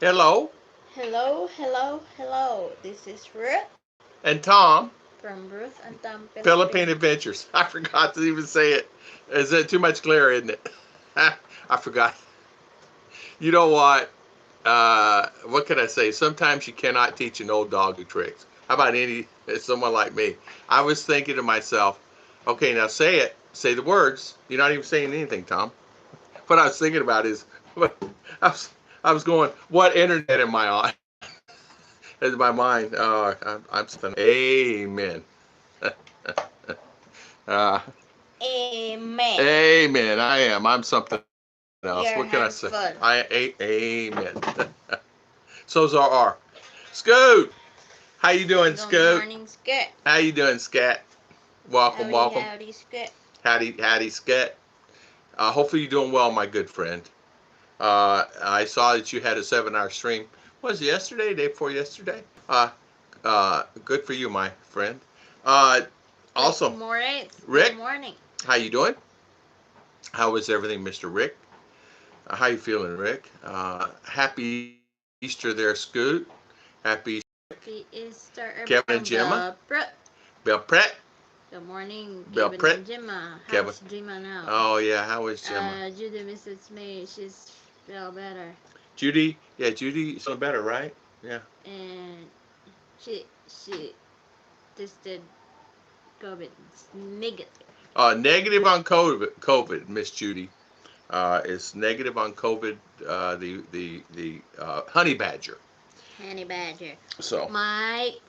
Hello. Hello, hello, hello. This is Ruth And Tom, from Ruth and Tom Philippine Philippine. Adventures. I forgot to even say it. Is it too much glare, isn't it? I forgot. You know what can I say? Sometimes you cannot teach an old dog new tricks. How about someone like me? I was thinking to myself, okay, now say it. Say the words. You're not even saying anything, Tom. What I was thinking about is, I was, I was going, what internet am I on? In my mind, I'm something. Amen. uh, Amen. Amen. I am. I'm something else. What can I say? You're handful. Amen. So's R. Scoot. How you doing, Good Scoot? morning, Skirt. How you doing, Scat? Welcome, Howdy, welcome. howdy, Skirt. Howdy, Scat. Hopefully you're doing well, my good friend. I saw that you had a 7-hour stream. Was it yesterday? Day before yesterday? Good for you, my friend. Uh, Good also, morning. Good Rick, morning. how you doing? How is everything, Mr. Rick? How you feeling, Rick? Happy Easter there, Scoot. Happy Easter, Rick. Happy Easter, Kevin and everyone. Gemma. Bell Prep. Bill Pratt. Good morning, Bill Kevin Pratt. and Gemma. Kevin. How's Gemma now? Oh yeah, how is Gemma? Judy messaged me. She's feel better. Judy. Yeah, Judy feeling better, right? Yeah. And she tested COVID negative. Negative on COVID, Miss Judy. Is negative on COVID. The honey badger. Honey Badger. So, Mike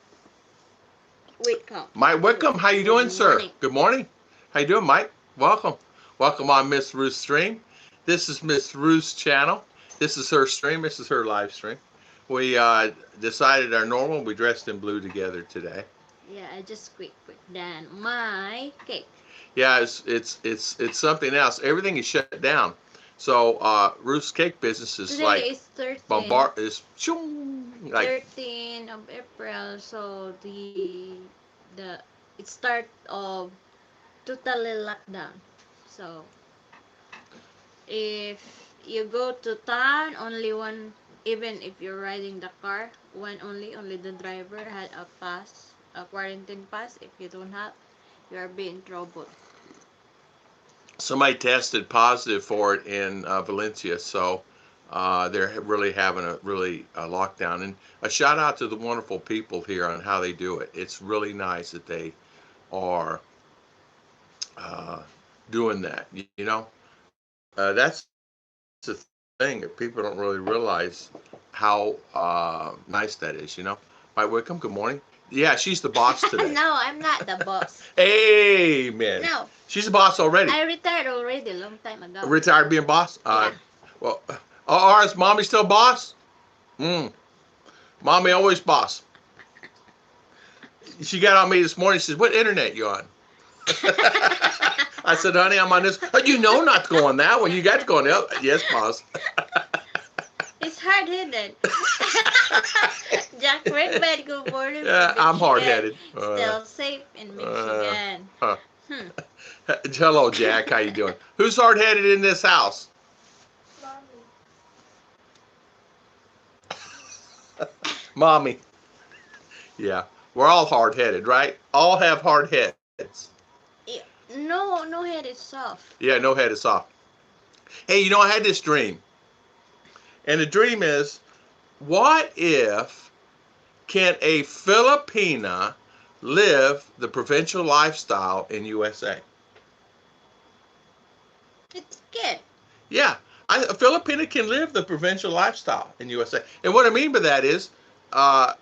Whitcomb. Mike Wickham, how you Good doing, sir? morning. Good morning. How you doing, Mike? Welcome. Welcome on Miss Ruth's stream. This is Miss Ruth's channel. This is her stream. This is her live stream. We decided our normal. We dressed in blue together today. Yeah, I just quick done my cake. Yeah, it's something else. Everything is shut down. So Ruth's cake business is Today like is 13, bombard is like 13 of April, so the it start of totally lockdown. So if you go to town, only one, even if you're riding the car, one only the driver had a pass, a quarantine pass. If you don't have, you are being trouble. somebody tested positive for it in Valencia. So they're really having a really lockdown. And a shout out to the wonderful people here on how they do it. It's really nice that they are uh, doing that. That's the thing that people don't really realize how nice that is. Mike Wickham, good morning. Yeah, she's the boss today. No, I'm not the boss. Amen. No, She's the boss already. I retired already a long time ago. Retired being boss. Yeah. Well, is mommy still boss? Mm, mommy always boss. She got on me this morning. She says, "What internet you on?" I said, "Honey, I'm on this." Oh, you know not to go on that one. You got to go on the other. Yes, boss. It's hard-headed. Jack Redbed, good morning Yeah, from I'm hard Michigan. headed. Still safe in Michigan. Huh. Hmm. Hello, Jack. How you doing? Who's hard headed in this house? Mommy. Yeah, we're all hard headed, right? All have hard heads. Yeah, no head is soft. Yeah, no head is soft. Hey, I had this dream, and the dream is, what if can a Filipina live the provincial lifestyle in USA? It's good. Yeah, a Filipina can live the provincial lifestyle in USA. And what I mean by that is, uh,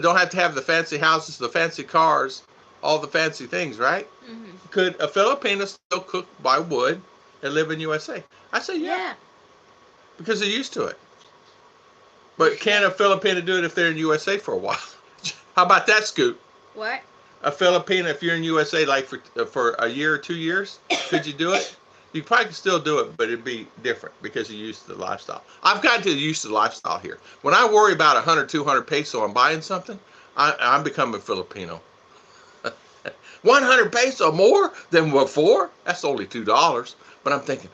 don't have to have the fancy houses, the fancy cars, all the fancy things, right? Mm-hmm. Could a Filipina still cook by wood and live in USA? I say yeah, Yeah. because they're used to it. But Just can like a Filipina do it if they're in USA for a while? How about that, Scoot? what? A Filipina, if you're in USA like for a year or 2 years, could you do it? You probably could still do it, but it'd be different because you're used to the lifestyle. I've gotten to used to the lifestyle here. When I worry about 100, 200 peso on buying something, I'm becoming Filipino. 100 peso more than before? That's only $2. But I'm thinking,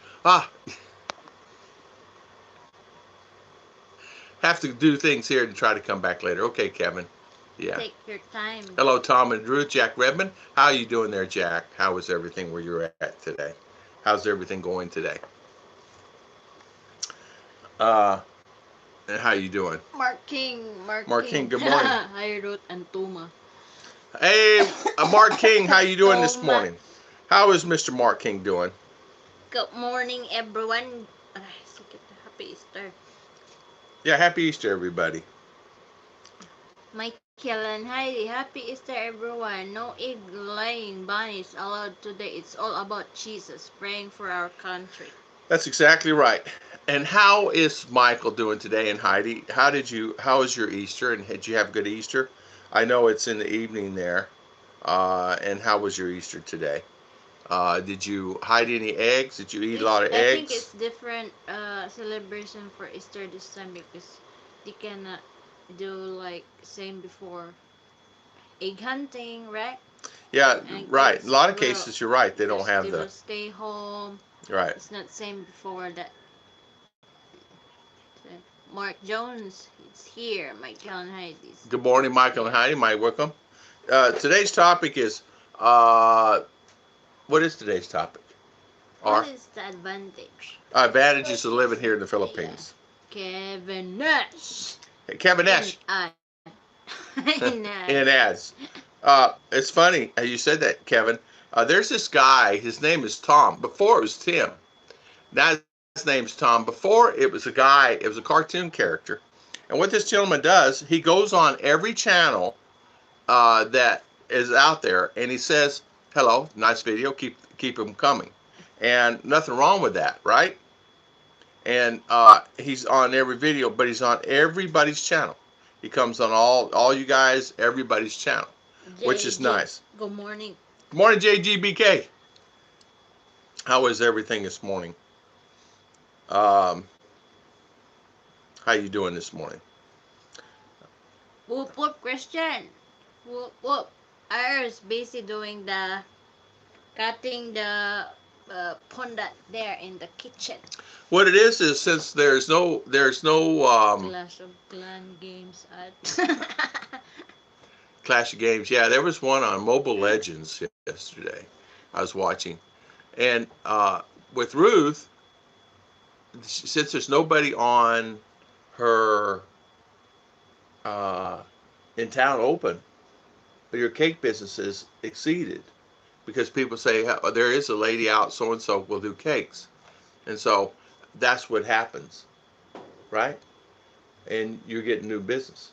have to do things here to try to come back later. Okay, Kevin. Yeah. Take your time. Hello, Tom and Ruth. Jack Redmond. How are you doing there, Jack? How is everything where you're at today? How's everything going today? Uh, and how you doing? Mark King. Mark Mark King, King. good morning. Hi, Ruth and Tuma. Hey, Mark King, how you doing this Toma. morning? How is Mr. Mark King doing? Good morning, everyone. Ay, sige, happy Easter. Yeah, happy Easter, everybody. Michael and Heidi, happy Easter, everyone. No egg-laying bunnies allowed today. It's all about Jesus, praying for our country. That's exactly right. And how is Michael doing today? And Heidi, how was your Easter? And did you have a good Easter? I know it's in the evening there. And how was your Easter today? Did you hide any eggs? Did you eat a lot of I think eggs? it's different celebration for Easter this time because they cannot do like same before egg hunting, right? Yeah, And right. In kids a lot of will cases, you're right. They don't because have they the will stay home. right. It's not same before that. So, Mark Jones, it's here. Michael and Heidi's. Good morning, Michael and Heidi. My welcome. Today's topic is what is today's topic? What is the advantage? Advantages of living here in the Philippines. Kevin Nash. Hey, Kevin Nash. In In ads. It's funny how you said that, Kevin. There's this guy. His name is Tom. Before it was Tim. Now his name's Tom. Before it was a guy. It was a cartoon character. And what this gentleman does, he goes on every channel that is out there, and he says, "Hello, nice video. Keep them coming." And nothing wrong with that, right? And he's on every video, but he's on everybody's channel. He comes on all you guys, everybody's channel, which is nice. Good morning. Good morning, JGBK. How is everything this morning? Um, how you doing this morning? Whoop whoop, Christian. Whoop whoop. Ours busy doing the cutting the pondat there in the kitchen. What it is since there's no Clash of Clan games at. Clash of Games. Yeah, there was one on Mobile Legends yesterday. I was watching, and with Ruth, since there's nobody on her uh, in town open, your cake business is exceeded because people say there is a lady out so and so will do cakes, and so that's what happens, right? And you're getting new business.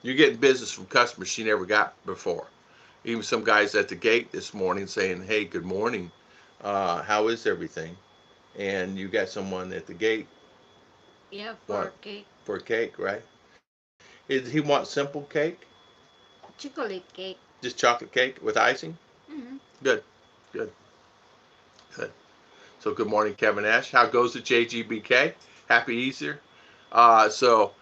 You're getting business from customers she never got before. Even some guys at the gate this morning saying, "Hey, good morning. How is everything?" And you got someone at the gate. Yeah, for What? cake. For a cake, right? He want simple cake? Chocolate cake. Just chocolate cake with icing? Mm-hmm. Good, good, good. So good morning, Kevin Ash. How goes it, JGBK? Happy Easter. So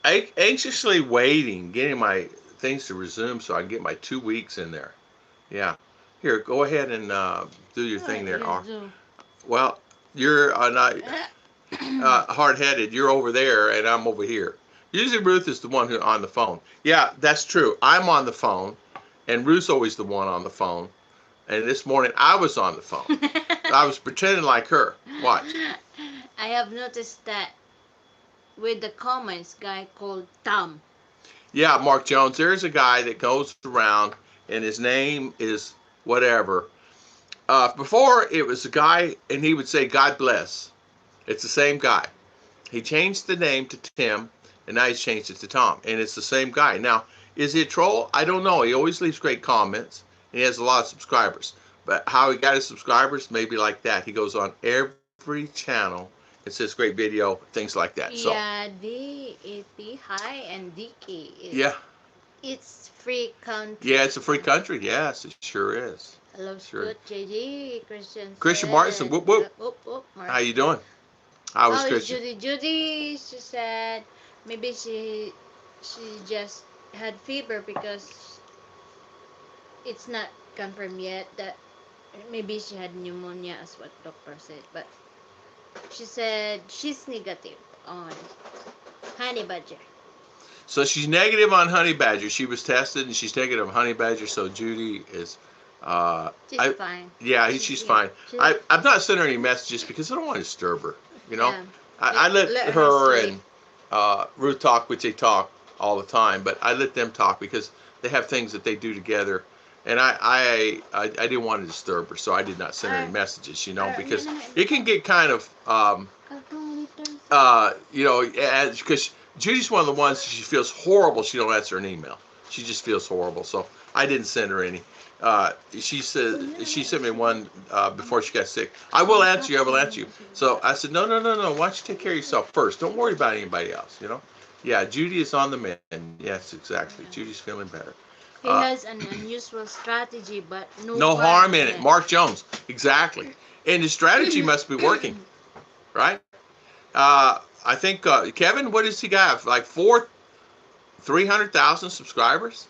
anxiously waiting, getting my things to resume so I can get my 2 weeks in there. Yeah. Here, go ahead and do your thing What there. you do? Well, you're not hard-headed. You're over there, and I'm over here. Usually Ruth is the one who on the phone. Yeah, that's true. I'm on the phone, and Ruth's always the one on the phone. And this morning I was on the phone. I was pretending like her. Watch. I have noticed that with the comments guy called Tom. Yeah, Mark Jones. There's a guy that goes around, and his name is whatever. Before it was a guy, and he would say "God bless." It's the same guy. He changed the name to Tim, and now he's changed it to Tom, and it's the same guy. Now, is he a troll? I don't know. He always leaves great comments, and he has a lot of subscribers. But how he got his subscribers, maybe like that. He goes on every channel. It says great video, things like that. So Yeah, D80 High and DK. yeah, It's free country. yeah, it's a free country. Yes, it sure is. I love Sure. good JD. Christian Christian said. Martinson, whoop whoop. Whoop whoop. How you doing? How was How is Christian? Judy? Judy, she said maybe she just had fever because it's not confirmed yet that maybe she had pneumonia as what doctor said, but she said she's negative on Honey badger. So she's negative on honey badger. She was tested and she's negative on honey badger. So Judy is, She's fine. yeah, she's fine. I'm not sending her any messages because I don't want to disturb her. You know, Yeah. I let Let her her sleep. and Ruth talk, which they talk all the time, but I let them talk because they have things that they do together. And I didn't want to disturb her, so I did not send her any messages, you know, because it can get kind of, you know, because Judy's one of the ones she feels horrible. She don't answer an email. She just feels horrible. So I didn't send her any. She said she sent me one before she got sick. I will answer you. I will answer you. So I said, no. Why don't you take care of yourself first? Don't worry about anybody else. You know. Yeah, Judy is on the mend. Yes, exactly. Judy's feeling better. He has an unusual strategy, but no harm in it. Mark Jones, exactly. And the strategy must be working, right? I think Kevin, what does he got? Like 300,000 subscribers?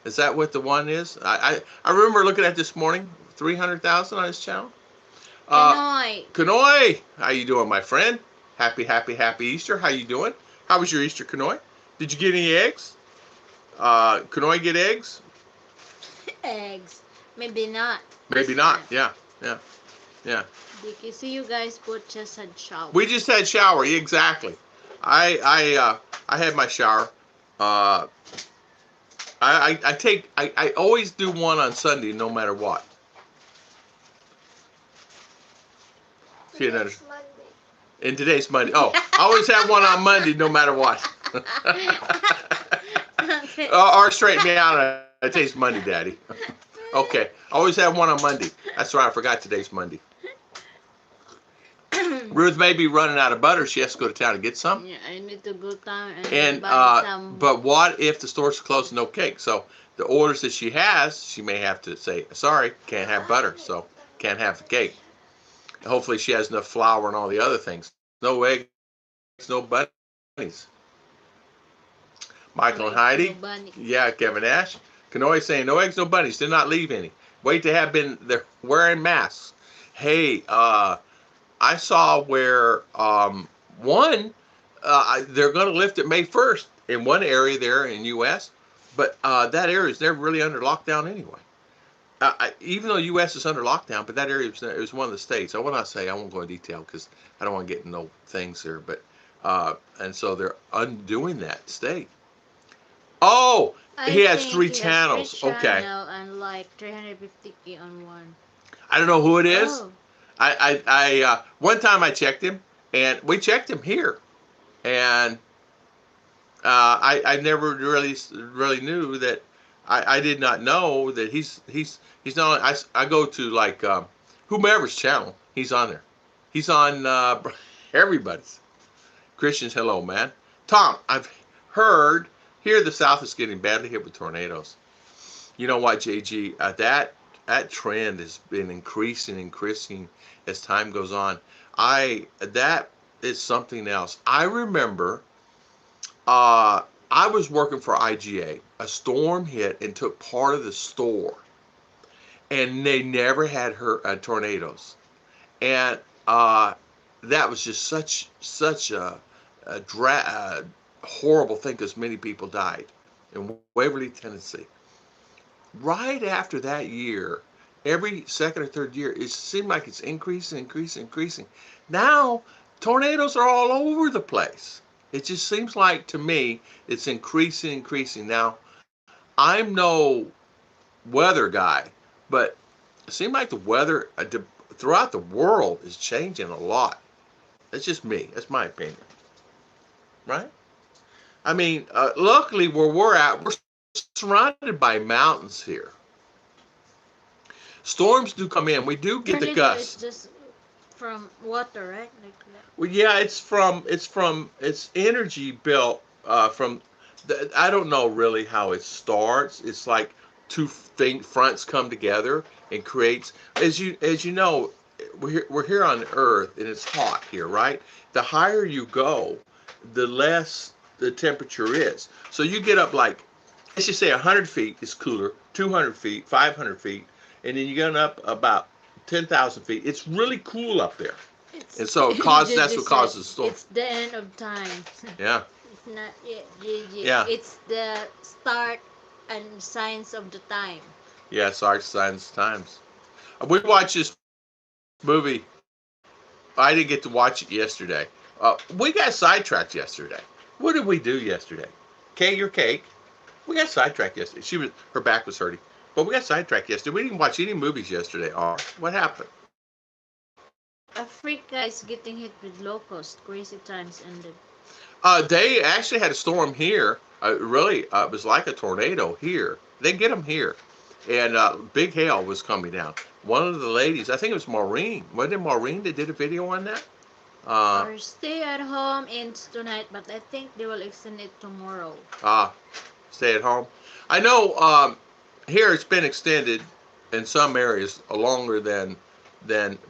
Is that what the one is? I remember looking at this morning, 300,000 on his channel. Kanoi, how you doing, my friend? Happy Easter. How you doing? How was your Easter, Kanoi? Did you get any eggs? Kanoi get eggs? Eggs. Maybe not. Maybe not. Yeah. Did you see you guys just had shower? We just had shower. Exactly. I had my shower. I always do one on Sunday, no matter what. Today's Monday. And today's Monday. Oh, I always have one on Monday, no matter what. Or straighten me out. Today's Monday, Daddy. Okay. I always have one on Monday. That's right. I forgot today's Monday. Ruth may be running out of butter. She has to go to town and get some. Yeah, I need to go down and buy some. But what if the store's closed and no cake? So the orders that she has, she may have to say, sorry, can't have butter, so can't have the cake. Hopefully she has enough flour and all the other things. No eggs, no bunnies. Michael and Heidi. No yeah, Kevin Ash. Kanoi saying, no eggs, no bunnies. Did not leave any. Wait to have been, they're wearing masks. Hey, I saw where one, they're going to lift it May 1st in one area there in U.S., but that area they're really under lockdown anyway. Even though U.S. is under lockdown, but that area is one of the states. I will not say, I won't go in detail because I don't want to get no things there, but and so they're undoing that state. Oh, he has three channels. Okay. And like 350K on one. I don't know who it is. Oh. I one time I checked him, and we checked him here, and I never really knew that. I did not know that he's not. I go to like whomever's channel, he's on there. He's on everybody's. Christians, hello, man. Tom, I've heard here the South is getting badly hit with tornadoes. You know what, JG? That trend has been increasing as time goes on. That is something else. I remember I was working for IGA. A storm hit and took part of the store, and they never had tornadoes, and that was just such a horrible thing because many people died in Waverly, Tennessee. Right after that year, every second or third year, it seemed like it's increasing. Now, tornadoes are all over the place. It just seems like, to me, it's increasing. Now, I'm no weather guy, but it seems like the weather throughout the world is changing a lot. That's just me. That's my opinion. Right? I mean, luckily where we're at, we're surrounded by mountains here. Storms do come in. We do get the gusts. It's just from water, right? Well, yeah, it's energy built from. I don't know really how it starts. It's like two fronts come together and creates. As you know, we're here on Earth and it's hot here, right? The higher you go, the less the temperature is. So you get up like, let's just say 100 feet is cooler, 200 feet, 500 feet, and then you get up about 10,000 feet. It's really cool up there. And so that's what causes the storm. It's the end of time. Yeah. It's not yet, Gigi. Yeah. It's the start and signs of the time. Yeah, sorry, Signs Times. We watched this movie. I didn't get to watch it yesterday. We got sidetracked yesterday. What did we do yesterday? Cake. We got sidetracked yesterday. Her back was hurting, but we got sidetracked yesterday. We didn't watch any movies yesterday. What happened? Africa is getting hit with locusts. Crazy times ended. They actually had a storm here. It was like a tornado here. They get them here, and big hail was coming down. One of the ladies, I think it was Maureen. Wasn't it Maureen that did a video on that? Our stay at home ends tonight, but I think they will extend it tomorrow. Stay at home. I know here it's been extended in some areas longer than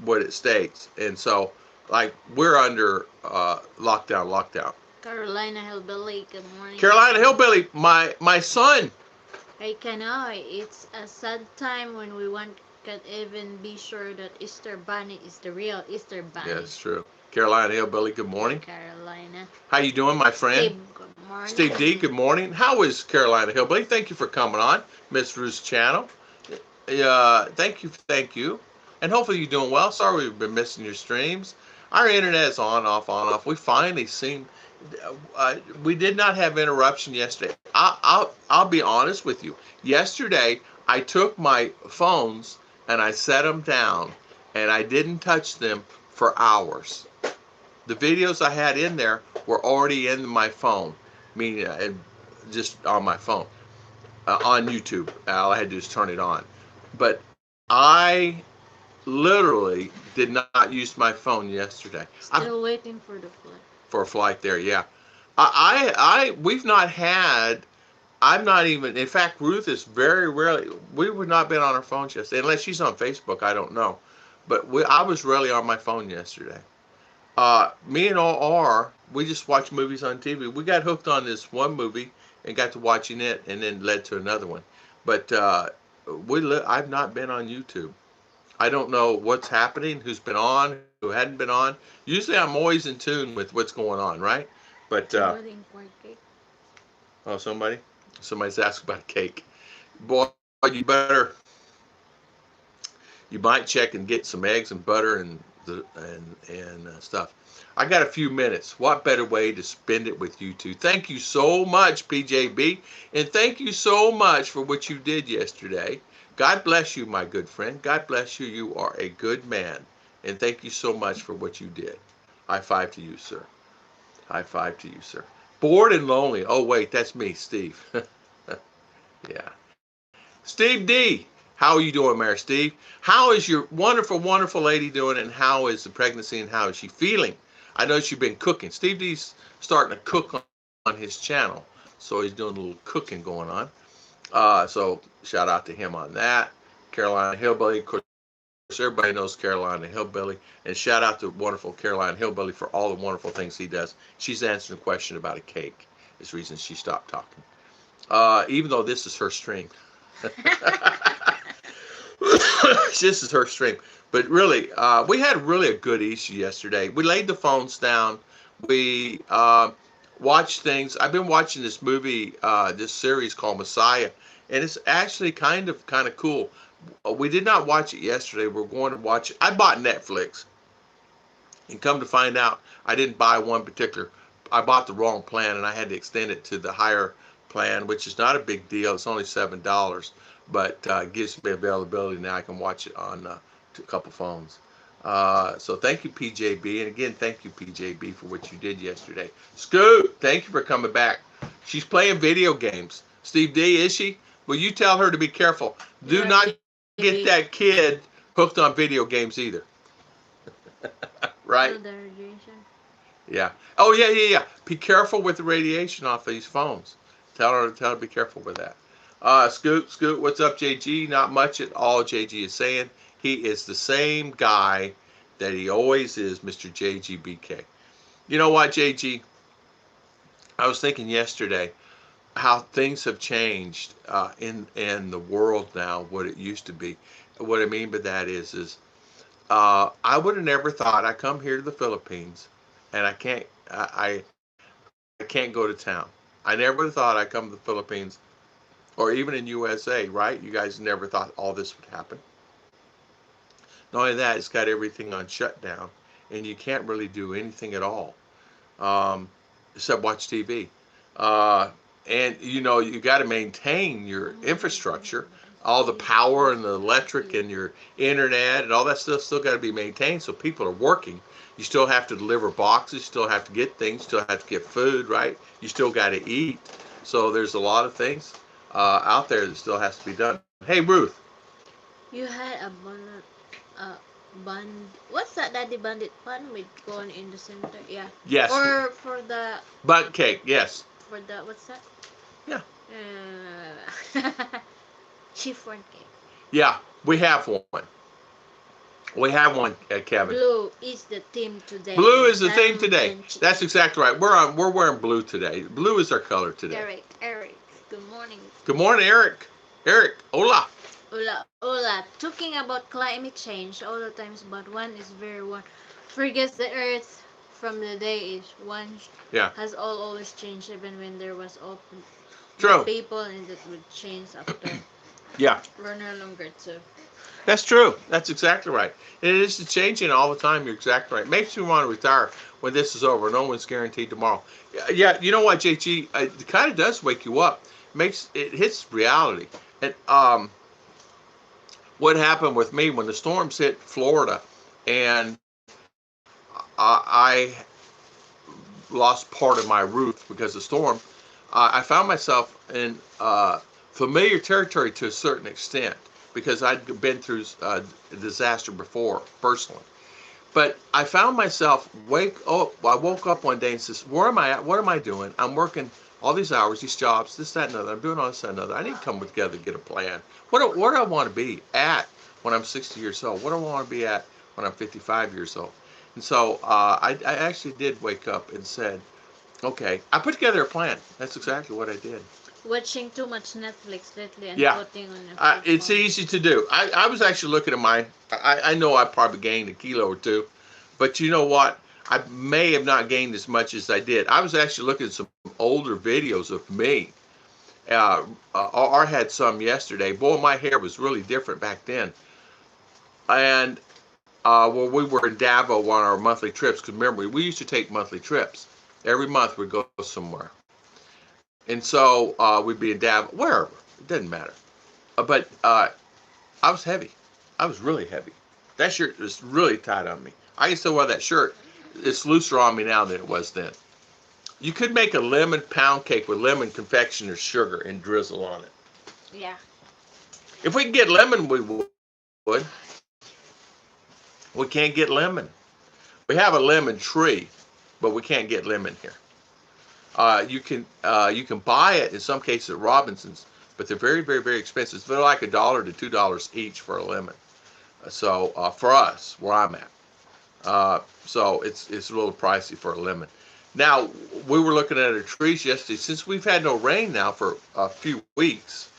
what it states, and so like we're under lockdown. Carolina Hillbilly, good morning. Carolina Hillbilly, my son. Hey Kanoy, it's a sad time when we can't even be sure that Easter Bunny is the real Easter Bunny. Yeah, it's true. Carolina Hillbilly, good morning. Carolina. How you doing, my friend? Steve, good morning. Steve D, good morning. How is Carolina Hillbilly? Thank you for coming on Miss Ruth's channel. Thank you. And hopefully you're doing well. Sorry we've been missing your streams. Our internet is on, off. We finally we did not have interruption yesterday. I'll be honest with you. Yesterday, I took my phones and I set them down and I didn't touch them for hours. The videos I had in there were already in my phone, meaning just on my phone, on YouTube. All I had to do is turn it on. But I literally did not use my phone yesterday. Still waiting for the flight. For a flight there, yeah. We've not had. I'm not even. In fact, Ruth is very rarely. We would not been on our phones yesterday, unless she's on Facebook. I don't know, but I was rarely on my phone yesterday. Me and OR, we just watch movies on TV. We got hooked on this one movie and got to watching it, and then led to another one. But I've not been on YouTube. I don't know what's happening, who's been on, who hadn't been on. Usually I'm always in tune with what's going on, right? But somebody's asking about a cake. Boy, you might check and get some eggs and butter and stuff. I got a few minutes. What better way to spend it with you two? Thank you so much, PJB, and thank you so much for what you did yesterday. God bless you, my good friend. God bless you. You are a good man, and thank you so much for what you did. High five to you, sir. High five to you, sir. Bored and lonely. Oh, wait, that's me, Steve. Yeah. Steve D, how are you doing, Mayor Steve? How is your wonderful, wonderful lady doing, and how is the pregnancy, and how is she feeling? I know she's been cooking. Steve D's starting to cook on his channel, so he's doing a little cooking going on. So shout out to him on that. Carolina Hillbilly, of course, everybody knows Carolina Hillbilly, and shout out to wonderful Carolina Hillbilly for all the wonderful things he does. She's answering a question about a cake. It's the reason she stopped talking. Even though this is her stream. This is her stream. But really, we had really a good Easter yesterday. We laid the phones down. We watched things. I've been watching this movie, this series called Messiah, and it's actually kind of cool. We did not watch it yesterday. We're going to watch it. I bought Netflix, and come to find out, I didn't buy one particular. I bought the wrong plan, and I had to extend it to the higher plan, which is not a big deal. It's only $7, but gives me availability. Now I can watch it on a couple phones. So thank you, PJB. And again, thank you, PJB, for what you did yesterday. Scoot, thank you for coming back. She's playing video games. Steve D, is she? Will you tell her to be careful? Do not get that kid hooked on video games either. Right? Yeah. Oh, yeah. Be careful with the radiation off these phones. Tell her to be careful with that. Scoot, what's up, JG? Not much at all, JG is saying. He is the same guy that he always is, Mr. JGBK. You know what, JG? I was thinking yesterday how things have changed in the world now, what it used to be. What I mean by that is I would have never thought I come here to the Philippines, and I can't go to town. I never would have thought I'd come to the Philippines, or even in USA, right? You guys never thought all this would happen. Not only that, it's got everything on shutdown, and you can't really do anything at all, um, except watch TV. Uh, and you got to maintain your infrastructure, all the power and the electric and your internet and all that stuff still got to be maintained. So people are working. You still have to deliver boxes, you still have to get things, still have to get food, right? You still got to eat. So there's a lot of things out there that still has to be done. Hey, Ruth. You had a what's that, daddy bandit bun with corn in the center? Yeah. Yes. For the Bun cake. Yes. for the what's that? Yeah. Chiffon cake. Yeah. We have one. We have one, Kevin. Blue is the theme today. Blue is the theme today. That's exactly right. We're wearing blue today. Blue is our color today. Eric. Good morning. Good morning, Eric. Eric, hola. Hola. Talking about climate change all the times, but one is very one. Forgets the earth from the day is one. Yeah. Has always changed, even when there was open. True. People and it would change after. Yeah. We're no longer two. That's true. That's exactly right. And it is changing all the time. You're exactly right. Makes me want to retire when this is over. No one's guaranteed tomorrow. Yeah, you know what, JG? It kind of does wake you up. It hits reality. And what happened with me when the storms hit Florida, and I lost part of my roof because of the storm. I found myself in familiar territory to a certain extent because I'd been through a disaster before personally. But I found myself I woke up one day and says, where am I at? What am I doing? I'm working all these hours, these jobs, this, that, and other. I'm doing all this, that, and other. I need to come together and get a plan. Where do I want to be at when I'm 60 years old? What do I want to be at when I'm 55 years old? And so I actually did wake up and said, okay, I put together a plan. That's exactly what I did. Watching too much Netflix lately and putting on your it's easy to do. I was actually looking at mine. I know I probably gained a kilo or two, but you know what? I may have not gained as much as I did. I was actually looking at some older videos of me. I had some yesterday. Boy, my hair was really different back then. And well, we were in Davao on our monthly trips. Because remember, we used to take monthly trips. Every month we'd go somewhere. And so we'd be in Davao, wherever. It doesn't matter. But I was heavy. I was really heavy. That shirt was really tight on me. I can still wear that shirt. It's looser on me now than it was then. You could make a lemon pound cake with lemon confectioner's sugar and drizzle on it. Yeah. If we could get lemon, we would. We can't get lemon. We have a lemon tree, but we can't get lemon here. You can buy it in some cases at Robinson's, but they're very, very, very expensive. They're like $1 to $2 each for a lemon. So for us, where I'm at, so it's a little pricey for a lemon. Now we were looking at our trees yesterday. Since we've had no rain now for a few weeks,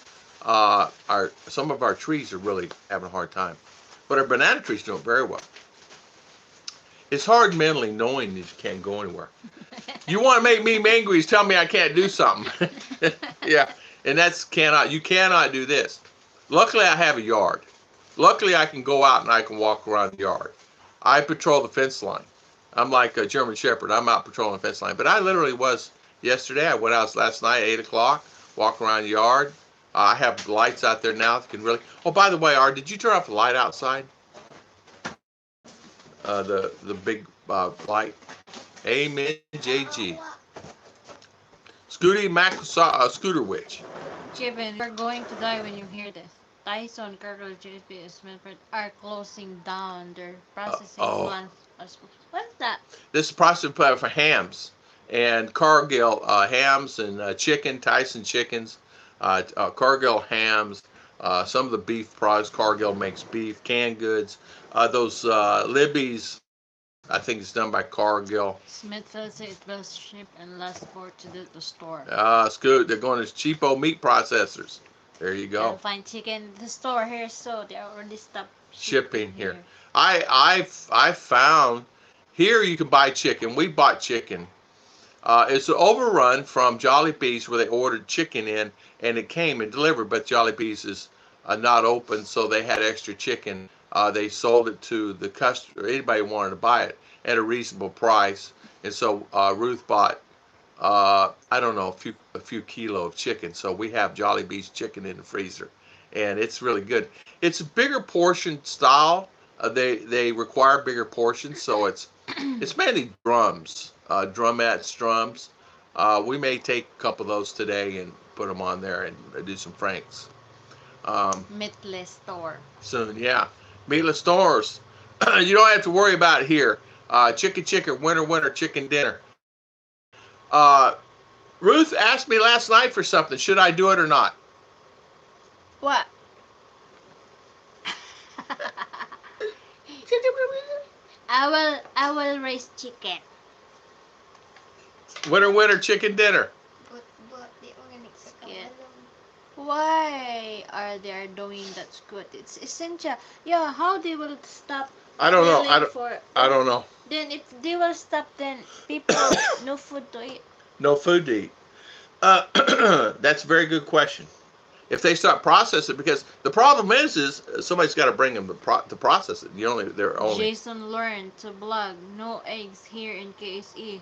some of our trees are really having a hard time, but our banana trees doing very well. It's hard mentally knowing that you can't go anywhere. You want to make me angry, tell me I can't do something. Yeah, and you cannot do this. Luckily, I have a yard. Luckily, I can go out and I can walk around the yard. I patrol the fence line. I'm like a German Shepherd. I'm out patrolling the fence line. But I literally was yesterday. I went out last night at 8 o'clock, walk around the yard. I have lights out there now that can really... Oh, by the way, Art, did you turn off the light outside? The big light. Amen, JG. Scooty Mac Scooter Witch. Kevin, you're going to die when you hear this. Tyson, Cargill, JP, Smithford are closing down their processing plants. What's that? This is processing plant for hams and Cargill hams and chicken, Tyson chickens, Cargill hams, some of the beef products. Cargill makes beef, canned goods. Those Libby's, I think it's done by Cargill. Smithfield said it will ship and last port to the store. It's good. They're going to cheapo meat processors. There you You'll go. find chicken in the store here, so they already stopped Shipping shipping here. here. I found here you can buy chicken. We bought chicken. It's an overrun from Jollibee's where they ordered chicken in and it came and delivered, but Jollibee's is not open, so they had extra chicken. They sold it to the customer, anybody who wanted to buy it at a reasonable price, and so Ruth bought I don't know a few kilo of chicken. So we have Jollibee's chicken in the freezer, and it's really good. It's a bigger portion style. They require bigger portions, so it's mainly drums, drumettes, drums. We may take a couple of those today and put them on there and do some franks Meatless store. soon. Yeah, meatless stores. You don't have to worry about it here. Chicken, winter, chicken dinner. Ruth asked me last night for something. Should I do it or not? What? I will raise chicken. Winter, chicken dinner. But the organics Yeah. Why are they doing that good? It's essential. Yeah, how they will stop I don't know. milling for I don't know. then if they will stop, then people no food to eat. No food to eat. That's a very good question. If they start processing, because the problem is somebody's got to bring them to process it. They're only. Jason learned to blog no eggs here in KSE.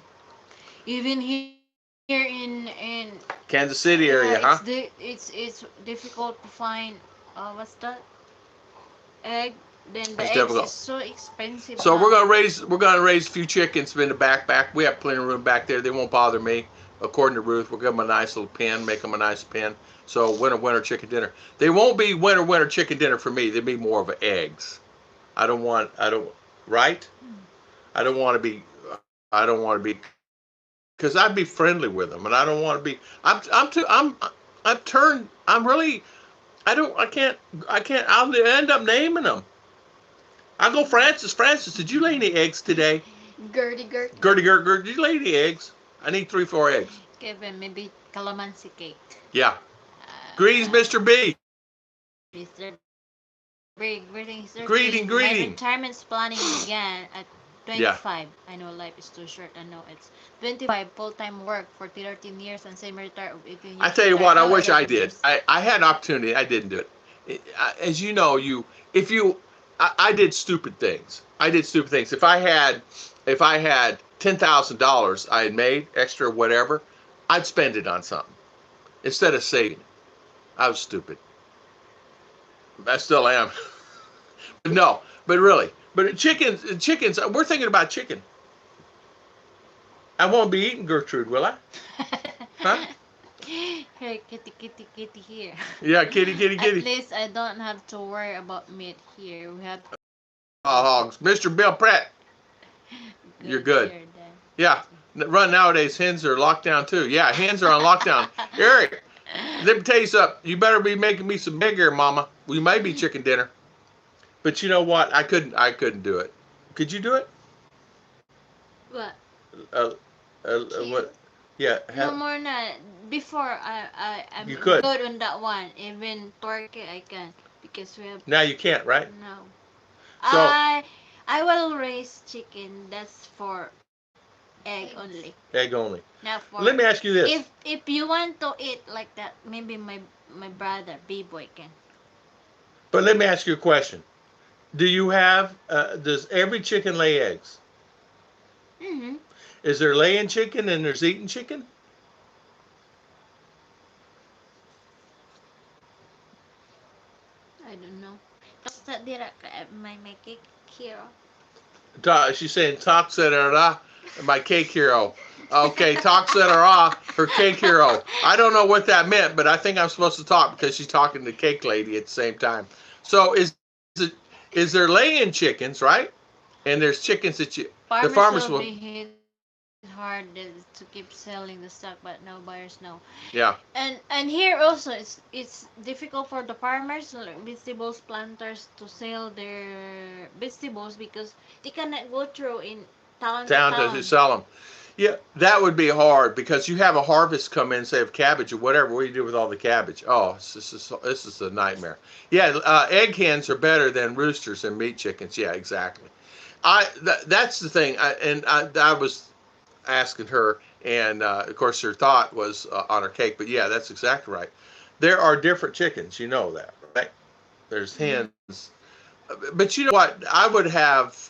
Even here in Kansas City yeah, area, huh? it's difficult to find what's that egg. Then the It's eggs difficult. is so expensive. So now. we're gonna raise a few chickens in the backpack. We have plenty of room back there. They won't bother me. According to Ruth, we'll give them a nice little pen, make them a nice pen. So winter, chicken dinner. They won't be winter, chicken dinner for me. They'll be more of eggs. I don't, right? I don't want to be, because I'd be friendly with them, and I don't want to be. I'm turned. I'm really. I can't. I'll end up naming them. I go, Francis. Francis, did you lay any eggs today? Gertie. Gertie, did you lay any eggs? I need 3-4 eggs. Give him maybe calamansi cake. Yeah. Greetings, Mr. B. Mr. Big greetings. Sir. Greeting. My retirement's planning began at 25. Yeah. I know life is too short. I know it's 25 full-time work for 13 years and semi-retired of 18 years. I tell you what, I wish I did. I had an opportunity. I didn't do it. As you know, I did stupid things. If I had $10,000 I had made extra, whatever, I'd spend it on something instead of saving it. I was stupid. I still am. But no, but really, but chickens. We're thinking about chicken. I won't be eating Gertrude, will I? Huh? Hey, kitty here. Yeah, kitty. At least I don't have to worry about meat here. We have hogs. Mr. Bill Pratt. You're good. Here, yeah. Run nowadays, hens are locked down too. Yeah, hens are on lockdown. Eric, let me tell you something. You better be making me some bigger, Mama. We may be chicken dinner. But you know what? I couldn't do it. Could you do it? What? What? Yeah. No more na. Before I'm You could. good on that one. Even turkey I can because we have. Now you can't, right? No. So, I will raise chicken. That's for egg only. Egg only. Not for. Let me ask you this. If you want to eat like that, maybe my brother B-boy can. But let me ask you a question. Do you have? Does every chicken lay eggs? Mhm. Is there laying chicken and there's eating chicken? I don't know. Basta dira my cake hero. She's saying Toxedera, my cake hero. Okay, Toxedera, her cake hero. I don't know what that meant, but I think I'm supposed to talk because she's talking to the cake lady at the same time. So is there laying chickens, right? And there's chickens that the farmers will be hit hard to keep selling the stock, but no buyers know. Yeah. And here also it's difficult for the farmers, like vegetables planters, to sell their vegetables because they cannot go through in town to sell them. Yeah, that would be hard because you have a harvest come in, say of cabbage or whatever. What do you do with all the cabbage? Oh, this is a nightmare. Yeah, egg hens are better than roosters and meat chickens. Yeah, exactly. That's the thing. I was asking her, and of course her thought was on her cake. But yeah, that's exactly right. There are different chickens. You know that, right? There's Mm-hmm. hens, but you know what? I would have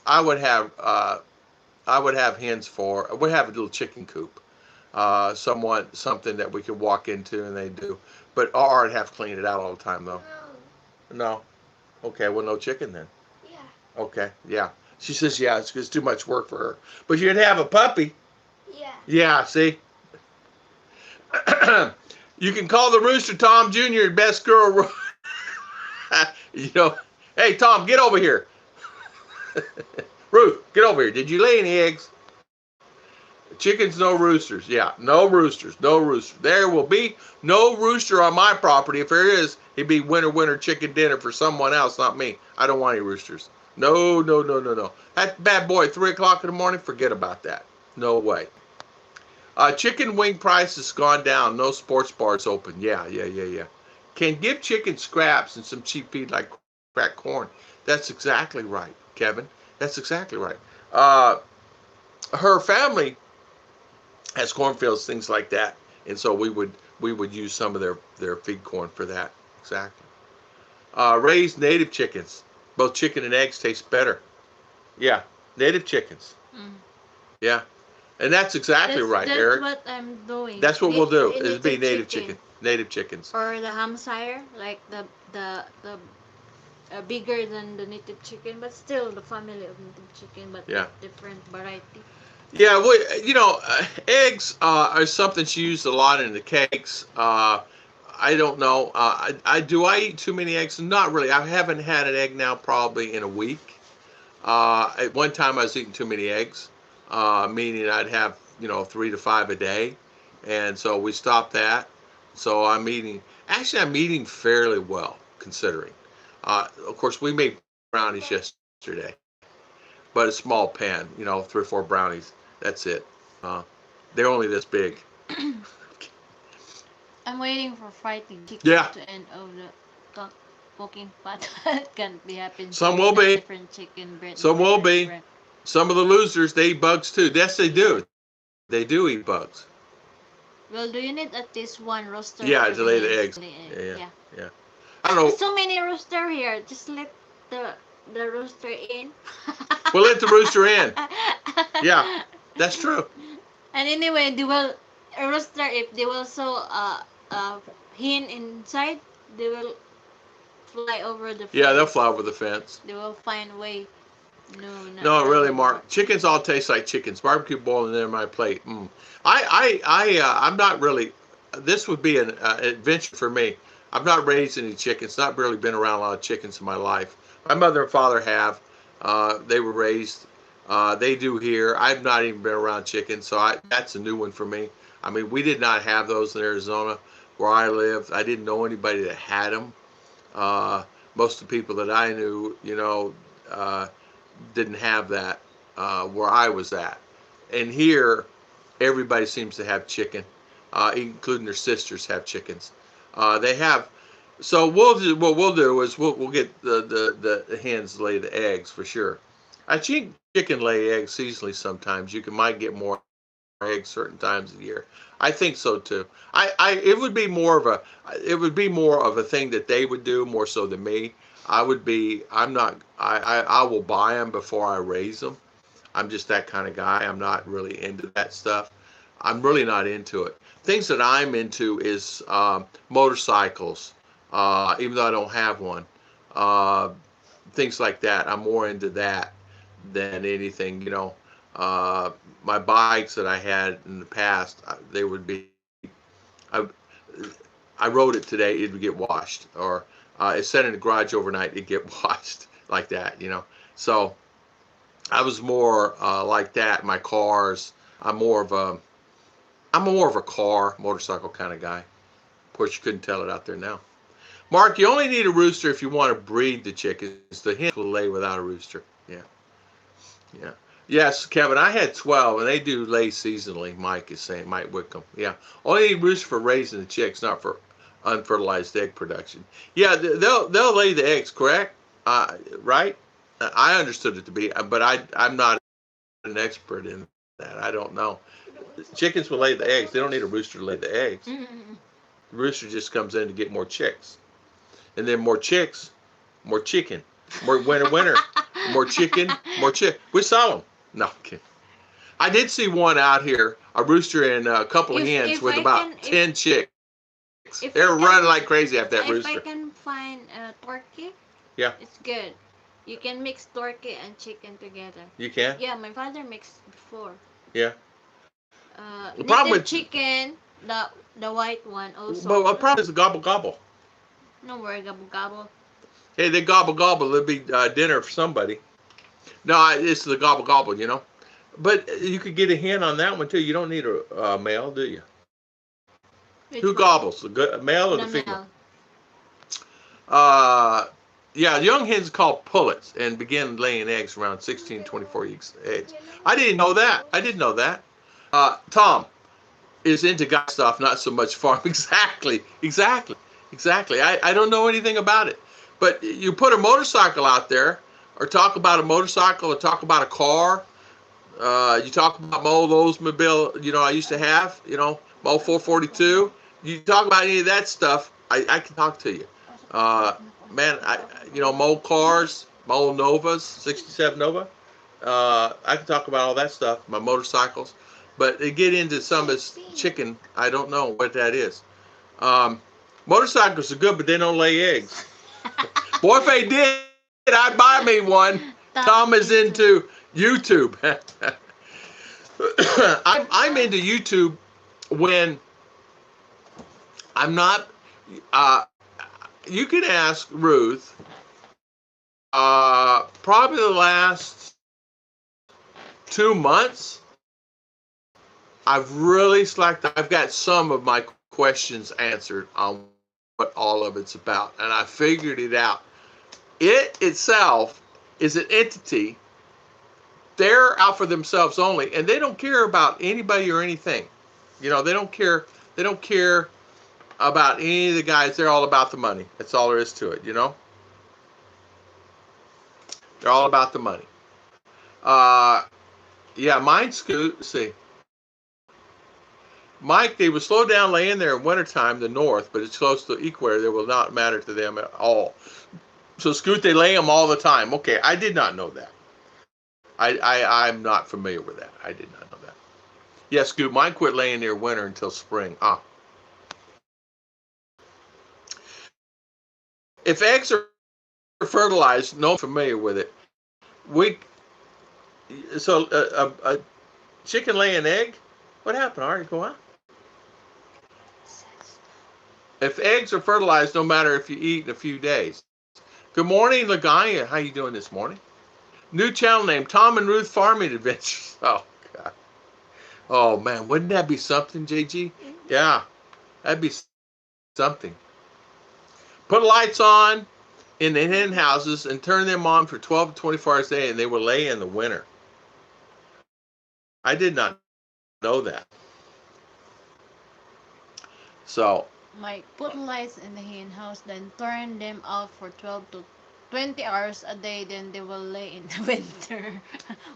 hens for. I would have a little chicken coop. Something that we could walk into and they do. But or I'd have to clean it out all the time though. No. No. Okay, well no chicken then. Yeah. Okay, yeah. She says yeah, it's too much work for her. But you'd have a puppy. Yeah. Yeah, see. You can call the rooster Tom Jr. best girl. You know, hey Tom, get over here. Ruth, get over here. Did you lay any eggs? Chickens, no roosters. Yeah, no roosters, no rooster. There will be no rooster on my property. If there is, it'd be winter chicken dinner for someone else, not me. I don't want any roosters. No, no, no, no, no. That bad boy at 3 o'clock in the morning, forget about that. No way. Chicken wing price has gone down. No sports bars open. Yeah, yeah, yeah, yeah. Can give chicken scraps and some cheap feed like cracked corn. That's exactly right, Kevin. That's exactly right. Her family has cornfields, things like that, and so we would use some of their feed corn for that. Exactly. Raised native chickens. Both chicken and eggs taste better. Yeah, native chickens. Mm. Yeah, and that's exactly right, That's Eric. what I'm doing. That's what we'll do. Is be Native native chicken. native chickens. Or the Hampshire, like the bigger than the native chicken, but still the family of native chicken, but Yeah. different variety. Yeah, well, eggs are something she used a lot in the cakes. I don't know. Do I eat too many eggs? Not really. I haven't had an egg now probably in a week. At one time I was eating too many eggs, meaning I'd have 3 to 5 a day, and so we stopped that. So I'm eating fairly well considering. Of course, we made brownies yesterday, but a small pan, 3 or 4 brownies. That's it. Uh, they're only this big. I'm waiting for fighting chicken Yeah. to end of the cooking pot. Can't be happen. Some will be. Different chicken bread. Some will be. Some of the losers, they eat bugs too. Yes, they do. They do eat bugs. Well, do you need at least one rooster? Yeah, for to lay the eggs. Yeah. I don't know. So many rooster here. Just let the rooster in. We'll let the rooster in. Yeah, that's true. And anyway, they will a rooster if they will sow hen inside, they will fly over the fence. Yeah, they'll fly over the fence. They will find way. No, really, Mark. Chickens all taste like chickens. Barbecue boiling there on my plate. I'm not really. This would be an adventure for me. I've not raised any chickens. Not really been around a lot of chickens in my life. My mother and father have. They were raised. They do here. I've not even been around chickens, so that's a new one for me. I mean, we did not have those in Arizona where I lived. I didn't know anybody that had them. Most of the people that I knew, didn't have that where I was at. And here, everybody seems to have chicken, including their sisters have chickens. They have. So what we'll do is we'll get the hens lay the eggs for sure. I think chicken lay eggs seasonally sometimes. Might get more eggs certain times of the year. I think so too. It would be more of a thing that they would do more so than me. I'm not. I will buy them before I raise them. I'm just that kind of guy. I'm not really into that stuff. I'm really not into it. Things that I'm into is motorcycles, even though I don't have one. Things like that. I'm more into that than anything. My bikes that I had in the past, they would be. I rode it today, it would get washed, or it's set in the garage overnight, it'd get washed like that. So I was more like that. My cars, I'm more of a car motorcycle kind of guy. Of course, you couldn't tell it out there now. Mark, you only need a rooster if you want to breed the chickens. The hen will lay without a rooster. Yeah. Yes, Kevin, I had 12, and they do lay seasonally. Mike is saying, Mike Wickham. Yeah, only need rooster for raising the chicks, not for unfertilized egg production. Yeah, they'll lay the eggs, correct? Right? I understood it to be, but I'm not an expert in that. I don't know. Chickens will lay the eggs. They don't need a rooster to lay the eggs. Mm-mm. The rooster just comes in to get more chicks, and then more chicks, more chicken, more winter, more chicken, more chick. We saw them. No, kidding. I did see one out here, a rooster and a couple of hens If with I about can 10 chicks. if They I were can running like crazy after that if I rooster. can find a turkey, Yeah, it's good. You can mix turkey and chicken together. you can. Yeah, my father mixed before. Yeah. The problem Little with, chicken, the white one but also. the problem is the gobble gobble. No worry, gobble gobble. Hey, they gobble gobble. There'll be dinner for somebody. No, it's the gobble gobble, you know. But you could get a hen on that one too. You don't need a male, do you? Which Who one? gobbles, the good male or the The female? male. Yeah, young hens called pullets and begin laying eggs around 16, 24 weeks age. I didn't know that. I didn't know that. Tom is into guy stuff, not so much farm. Exactly, exactly, exactly. I don't know anything about it. But you put a motorcycle out there, or talk about a motorcycle, or talk about a car. You talk about my old Oldsmobile, I used to have, my old 442. You talk about any of that stuff, I can talk to you. Man, my old cars, my old Novas, 67 Nova. I can talk about all that stuff, my motorcycles. But to get into some of this chicken, I don't know what that is. Um, Motorcycles are good, but they don't lay eggs. Boy, if they did, I'd buy me one. Tom is into YouTube. I'm into YouTube when I'm not. You can ask Ruth. Probably the last 2 months, I've really slacked. I've got some of my questions answered on what all of it's about, and I figured it out. It itself is an entity. They're out for themselves only, and they don't care about anybody or anything. They don't care. They don't care about any of the guys. They're all about the money. That's all there is to it. They're all about the money. Uh, yeah, mine scoot. See, Mike, they will slow down laying there in wintertime, the north, but it's close to the equator. They will not matter to them at all. So Scoot, they lay them all the time. Okay, I did not know that. I'm not familiar with that. I did not know that. Yeah, Scoot, mine quit laying near winter until spring. If eggs are fertilized, no, I'm familiar with it. We so a chicken lay an egg. What happened? Ari, go on. If eggs are fertilized, no matter if you eat in a few days. Good morning, Laganya. How you doing this morning? New channel name, Tom and Ruth Farming Adventures. Oh, God. Oh, man. Wouldn't that be something, JG? Yeah, that'd be something. Put lights on in the hen houses and turn them on for 12 to 24 hours a day, and they will lay in the winter. I did not know that. So, Mike, put lights in the hen house, then turn them off for 12 to 20 hours a day, then they will lay in the winter.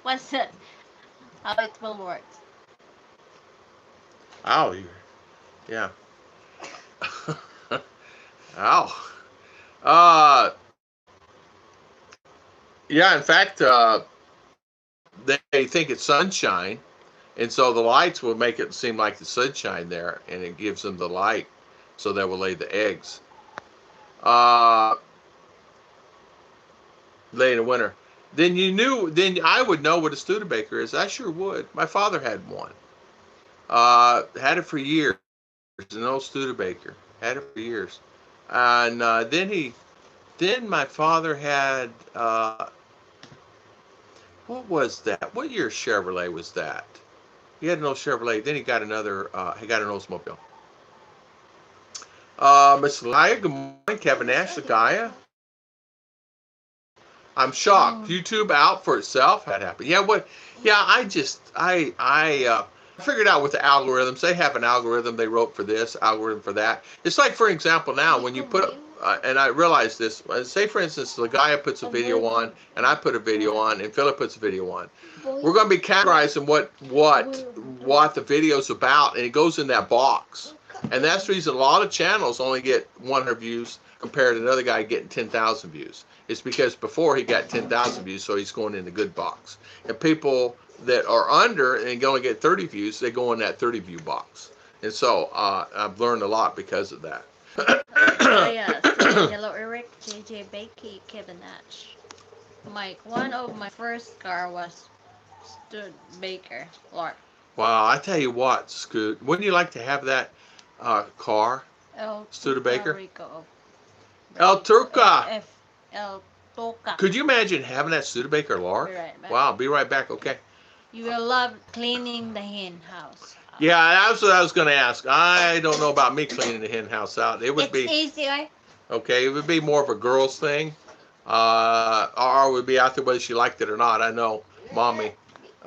What's that? How it will work? ow, yeah. Ow. Uh, yeah, in fact, they think it's sunshine, and so the lights will make it seem like the sunshine there, and it gives them the light, so they will lay the eggs. Uh, Late in the winter. Then I would know what a Studebaker is. I sure would. My father had one. Had it for years. An old Studebaker. Had it for years. And then my father had, what was that? What year Chevrolet was that? He had an old Chevrolet. Then he got an Oldsmobile. Miss Gaia, good morning. Kevin Nash, Gaia. I'm shocked. Oh. YouTube out for itself had happened. Yeah, what? Yeah, I figured out with the algorithms. They have an algorithm they wrote for this, algorithm for that. It's like, for example, now when you put, and I realized this. Say, for instance, the guy puts a video on, and I put a video on, and Philip puts a video on. We're going to be categorizing what the video's about, and it goes in that box. And that's the reason a lot of channels only get 100 views compared to another guy getting 10,000 views. It's because before he got 10,000 views, so he's going in the good box. And people that are under and only get 30 views, they go in that 30 view box. And so I've learned a lot because of that. Yes. Hello, Eric, JJ Bakey, Kevin Nash. One of my first car was Studebaker, Lord. Wow, I tell you what, Scoot, wouldn't you like to have that car, Studebaker? El Turca. El Toca. Could you imagine having that Studebaker Lark? Be right back. Wow, be right back. Okay. You will love cleaning the hen house. Yeah, that's what I was going to ask. I don't know about me cleaning the hen house out. It would It's be easy, right? okay. It would be more of a girl's thing, or would be out there whether she liked it or not. I know, mommy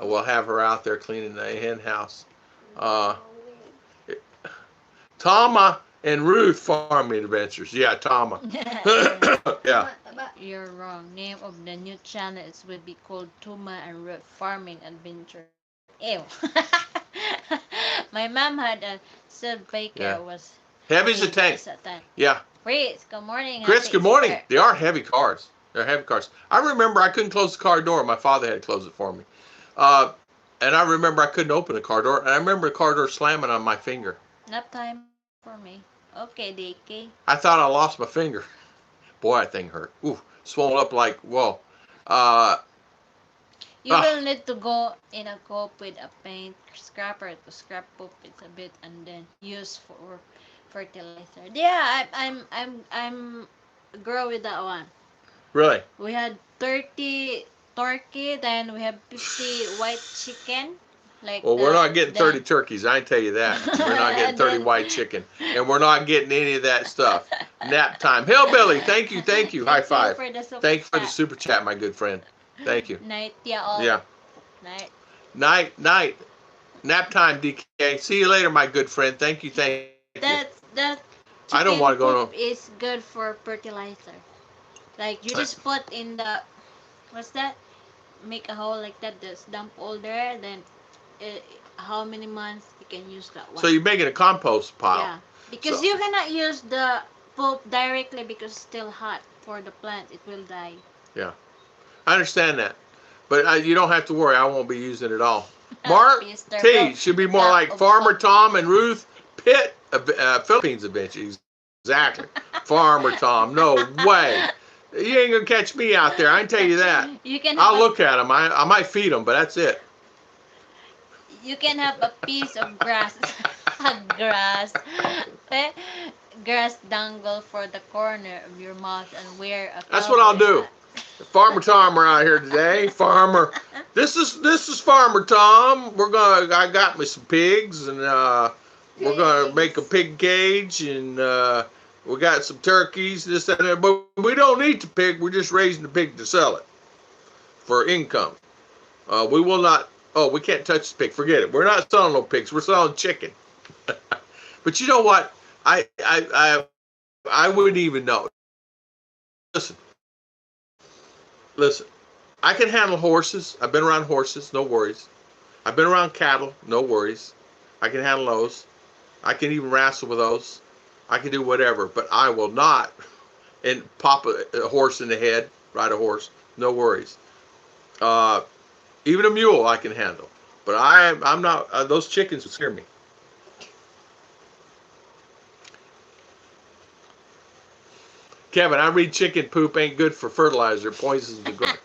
will have her out there cleaning the hen house. Tama and Ruth Farming Adventures. Yeah, Tama. Yeah. You're wrong. Name of the new channel is would be called Tuma and Ruth Farming Adventure. Ew. My mom had a Studebaker. Yeah. Was Heavy as a tank. Yeah. Chris, good morning. Chris, Happy good morning. Easter. They are heavy cars. They're heavy cars. I remember I couldn't close the car door. My father had to close it for me. And I remember I couldn't open the car door. And I remember the car door slamming on my finger. Nap time for me. Okay, DK. I thought I lost my finger. Boy, that thing hurt. Ooh, swollen up like, whoa. You will need to go in a cope with a paint scraper to scrap up it a bit and then use for fertilizer. Yeah, I'm grow with that one. Really? We had 30 turkey, then we have 50 white chicken. Well, we're not getting 30 turkeys. I can tell you that. We're not getting 30 white chicken, and we're not getting any of that stuff. Nap time. Hillbilly, thank you. High five. Thank you for the super chat, my good friend. Thank you. Night, yeah. All. Yeah. Night. Nap time, DK. See you later, my good friend. Thank you. That I don't want to go to. It's good for fertilizer. Like you just put in the, what's that? Make a hole like that. Just dump all there. Then, how many months you can use that one? So you're making a compost pile. Yeah, because you cannot use the pulp directly because it's still hot for the plant. It will die. Yeah. I understand that, but you don't have to worry. I won't be using it all. Mark T should be more like Farmer Tom and Ruth Pitt, Philippines Adventure. Exactly. Farmer Tom. No way. You ain't gonna catch me out there. I can tell you that. I'll look at them. I might feed them, but that's it. You can have a piece of grass, grass dangle for the corner of your mouth and wear a. That's what I'll do. Farmer Tom around here today. Farmer, this is Farmer Tom. I got me some pigs, and we're gonna make a pig cage, and we got some turkeys, this and that. But we don't eat the pig. We're just raising the pig to sell it for income. We will not. Oh, we can't touch the pig. Forget it. We're not selling no pigs. We're selling chicken. But you know what? I wouldn't even know. Listen, I can handle horses. I've been around horses, no worries. I've been around cattle, no worries. I can handle those. I can even wrestle with those. I can do whatever, but I will not and pop a horse in the head, ride a horse, no worries. Even a mule I can handle, but I'm not. Those chickens would scare me. Kevin, I read chicken poop ain't good for fertilizer. It poisons the ground.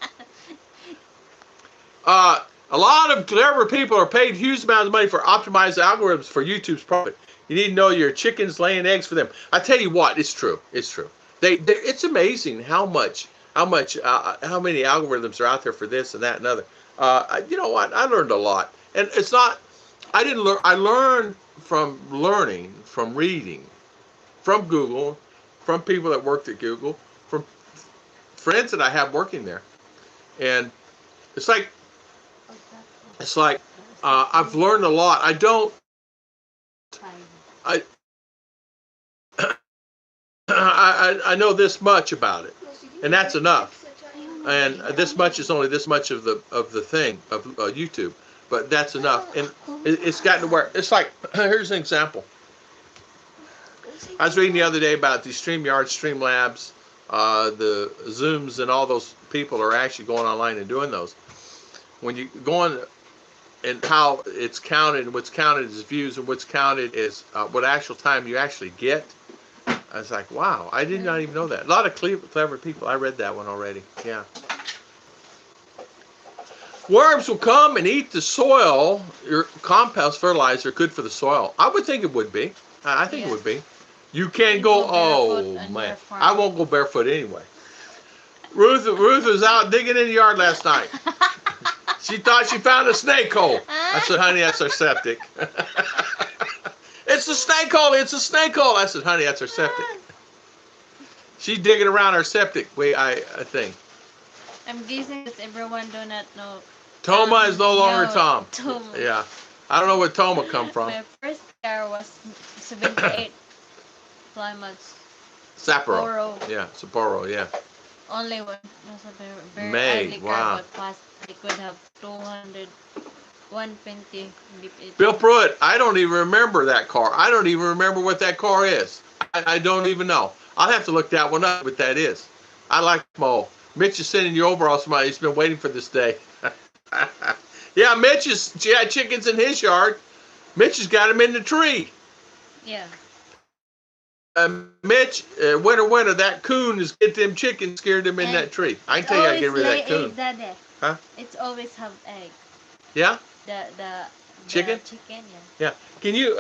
A lot of clever people are paid huge amounts of money for optimized algorithms for YouTube's profit. You need to know your chickens laying eggs for them. I tell you what, it's true. It's true. It's amazing how many algorithms are out there for this and that and other. You know what? I learned a lot, and it's not. I didn't learn. I learned from learning, from reading, from Google, from people that worked at Google, from friends that I have working there. And it's like I've learned a lot. I I know this much about it, and that's enough. And this much is only this much of the thing of YouTube, but that's enough. And it's gotten to where it's like, here's an example. I was reading the other day about these StreamYards, Streamlabs, the Zooms, and all those people are actually going online and doing those. When you go on, and how it's counted, what's counted is views, and what's counted is what actual time you actually get. I was like, wow, I did not even know that. A lot of clever people. I read that one already. Yeah. Worms will come and eat the soil. Your compost fertilizer good for the soil. I would think it would be. I think it would be. You can't go. Oh man, I won't go barefoot anyway. Ruth was out digging in the yard last night. She thought she found a snake hole. I said, honey, that's our septic. It's a snake hole. It's a snake hole. I said, honey, that's our septic. She's digging around our septic. I think. I'm guessing that everyone do not know. Toma is no longer Tom. Toma. Yeah. I don't know where Toma come from. My first car was 78 climates. Sapporo. Yeah, Sapporo, yeah. Only one was a very May, ugly wow. car, but fast. It could have 200, 120. Bill Pruitt, I don't even remember that car. I don't even remember what that car is. I don't even know. I'll have to look that one up, what that is. I like Mo. Mitch is sending you overall smile. He's been waiting for this day. Yeah, Mitch had chickens in his yard. Mitch has got them in the tree. Yeah. Mitch, winter, that coon is get them chickens, scared them in that tree. I can tell you how to get rid of that coon. Huh? It's always have egg. Yeah? The chicken? Chicken, yeah. Yeah. Can you,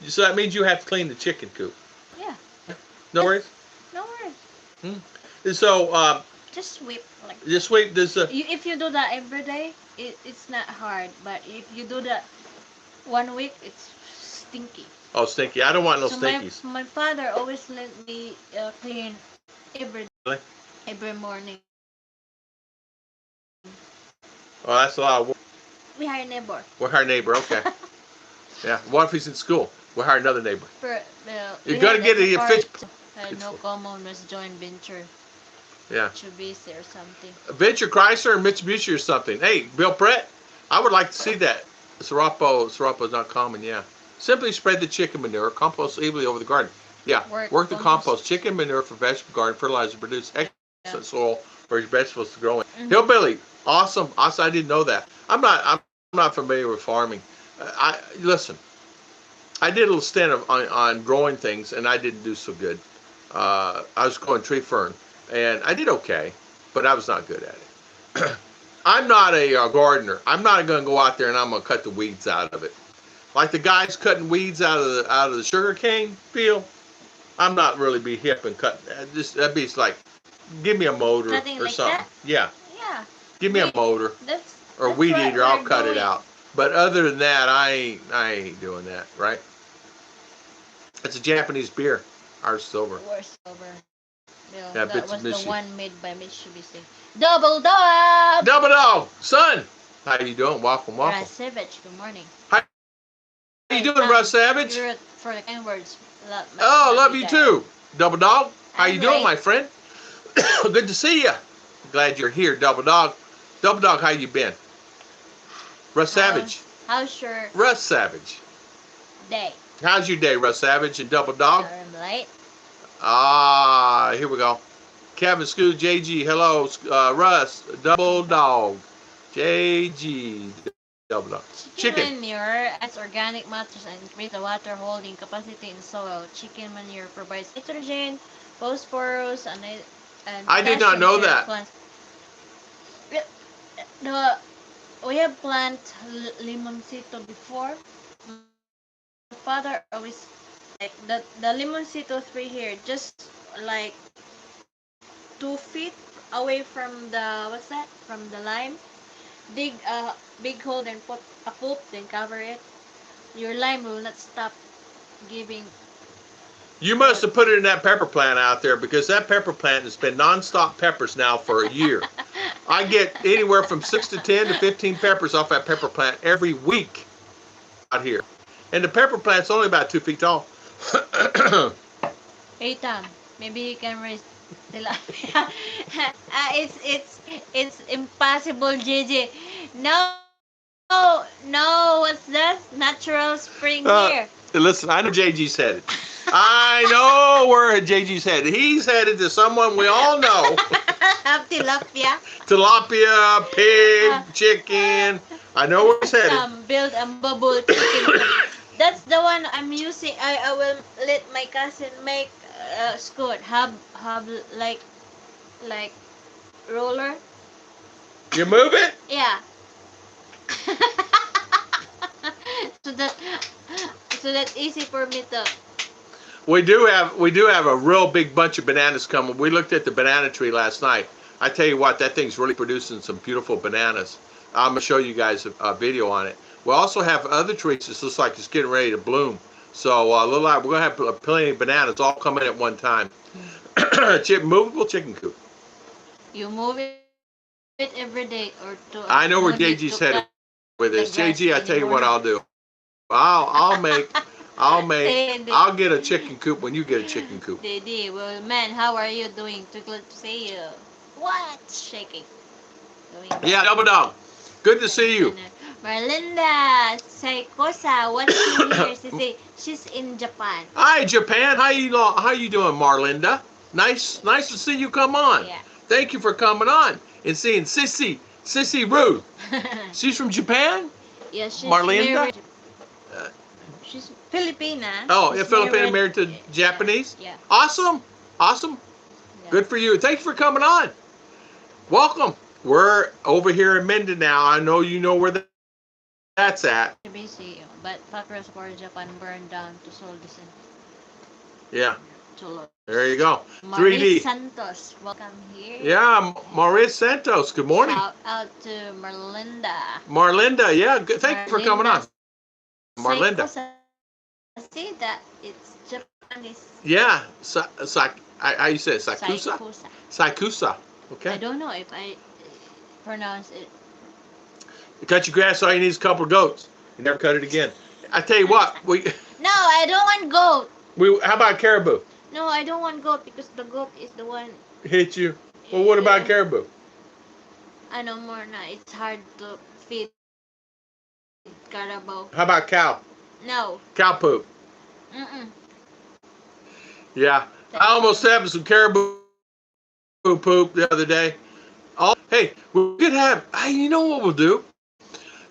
so that means you have to clean the chicken coop. Yeah. No worries? No worries. So, just sweep. Just sweep this. If you do that every day, it's not hard. But if you do that 1 week, it's stinky. Oh, stinky. I don't want no stinkies. My father always let me clean every morning. Oh, that's a lot of work. We hire a neighbor. We'll hire a neighbor, okay. Yeah. What if he's in school? We'll hire another neighbor. You got to get a fish. No common was joint venture. Yeah. Mitsubishi or something. Venture Chrysler or Mitsubishi or something. Hey, Bill Pratt, I would like to see that. Serapo's not common, yeah. Simply spread the chicken manure, compost evenly over the garden. Yeah, work the compost. Chicken manure for vegetable garden fertilizer produce excellent soil for your vegetables to grow in. Hillbilly, awesome. I didn't know that. I'm not familiar with farming. Listen. I did a little stint on growing things, and I didn't do so good. I was growing tree fern, and I did okay, but I was not good at it. I'm not a gardener. I'm not going to go out there and I'm going to cut the weeds out of it. Like the guys cutting weeds out of the sugar cane field, I'm not really be hip and cut. That'd be like, give me a motor Cutting or like something. that? Yeah. Yeah. Give me a motor or a weed eater. I'll cut it out. But other than that, I ain't doing that. Right? It's a Japanese beer. Ours silver. We're silver. Yeah, that was Mitsubishi. the one made by Mitsubishi. Double dog! Double dog! Son! How you doing? Welcome. Russ Savage, good morning. How you doing, Russ Savage? You're for the kind words. Love you too. Double dog, how you doing, my friend? Good to see you. Glad you're here, Double dog. Double dog, how you been? Russ Savage. How's your Russ Savage day? How's your day, Russ Savage and Double dog? I'm late. Here we go. Kevin Scoot, JG, hello, Russ, Double dog, JG, Double dog. Chicken manure adds organic matters and increase the water holding capacity in soil. Chicken manure provides nitrogen, phosphorus, and I did not know that. Plants. We have planted limoncito before. My father always like the limoncito tree here, just like 2 feet away from the lime. Dig a big hole and put a pulp, then cover it. Your lime will not stop giving You must have put it in that pepper plant out there because that pepper plant has been nonstop peppers now for a year. I get anywhere from 6 to 10 to 15 peppers off that pepper plant every week out here. And the pepper plant's only about 2 feet tall. Hey Tom, maybe you can raise tilapia. It's impossible, JJ. No, no, what's that? Natural spring here. Listen, I know JG's headed. I know where JG's headed. He's headed to someone we all know. Tilapia. Tilapia, pig, chicken. I know where he's headed. Build a bubble chicken. That's the one I'm using. I will let my cousin make scoot. Have like roller. You move it? Yeah. so that's easy for me to. We do have a real big bunch of bananas coming. We looked at the banana tree last night. I tell you what, that thing's really producing some beautiful bananas. I'm gonna show you guys a video on it. We also have other trees that looks like it's getting ready to bloom. So we're gonna have plenty of bananas all coming at one time. Movable chicken coop. You move it every day or two. I know where JG's headed with this. JG, I tell you what I'll do. I'll get a chicken coop when you get a chicken coop. Didi, well, man, how are you doing? Too good to see you. What? Shaking. Yeah, double dog. Good to see you. Marlinda, say Kosa, what's she here? She say she's in Japan. Hi, Japan. How you doing, Marlinda? Nice to see you come on. Yeah. Thank you for coming on and seeing Sissy Ruth. She's from Japan? Yeah, she's Marlinda? married. She's Filipina. Oh, she's yeah, Filipino married to Japanese? Yeah. Awesome. Yeah. Good for you. Thank you for coming on. Welcome. We're over here in Mindanao. I know you know where that's at. Busy, but factories for Japan burned down to Soldisin. Yeah. To there you go. Maurice 3D. Santos, welcome here. Yeah, Maurice Santos. Good morning. Shout out to Marlinda. Marlinda, yeah. Good. Thank you for coming on. Marlinda. See that it's Japanese. Yeah. How you say it? Saikusa? Saikusa. Okay. I don't know if I pronounce it. You cut your grass, all you need is a couple of goats. You never cut it again. I tell you what, No, I don't want goat. How about caribou? No, I don't want goat because the goat is the one. Hit you. Well, what about caribou? I know more now. It's hard to feed carabao. How about cow? No. Cow poop. Yeah. I almost had some caribou poop the other day. Hey, we could have, you know what we'll do?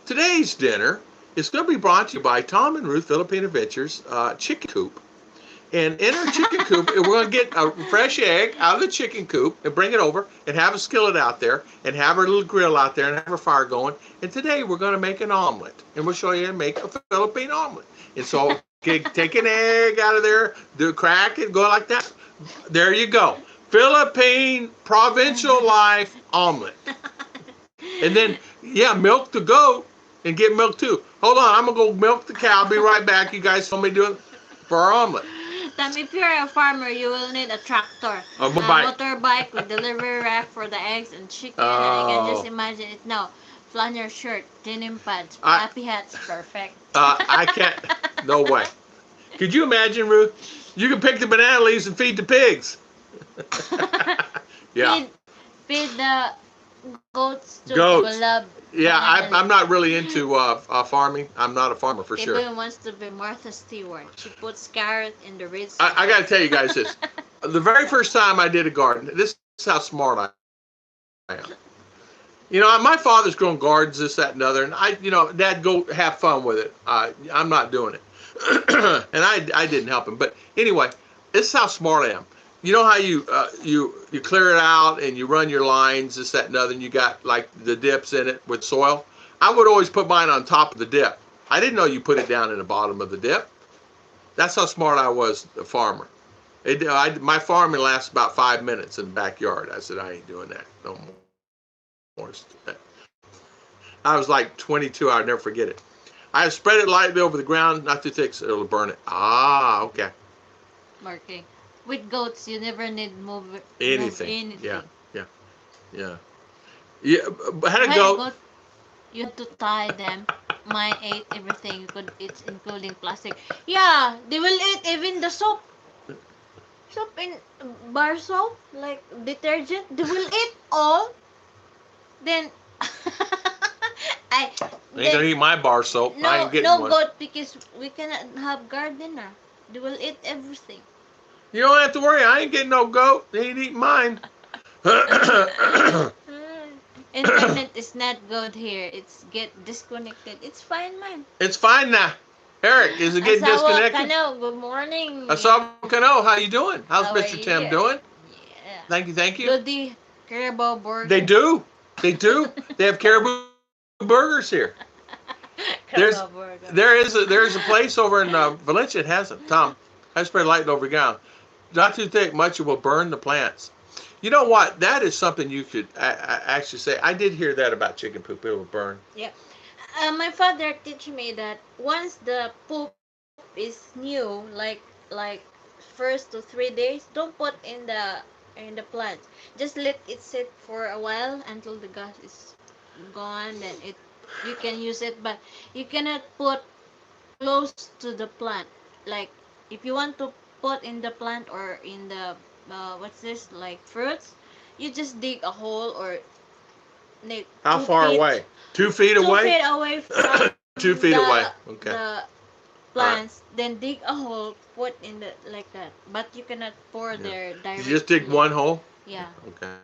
Today's dinner is going to be brought to you by Tom and Ruth Philippine Adventures Chicken Coop. And in our chicken coop, we're going to get a fresh egg out of the chicken coop and bring it over and have a skillet out there and have our little grill out there and have our fire going. And today we're going to make an omelet. And we'll show you how to make a Philippine omelet. And so take an egg out of there, crack it, go like that. There you go. Philippine Provincial life omelet. And then, yeah, milk the goat and get milk too. Hold on, I'm going to go milk the cow. I'll be right back. You guys told me to do it for our omelet. If you're a farmer, you will need a tractor, a motorbike with delivery rack for the eggs and chicken. And I can just imagine it now. Flannel shirt, denim pants, happy hats, perfect. I can't. No way. Could you imagine, Ruth? You can pick the banana leaves and feed the pigs. Yeah. Feed the goats to love. Yeah, I'm not really into farming. I'm not a farmer for sure. Even wants to be Martha Stewart. She puts carrot in the red. I got to tell you guys this. The very first time I did a garden, this is how smart I am. You know, my father's grown gardens, this, that, and other, and Dad, go have fun with it. I'm not doing it. And I didn't help him. But anyway, this is how smart I am. You know how you clear it out and you run your lines, this, that, and other, and you got like the dips in it with soil? I would always put mine on top of the dip. I didn't know you put it down in the bottom of the dip. That's how smart I was, a farmer. My farming lasts about 5 minutes in the backyard. I said, I ain't doing that no more. I was like 22. I'll never forget it. I spread it lightly over the ground, not too thick, so it'll burn it. Ah, okay. Okay. With goats, you never need move Anything. anything. Yeah. Yeah. Yeah. Yeah. But had a When goat. you had to tie them. Mine ate everything. It's including plastic. Yeah, they will eat even the soap. Soap in bar soap, like detergent. They will eat all. Then I Ain't gonna then eat my bar soap. I ain't getting no one. goat because we cannot have gardener. They will eat everything. You don't have to worry. I ain't getting no goat. They ain't eating mine. Internet is not good here. It's get disconnected. It's fine, man. It's fine now. Eric, is it getting Asawa disconnected? Kano, good morning. Asawa Kano, how you doing? How's How are Mr. you Tim doing? doing? Yeah. Thank you, thank you. Lodi Carabao burger. They do. They do. They have caribou burgers here. There's Carabao burger. there's a place over in Valencia that has them. Tom, I spread light over ground. Not too thick, much it will burn the plants. You know what? That is something you could actually say. I did hear that about chicken poop. It will burn. Yeah. My father teach me that once the poop is new, like 1 to 3 days, don't put in the plant. Just let it sit for a while until the gas is gone. Then you can use it, but you cannot put close to the plant. Like if you want to put in the plant or in the what's this like fruits, you just dig a hole or like How 2 feet, far away? 2 feet 2 away? feet away from 2 feet away. Okay. the plants. Then dig a hole, put in the like that. But you cannot pour Yeah. there You directly. just dig one hole? Yeah. Okay.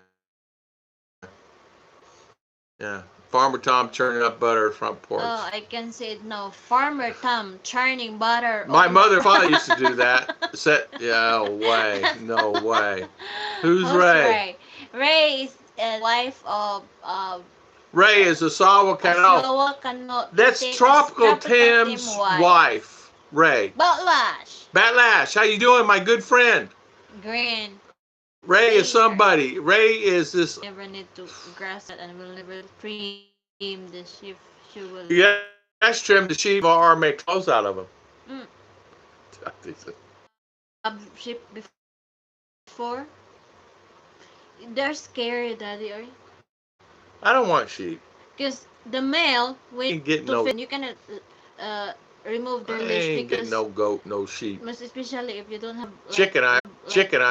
Yeah. Farmer Tom churning up butter front porch. Oh, I can see it now. Farmer Tom churning butter. My on mother the- and father used to do that. Yeah, no way. No way. Who's Who's Ray? Ray is a wife of Ray is Asawa Kano. Asawa Kano. That's Tropical Tim's wife. Ray. Batlash. Batlash, how you doing, my good friend? Green. Ray is somebody. Ray is this. Never need to grass it and will never trim the sheep. She will. Yeah, that's trim the sheep or make clothes out of them. Sheep before. They're scary, Daddy. I don't want sheep. Because the male Ain't wait getting to no. fin. You cannot remove their I leash ain't getting because no goat, no sheep. most especially if you don't have like, Chicken, I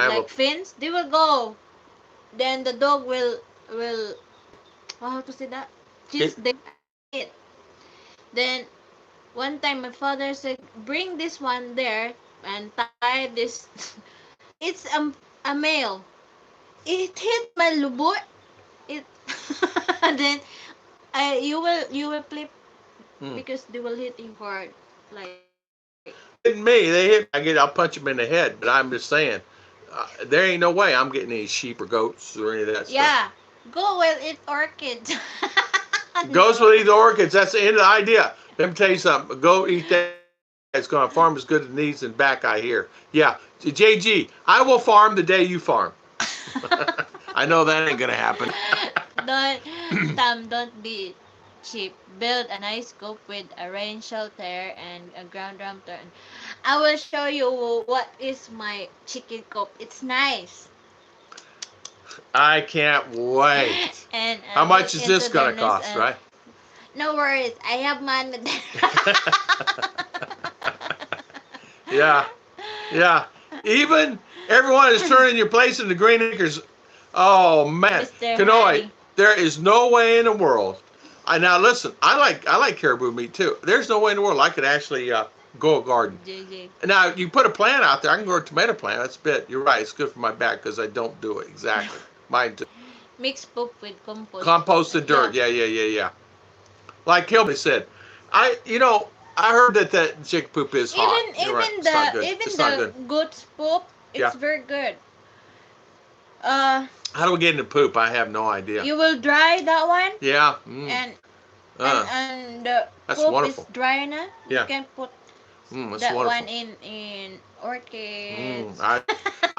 have like fins, they will go. Then the dog will how to say that? Chase them it. Then one time my father said, "Bring this one there and tie this." It's a male. It hit my lubot. It then you will flip because they will hit you hard like. Hitting me, they hit me. I'll punch them in the head. But I'm just saying, there ain't no way I'm getting any sheep or goats or any of that stuff. Yeah, go will eat orchids. Goats will eat the orchids. That's the end of the idea. Let me tell you something. A goat eat that. It's going to farm as good as knees and back, I hear. Yeah. JG, I will farm the day you farm. I know that ain't going to happen. Don't be cheap. Build a nice coop with a rain shelter and a ground router. I will show you what is my chicken coop. It's nice. I can't wait. And how much is this going to cost, right? No worries. I have money there. Yeah. Yeah. Even everyone is turning your place in the Green Acres. Oh man, Mr. Kanoi, Honey. there is no way in the world. Now listen, I like caribou meat too. There's no way in the world I could actually go a garden. JJ. Now you put a plant out there. I can grow a tomato plant. That's a bit. You're right. It's good for my back because I don't do it exactly. Mine too. Mixed poop with compost. Composted dirt. Yeah. Like Kilby said, I heard that chicken poop is hot. You're right. It's not good. It's not good. goat's poop, it's very good. How do we get into poop? I have no idea. You will dry that one. Yeah. And the that's poop wonderful. is dry now. Yeah. You can put that's that wonderful. one in orchids.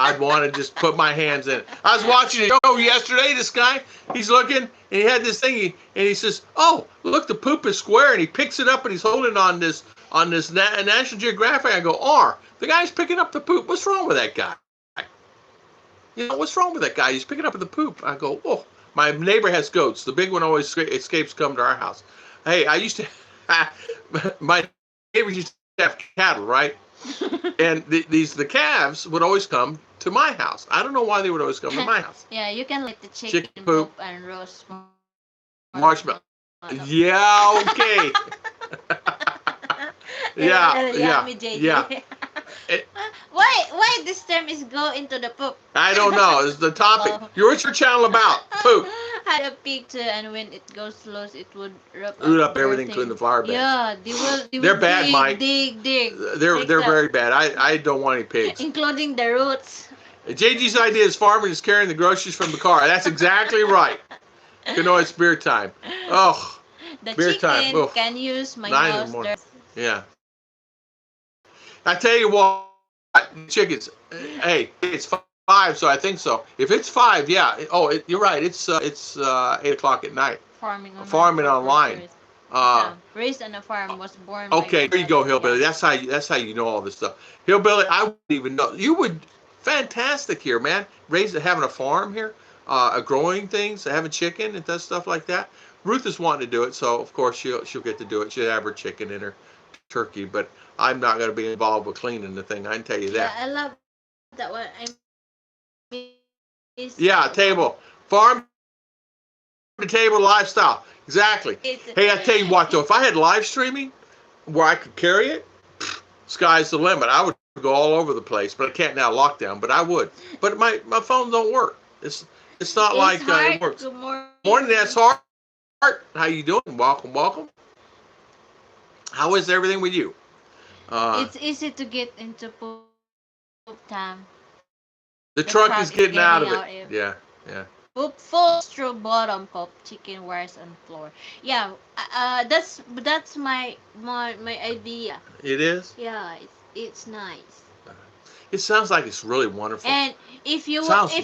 I'd want to just put my hands in it. I was watching a show yesterday. This guy, he's looking, and he had this thing, and he says, "Oh, look, the poop is square," and he picks it up, and he's holding on this on this National Geographic. I go, the guy's picking up the poop. What's wrong with that guy? What's wrong with that guy? He's picking up the poop. I go, oh, my neighbor has goats. The big one always escapes come to our house. Hey, I used to, my neighbors used to have cattle, right? And the calves would always come to my house. I don't know why they would always come to my house. Yeah, you can let the chicken poop and roast marshmallow. Yeah, okay. yeah. Why this term is go into the poop? I don't know. It's the topic. What's your channel about? Poop. Had a pig too, and when it goes loose, it would root up everything in the flower beds. Yeah, they're bad, dig, Mike. Dig. They're very bad. I don't want any pigs, including the roots. JG's idea is farming is carrying the groceries from the car. That's exactly right. You know, it's beer time. Oh, the beer chicken time. Oh. Can use my 9 in the morning. Yeah. I tell you what, chickens. Hey, it's 5, so I think so. If it's 5, yeah. Oh, you're right. It's 8 o'clock at night. Farming online. Raised on a farm, was born. Okay, there you go, Hillbilly. That's how you know all this stuff. Hillbilly, I wouldn't even know. You would. Fantastic here, man. Having a farm here, growing things, having chicken and does stuff like that. Ruth is wanting to do it, so of course she'll get to do it. She'll have her chicken and her turkey, but I'm not going to be involved with cleaning the thing. I can tell you that. Yeah, I love that one. Table farm to table lifestyle. Exactly. Hey, I tell you what though, if I had live streaming where I could carry it, sky's the limit. I would go all over the place, but I can't now lockdown. But I would. But my phone don't work. It's not like it works. Good morning, that's hard. How you doing? Welcome. How is everything with you? It's easy to get into poop time. The truck is getting out of it. Yeah. Poop falls through bottom pop, chicken wires on floor. Yeah, that's my idea. It is? Yeah, it's nice. It sounds like it's really wonderful. And if you wonderful.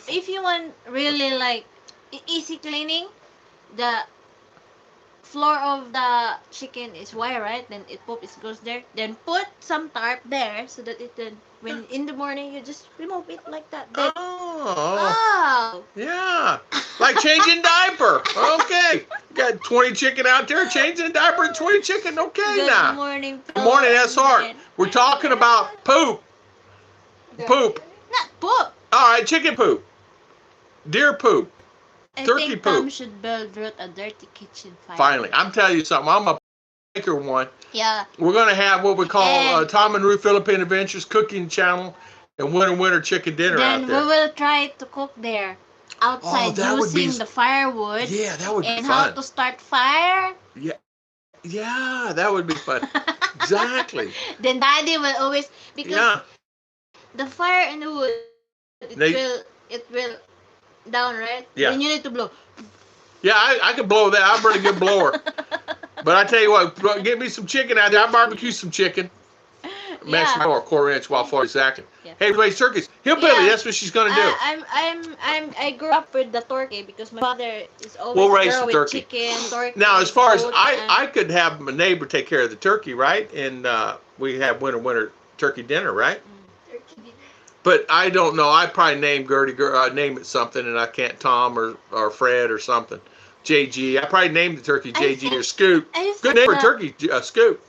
If you want really like easy cleaning, the floor of the chicken is wire, right? Then it goes there. Then put some tarp there so that it then when in the morning you just remove it like that. Then, yeah, like changing diaper. Okay, got 20 chicken out there changing a diaper and 20 chicken. Okay, Good now. Morning. Good morning. That's hard. We're talking about poop. Poop. Not poop. All right, chicken poop. Deer poop. Turkey think poop. Tom should build Ruth a dirty kitchen Finally, I'm telling you something. I'm a maker one. Yeah. We're gonna have what we call Tom and Ruth Philippine Adventures cooking channel and winter chicken dinner out there. Then we will try to cook there outside using the firewood. Yeah, that would be fun. And how to start fire. Yeah, that would be fun. Exactly. Then Daddy will always because the fire in the wood it will down, right? Yeah. Then you need to blow. Yeah, I can blow that. I'm a pretty good blower. But I tell you what, get me some chicken out there. I'll barbecue some chicken. Maximum or quarter-inch wild floor, exactly. Yeah. Hey, raise turkeys. Hillbilly, that's what she's gonna do. I grew up with the turkey because my father is always raise the turkey. Chicken, turkey. Now, as far as I could have my neighbor take care of the turkey, right? And we have winter turkey dinner, right? But I don't know. I probably name name it something, and I can't. Tom or Fred or something. JG. I probably named the turkey JG or Scoop. Good name for turkey. Scoop.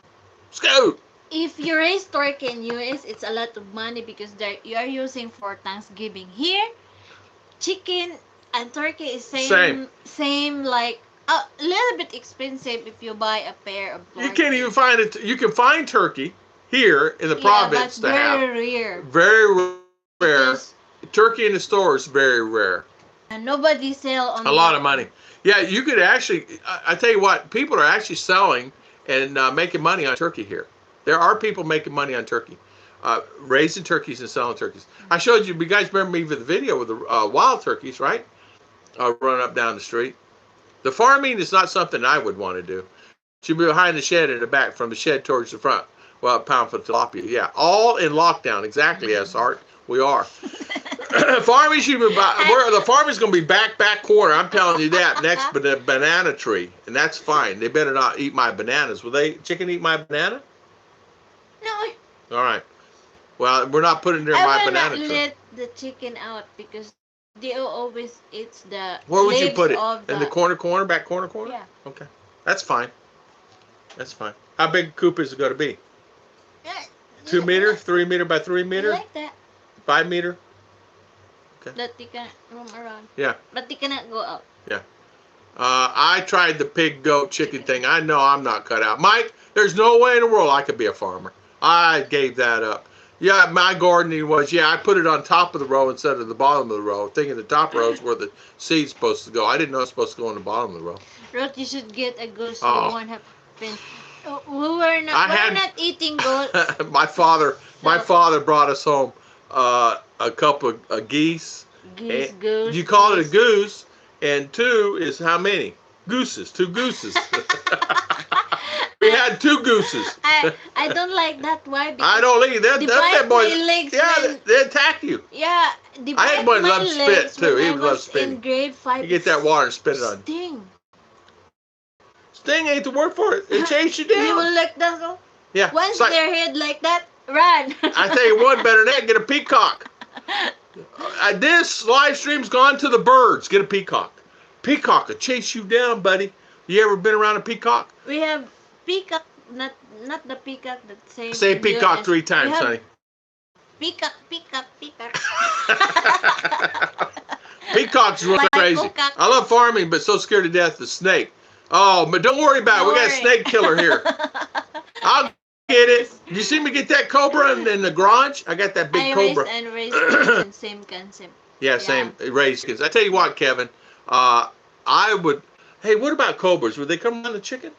Scoop. If you raise turkey in US, it's a lot of money because you are using for Thanksgiving. Here, chicken and turkey is same like a little bit expensive if you buy a pair of turkey. You can't even find it. You can find turkey here in the province. But very rare. Very rare. Turkey in the store is very rare. And nobody sell on a lot of money. Yeah, you could actually. I tell you what, people are actually selling and making money on turkey here. There are people making money on turkey, raising turkeys and selling turkeys. I showed you guys remember me with the video with the wild turkeys, right? Running up down the street. The farming is not something I would want to do. Should be behind the shed in the back, from the shed towards the front. Well, pound for tilapia. Yeah, all in lockdown. Exactly, yes, Art. We are. Farming should be the farming's going to be back corner. I'm telling you that. Next banana tree, and that's fine. They better not eat my bananas. Will chicken eat my banana? No, All right. Well, we're not putting it in my I will banana not tray. let the chicken out because they always eats the Where would you leaves put it? of In the corner, back corner? Yeah. Okay. That's fine. That's fine. How big a coop is it going to be? Yeah, 2 meter, 3 meter by 3 you meter, like that 5 meter? that you can roam around, Yeah. but you cannot go out. Yeah. I tried the pig, goat, chicken thing. I know I'm not cut out. Mike, there's no way in the world I could be a farmer. I gave that up. Yeah, my gardening was, I put it on top of the row instead of the bottom of the row, thinking the top row is where the seed's supposed to go. I didn't know it's supposed to go in the bottom of the row. Ruth, you should get a goose. Oh. You won't happen. We're I not eating goats. my father brought us home a couple of geese. Goose, And goose. you call it a goose. goose, and 2 is how many? Gooses, 2 gooses. We had 2 gooses. I don't like that. Why? Because I don't leave. they bite That boy, my legs yeah, when- they attack you. Yeah, they I had bite one my love spit, legs too. when He I would love was spitting. in grade 5. You get that water and spit it on. Sting. Sting ain't the word for it. It chase you down. You will like that. Oh. Yeah. Once It's like, their head like that, run. I tell you one better than that, get a peacock. This live stream's gone to the birds. Get a peacock. Peacock will chase you down, buddy. You ever been around a peacock? We have peacock, not the peacock that same. Say in peacock US. 3 We times, have honey. Peacock, peacock, peacock. Peacock's real Like crazy. peacock. I love farming, but so scared to death of the snake. Oh, but don't worry about it. We got a Don't snake killer here. I'll get it. You see me get that cobra in the garage? I got that big I cobra. raised chicken, same concept. Yeah, same. Raised kids. I tell you what, Kevin. I would. Hey, what about cobras? Would they come around the chicken?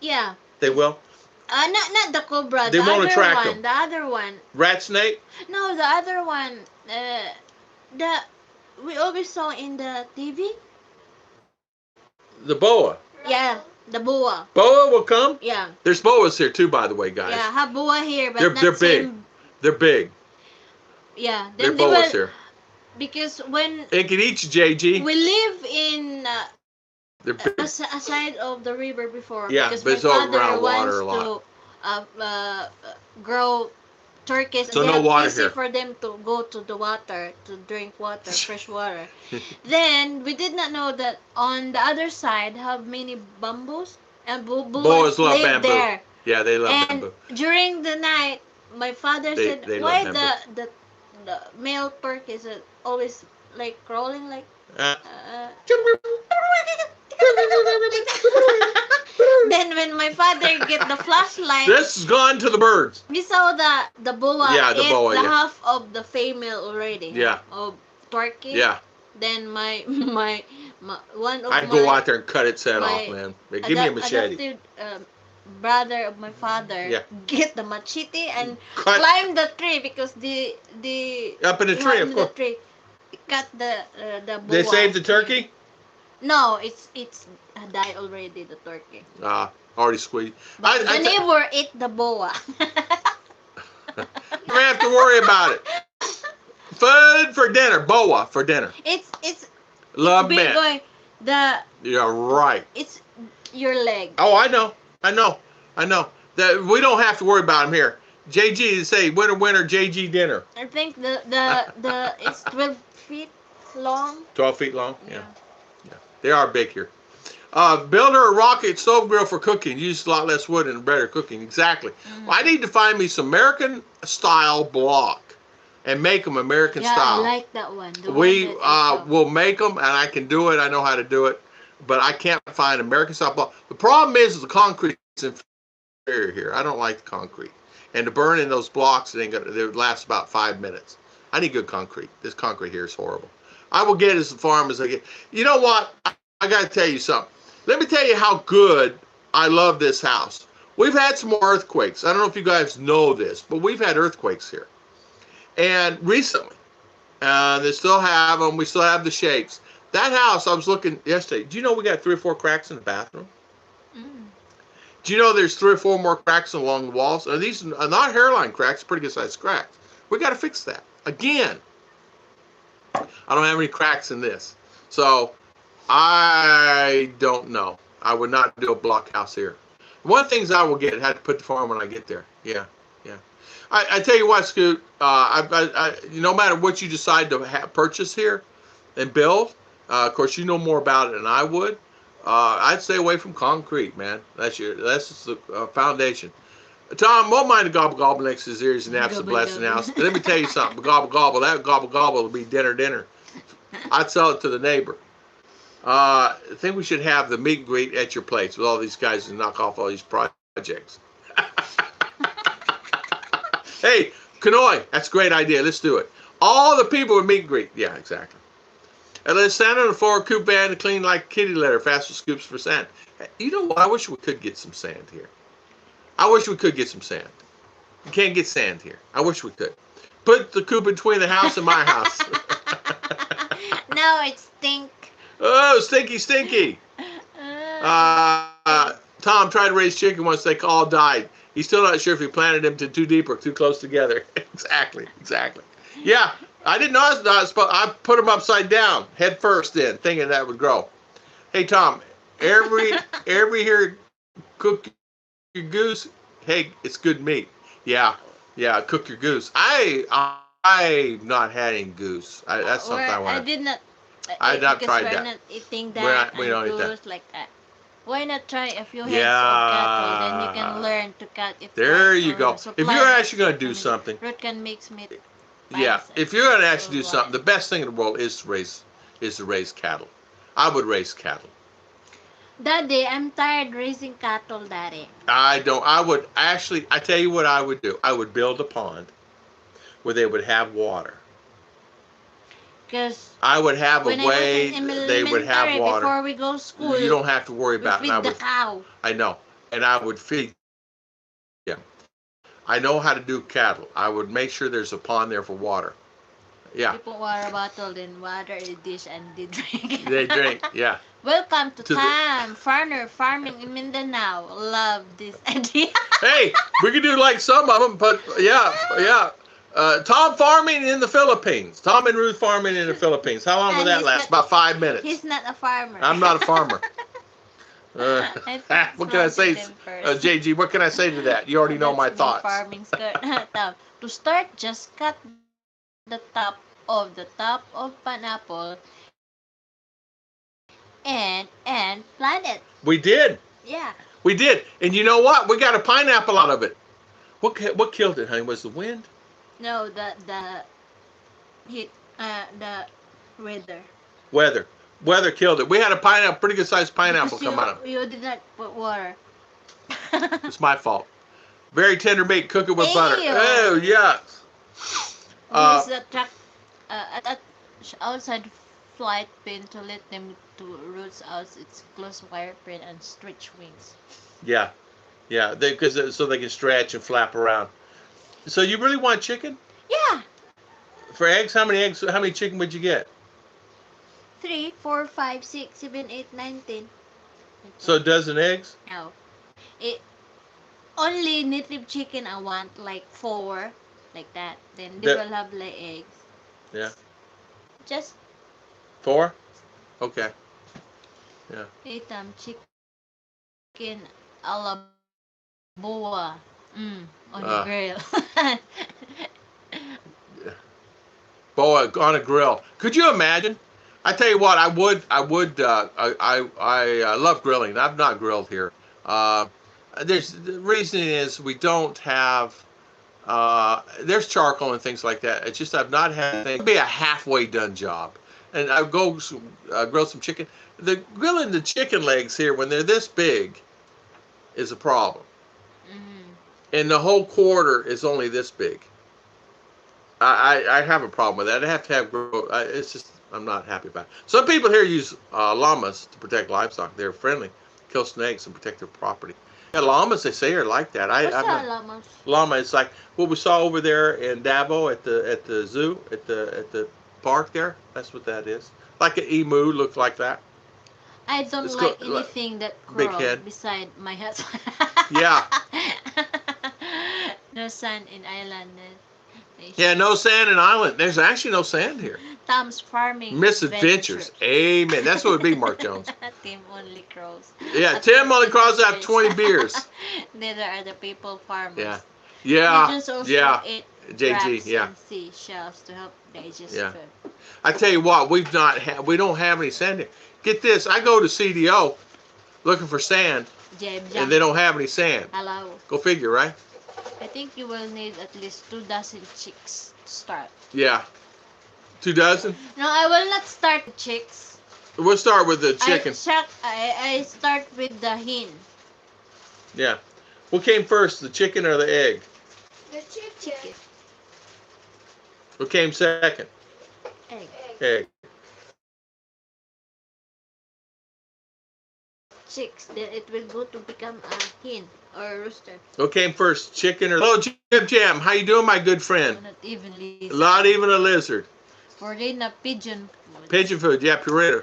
Yeah. They will. Not the cobra. They the won't other attract one. them. The other one. Rat snake? No, the other one. The we always saw in the TV. The boa. Yeah, the boa. Boa will come? Yeah. There's boas here too, by the way, guys. Yeah, have boa here, but They're- not they're big. same. They're big. Yeah, They're then they boas will, here. because when It can eat you, JG. we live in They're big. aside of the river before, Yeah, because but my it's all father around water wants a to grow turkeys, So and no they have water easy here. for them to go to the water to drink water, fresh water. Then we did not know that on the other side have many bamboos, and Boas love live bamboo. there. Yeah, they love And bamboo. during the night, my father They said, love "Why bamboo." the male turkeys are always like crawling like?" Uh, Then when my father get the flashlight, this has gone to the birds. we saw the boa Yeah, the eat boa, the yeah. half of the female already. Yeah. Of turkey. Yeah, Then my one of I'd my go out there and cut its head my off, man. Give me a machete. adopted brother of my father Yeah. get the machete and Cut climb the tree because the up in the tree, in of the course. tree. Cut the boa. They saved the turkey? No, it's died already, the turkey. Already squeezed. But the neighbor ate the boa. Never have to worry about it. Food for dinner. Boa for dinner. It's Love big man. boy. You're right. It's your leg. Oh, I know. That we don't have to worry about them here. JG say winter JG dinner. I think the it's 12 feet long. 12 feet long. Yeah. They are big here. Build her a rocket stove grill for cooking. Use a lot less wood and better cooking. Exactly. Well, I need to find me some American style block and make them American Yeah, style. I like that one. The We one that will make them, and I can do it. I know how to do it, but I can't find American style block. The problem is the concrete is inferior here. I don't like the concrete, and to burn in those blocks, it would last about 5 minutes. I need good concrete. This concrete here is horrible. I will get as farm as I get. You know what? I got to tell you something. Let me tell you how good I love this house. We've had some more earthquakes. I don't know if you guys know this, but we've had earthquakes here. And recently, they still have them. We still have the shakes. That house, I was looking yesterday. Do you know we got 3 or 4 cracks in the bathroom? Do you know there's 3 or 4 more cracks along the walls? And these are not hairline cracks, pretty good sized cracks. We got to fix that. Again, I don't have any cracks in this. So I don't know. I would not do a block house here. One of the things I will get, I had to put the farm when I get there. Yeah. I tell you what, Scoot. No matter what you decide to purchase here and build, of course you know more about it than I would. I'd stay away from concrete, man. That's just the foundation. Tom, won't mind the gobble gobble next to his ears and naps the blessing house. Let me tell you something. Gobble gobble. That gobble gobble will be dinner. I'd sell it to the neighbor. I think we should have the meet and greet at your place with all these guys who knock off all these projects. Hey, Kanoi, that's a great idea. Let's do it. All the people would meet and greet. Yeah, exactly. And let's stand on the floor, coop band, clean like kitty litter, faster scoops for sand. You know what? I wish we could get some sand here. I wish we could get some sand. You can't get sand here. I wish we could. Put the coop between the house and my house. No, it's stink. Oh, stinky. Tom tried to raise chicken once. They all died. He's still not sure if he planted them too deep or too close together. Exactly. Yeah, I didn't know I put them upside down, head first in, thinking that would grow. Hey, Tom, every here cook your goose. Hey, it's good meat. Yeah, cook your goose. I've not had any goose. That's something I want. I did not. I've not tried that. We're not eating that. We don't eat that. Like that. Why not try a few heads of cattle? Then you can learn to cut it. There you go. If you're actually going to do something, Ruth can mix meat. Yeah, if you're going to actually do something, the best thing in the world is to raise cattle. I would raise cattle. Daddy, I'm tired raising cattle, Daddy. I tell you what I would do. I would build a pond where they would have water. Because I would have a way they would have water. Before we go to school, you don't have to worry about it. Feed the cow. I know. And I would feed them. I know how to do cattle. I would make sure there's a pond there for water. Yeah. You put water bottle in water in the dish and they drink. They drink, yeah. Welcome to Tom, farming in Mindanao. Love this idea. Hey, we could do like some of them, but yeah. Tom farming in the Philippines. Tom and Ruth farming in the Philippines. How long will that last? About 5 minutes. He's not a farmer. I'm not a farmer. What can I say? JG, what can I say to that? You already know my thoughts. Farming skirt. To start, just cut the top of pineapple and plant it. We did. Yeah. We did. And you know what? We got a pineapple out of it. What killed it, honey? Was the wind? No, the heat, the weather. Weather killed it. We had a pineapple, pretty good sized pineapple come out. You did not put water. It's my fault. Very tender meat. Cook it with butter. Ew. Oh, yeah. Use the truck outside flight pin to let them to roots out its close wire pin and stretch wings. Yeah. So they can stretch and flap around. So you really want chicken? Yeah. For eggs, how many chicken would you get? 3, 4, 5, 6, 7, 8, 9, 10. So a dozen eggs? No. Only native chicken I want like 4, like that. Then they will have like eggs. Yeah. Just 4? Okay. Yeah. Eat chicken a la boa. On the grill. Boa on a grill. Could you imagine? I tell you what, I love grilling. I've not grilled here. The reason is we don't have. There's charcoal and things like that. It's just I've not had. It'd be a halfway done job, and I go grill some chicken. The grilling the chicken legs here when they're this big is a problem. And the whole quarter is only this big. I have a problem with that. I have to have. It's just I'm not happy about it. Some people here use llamas to protect livestock. They're friendly, kill snakes and protect their property. Yeah, llamas they say are like that. What's that llamas? Llama is like what we saw over there in Davao at the zoo at the park there. That's what that is. Like an emu looks like that. I don't like anything that crawls beside my husband. Yeah. No sand in island. Yeah, no sand in island. There's actually no sand here. Tom's farming misadventures. Amen. That's what it would be, Mark Jones. Tim only crows. Yeah, Tim only crows out 20 beers. Neither are the people farmers. Yeah. Yeah, Pigeons also yeah, eat JG, crabs yeah, and seashells to help digest yeah. food. I tell you what, we don't have any sand here. Get this, I go to CDO looking for sand, Jeb and Jam. they don't have any sand. Hello. Go figure, right? I think you will need at least 2 dozen chicks to start. Yeah, 2 dozen. No, I will not start with chicks. We'll start with the chicken. I start with the hen. Yeah. What came first, the chicken or the egg? The chicken. What came second? Egg. Egg. Chicks. Then it will go to become a hen or a rooster. What came first, chicken or? Hello, Jim Jam. How you doing, my good friend? Not even lizard. Not even a lizard. For then a pigeon food. Pigeon food. Yeah, puree.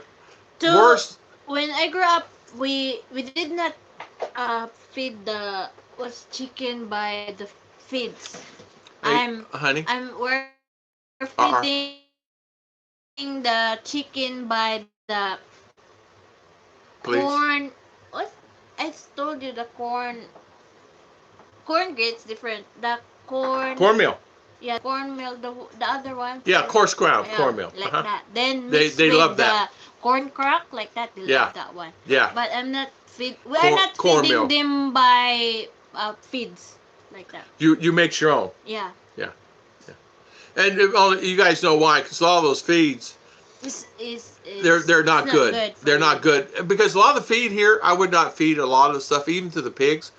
So, Worst. when I grew up, we did not feed the chicken by the feeds. Hey, honey. We're feeding the chicken by the Please. corn. What? I told you the corn. Corn grits different. The corn. Cornmeal. Yeah, cornmeal. The other one. Yeah, coarse ground Yeah, cornmeal. like that. Then They mixed with love that. the corn crack like that. They Yeah. love that one. Yeah. But I'm not feed. We are not cornmeal. feeding them by feeds like that. You mix your own. Yeah. And you guys know why? Because all those feeds, they're not good. They're not good because a lot of the feed here, I would not feed a lot of the stuff, even to the pigs,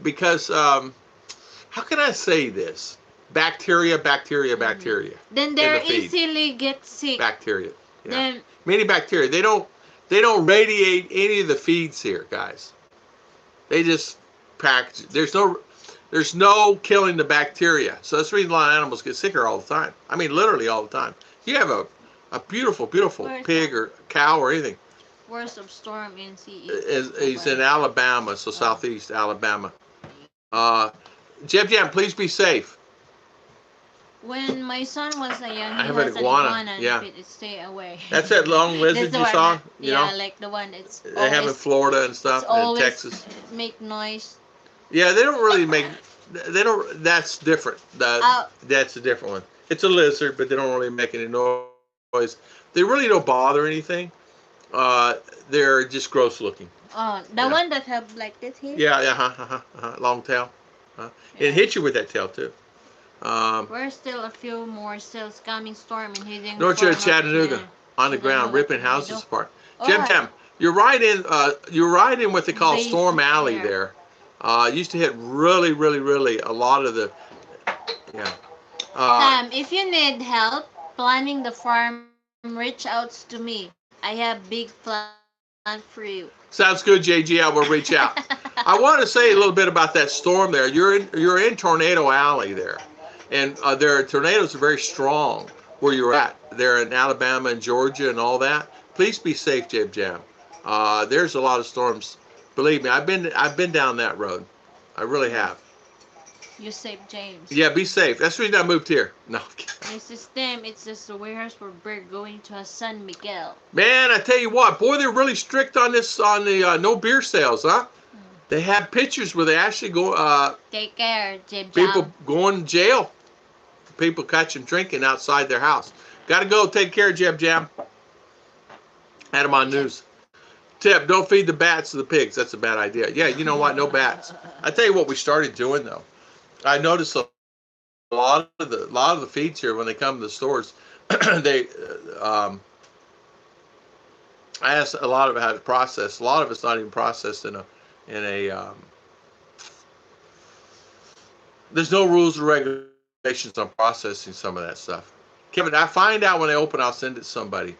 because how can I say this? Bacteria. Then they easily get sick. Bacteria. Yeah. Then Many bacteria. They don't radiate any of the feeds here, guys. They just package. There's no killing the bacteria. So that's the reason a lot of animals get sicker all the time. I mean, literally all the time. You have a beautiful pig or cow or anything. worst of storm in CE. He's in Alabama, so southeast Alabama. Jam, please be safe. When my son was young, he have has an iguana. Yeah. Stay away. That's that long lizard That's you the saw? one. You Yeah, know? like the one. It's They have in Florida and stuff, it's and always Texas. make noise. Yeah, they don't really make. They don't. That's different. That's a different one. It's a lizard, but they don't really make any noise. They really don't bother anything. They're just gross looking. Oh, the one that have like this here. Yeah, long tail. It hits you with that tail too. We're still a few more cells coming storm and hitting. North Shore of Chattanooga on the ground, ripping houses apart. Jim, you're right in. You're right in what they call Storm Alley there. Used to hit really a lot of the. Yeah. If you need help planning the farm, reach out to me. I have big plan for you. Sounds good, JG. I will reach out. I want to say a little bit about that storm there. You're in Tornado Alley there, and tornadoes are very strong where you're at. They're in Alabama and Georgia and all that. Please be safe, Jam. There's a lot of storms. Believe me, I've been down that road. I really have. You save James. Yeah, be safe. That's the reason I moved here. No. My system, it's just a warehouse for bird going to a San Miguel. Man, I tell you what, boy, they're really strict on this, on the no beer sales, huh? They have pictures where they actually go. Take care, Jim. People going to jail. People catching drinking outside their house. Got to go. Take care, Jam. Had them on news. Tip: don't feed the bats to the pigs. That's a bad idea. Yeah, you know what? No bats. I tell you what, we started doing though. I noticed a lot of the feeds here when they come to the stores. They I asked a lot of how to process. A lot of it's not even processed in a there's no rules or regulations on processing some of that stuff. Kevin, I find out when I open, I'll send it to somebody.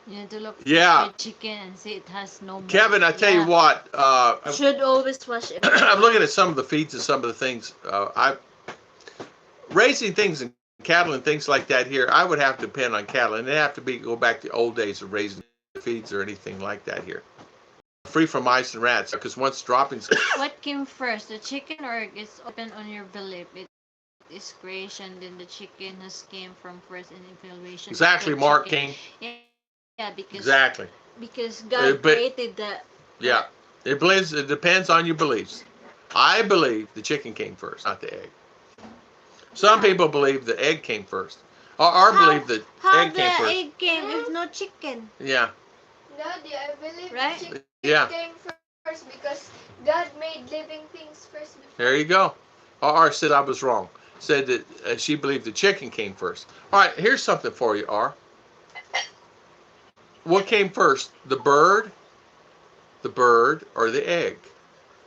You need to look for Yeah. chicken and see it has no milk. Kevin, I tell you what, should always wash it. I'm looking at some of the feeds and some of the things. Raising things in cattle and things like that here, I would have to depend on cattle, and it'd have to go back to old days of raising feeds or anything like that here. Free from mice and rats, because once droppings. What came first, the chicken or it's open on your belief? It is creation, then the chicken has came from first in evaluation. Exactly, Mark King. Yeah, because Exactly. Because God created the. Yeah, it depends on your beliefs. I believe the chicken came first, not the egg. Some people believe the egg came first. Or believe the egg came How first. the egg came if no chicken? Yeah. Daddy, I believe Right? chicken Yeah. came first because God made living things first before. There you go. R said I was wrong. Said that she believed the chicken came first. All right, here's something for you, R. What came first, the bird, or the egg?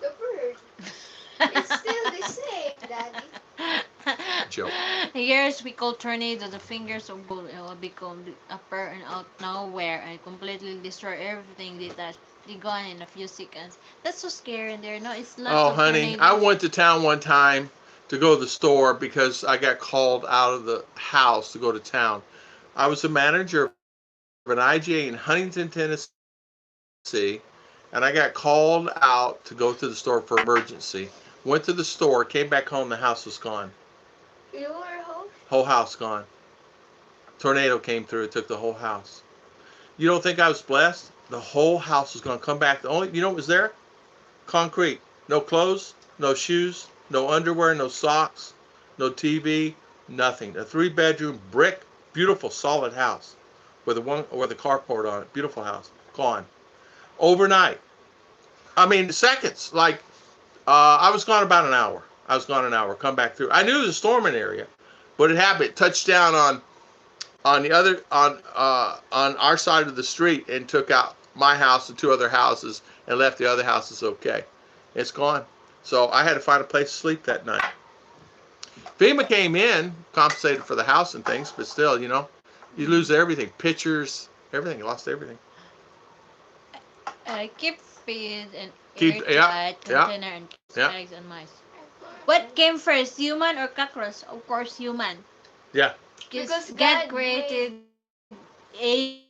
The bird. It's still the same, Daddy. Joke. Here's we call tornado, the fingers of gold. It will become appear and out nowhere and completely destroy everything they touch. They gone in a few seconds. That's so scary in there. No, it's lots Oh, of honey, tornadoes. I went to town one time to go to the store because I got called out of the house to go to town. I was the manager of an IGA in Huntington, Tennessee, and I got called out to go to the store for emergency. Went to the store, came back home, the house was gone. You were home? Whole house gone. Tornado came through, took the whole house. You don't think I was blessed? The whole house was going to come back. The only, you know what was there? Concrete. No clothes, no shoes, no underwear, no socks, no TV, nothing. A 3-bedroom brick, beautiful, solid house with a carport on it. Beautiful house. Gone. Overnight. I mean, seconds. Like, I was gone about an hour. Come back through. I knew it was a storming area, but it happened. It touched down on the other on our side of the street and took out my house and 2 other houses and left the other houses okay. It's gone. So I had to find a place to sleep that night. FEMA came in, compensated for the house and things, but still, you know, you lose everything. Pictures, everything. You lost everything. Keep feed and Keep- yeah, airtight yeah, container and yeah. eggs and mice. What came first, human or cockroach? Of course, human. Yeah. Because God God created Abe,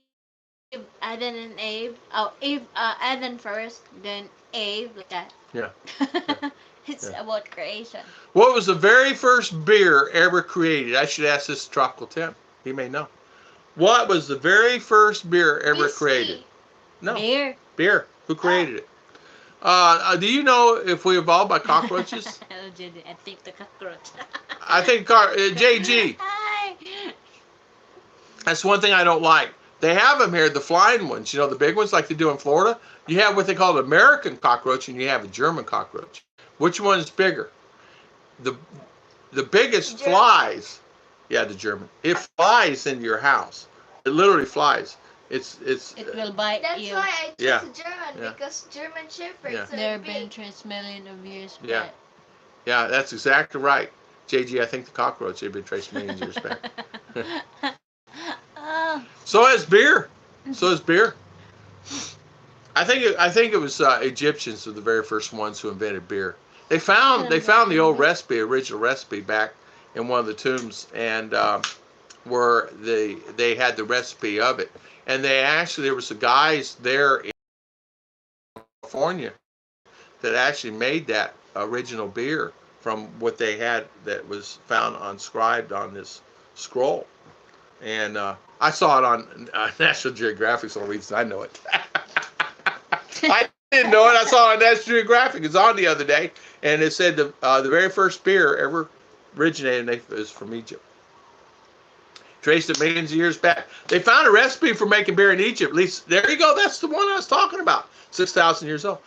Adam and Abe. Oh, Adam first, then Abe, like that. Yeah. It's Yeah. about creation. What was the very first beer ever created? I should ask this to Tropical Tim. He may know. What was the very first beer ever Whiskey. created? No. Beer. Beer. Who created it? Do you know if we evolved by cockroaches? Oh, Judy, I think the cockroach. I think JG. Hi. That's one thing I don't like. They have them here, the flying ones, you know, the big ones like they do in Florida. You have what they call an American cockroach and you have a German cockroach. Which one is bigger? The biggest German. flies. Yeah, the German. It flies into your house. It literally flies. It will bite That's you. why I chose Yeah. German, Yeah. because German Shepherds Yeah. are There have big. been transmillion of years Yeah. back. Yeah, that's exactly right. JG, I think the cockroach had been traced millions of years back. Oh. So is beer. So is beer. I think it was Egyptians were the very first ones who invented beer. They found the old recipe, original recipe, back in one of the tombs, and where they had the recipe of it. And there was some guys there in California that actually made that original beer from what they had that was found inscribed on this scroll. And I saw it on National Geographic, so the reason I know it. I didn't know it. I saw it on National Geographic. It's on the other day, and it said the very first beer ever originated is from Egypt. Traced it millions of years back. They found a recipe for making beer in Egypt. At least there you go. That's the one I was talking about. 6,000 years old.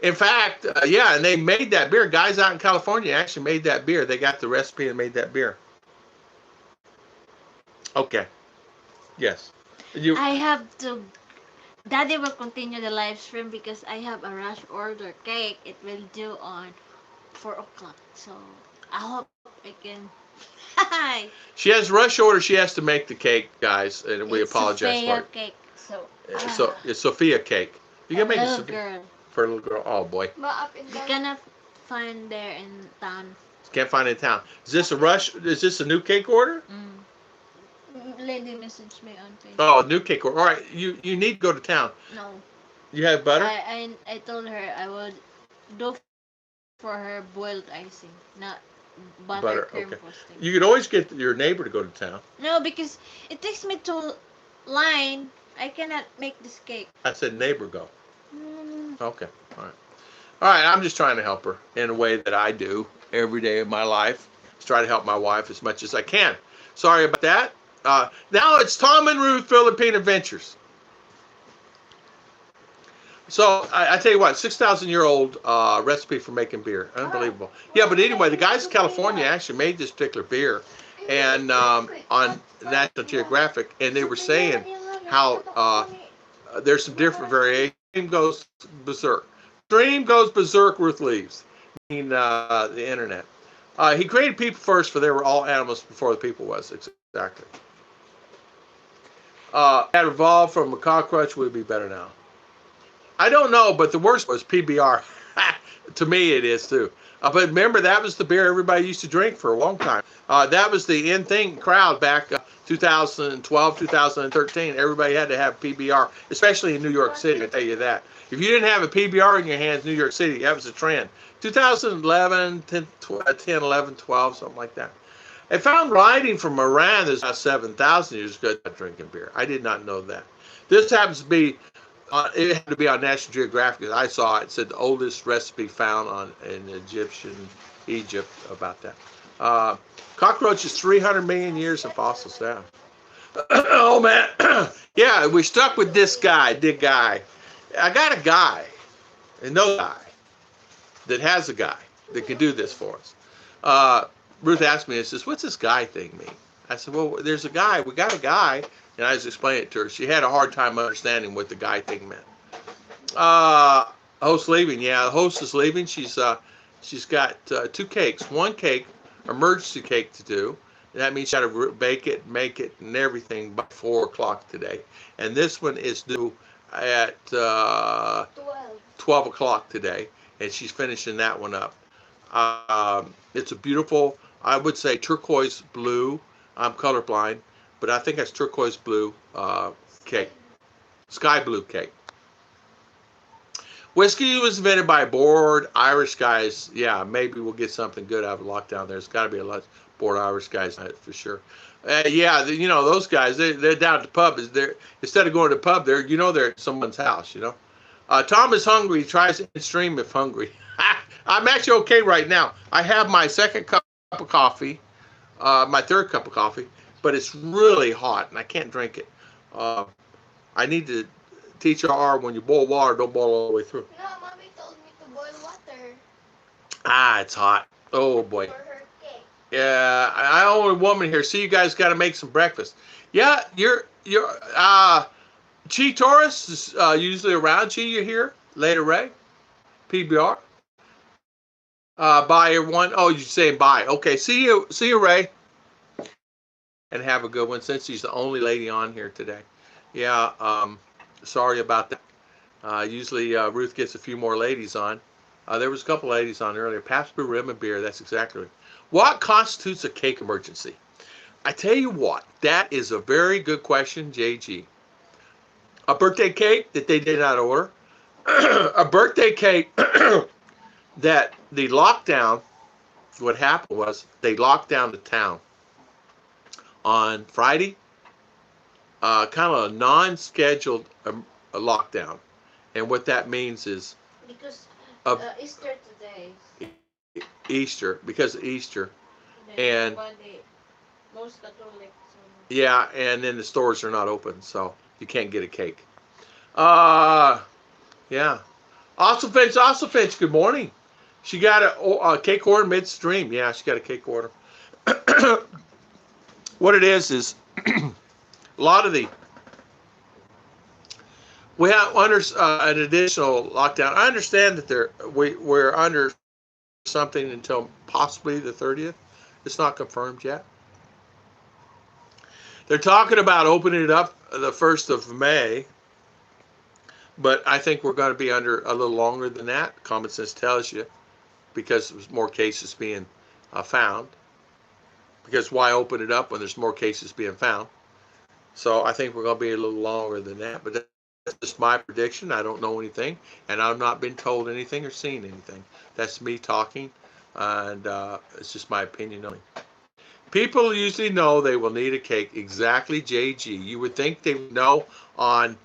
In fact, yeah, and they made that beer. Guys out in California actually made that beer. They got the recipe and made that beer. Okay. Yes. I have to. Daddy will continue the live stream because I have a rush order cake. It will due on 4 o'clock. So I hope I can. Hi. She has rush order. She has to make the cake, guys, and we apologize Sophia for it. cake. So. So it's Sophia cake. You can make a little Sophia girl. for a little girl. Oh boy, Ma, up and You down. cannot find there in town. can't find it in town. Is this a rush? Is this a new cake order? Lady messaged me on Facebook. Oh, a new cake order. All right, you need to go to town. No. You have butter? I told her I would do for her boiled icing, not butter cream okay. frosting. You could always get your neighbor to go to town. No, because it takes me to line. I cannot make this cake. I said neighbor go. Mm, Okay, all right. All right, I'm just trying to help her in a way that I do every day of my life. Just try to help my wife as much as I can. Sorry about that. Now it's Tom and Ruth Philippine Adventures. So I tell you what, 6,000-year-old recipe for making beer. Unbelievable. Yeah, but anyway, the guys in California actually made this particular beer, and on National Geographic, and they were saying how there's some different variations. Stream goes berserk. Stream goes berserk. Ruth leaves. Meaning the internet. He created people first, for they were all animals before the people was. Exactly. Had evolved from a cockroach, would be better now. I don't know, but the worst was PBR. To me, it is too. But remember, that was the beer everybody used to drink for a long time. That was the in thing crowd back 2012, 2013. Everybody had to have PBR, especially in New York City. I tell you that. If you didn't have a PBR in your hands, New York City, that was a trend. 2011, 10, 11, 12, something like that. I found writing from Iran that's about 7,000 years ago about drinking beer. I did not know that. This happens to be. It had to be on National Geographic. I saw it. It said the oldest recipe found in Egypt about that. Cockroach is 300 million years of fossils. Yeah. Oh man. Yeah, we stuck with this guy. I got a guy, no guy, that has a guy that can do this for us. Ruth asked me, says, "What's this guy thing mean?" I said, "Well, there's a guy. We got a guy." And I was explaining it to her. She had a hard time understanding what the guy thing meant. Host leaving. Yeah, the host is leaving. She's got 2 cakes. 1 cake, emergency cake to do. And that means she got to bake it, make it, and everything by 4 o'clock today. And this one is due at 12 o'clock today. And she's finishing that one up. It's a beautiful, I would say, turquoise blue. I'm colorblind. But I think that's turquoise blue cake, sky blue cake. Whiskey was invented by bored Irish guys. Yeah, maybe we'll get something good out of lockdown. There's got to be a lot of bored Irish guys for sure. Yeah, you know those guys. They're down at the pub. Instead of going to the pub, they're at someone's house. You know. Tom is hungry. He tries to stream if hungry. I'm actually okay right now. I have my second cup of coffee, my third cup of coffee. But it's really hot, and I can't drink it. I need to teach R when you boil water, don't boil all the way through. No, Mommy told me to boil water. It's hot. Oh, boy. For her cake. Yeah, I own a woman here. See, you guys got to make some breakfast. Yeah, you're Chi Taurus is usually around. Chi, you here? Later, Ray? PBR? Bye, everyone. Oh, you're saying bye. Okay, see you, Ray. And have a good one, since she's the only lady on here today. Yeah, sorry about that. Usually Ruth gets a few more ladies on. There was a couple ladies on earlier. Pabst Blue Ribbon beer, that's exactly right. What constitutes a cake emergency? I tell you what, that is a very good question, JG. A birthday cake that they did not order. A birthday cake that the lockdown, what happened was they locked down the town on Friday, kind of a non-scheduled lockdown. And what that means is Because Easter today. Easter, because of Easter. And most Catholics. yeah, and then the stores are not open, so you can't get a cake. Yeah. Awesome Finch, good morning. She got a cake order midstream. Yeah, she got a cake order. What it is a lot of we have under an additional lockdown. I understand that we're under something until possibly the 30th. It's not confirmed yet. They're talking about opening it up the 1st of May, but I think we're going to be under a little longer than that. Common sense tells you, because there's more cases being found. Because why open it up when there's more cases being found? So I think we're going to be a little longer than that. But that's just my prediction. I don't know anything, and I've not been told anything or seen anything. That's me talking, and it's just my opinion only. People usually know they will need a cake. Exactly, JG. You would think they would know on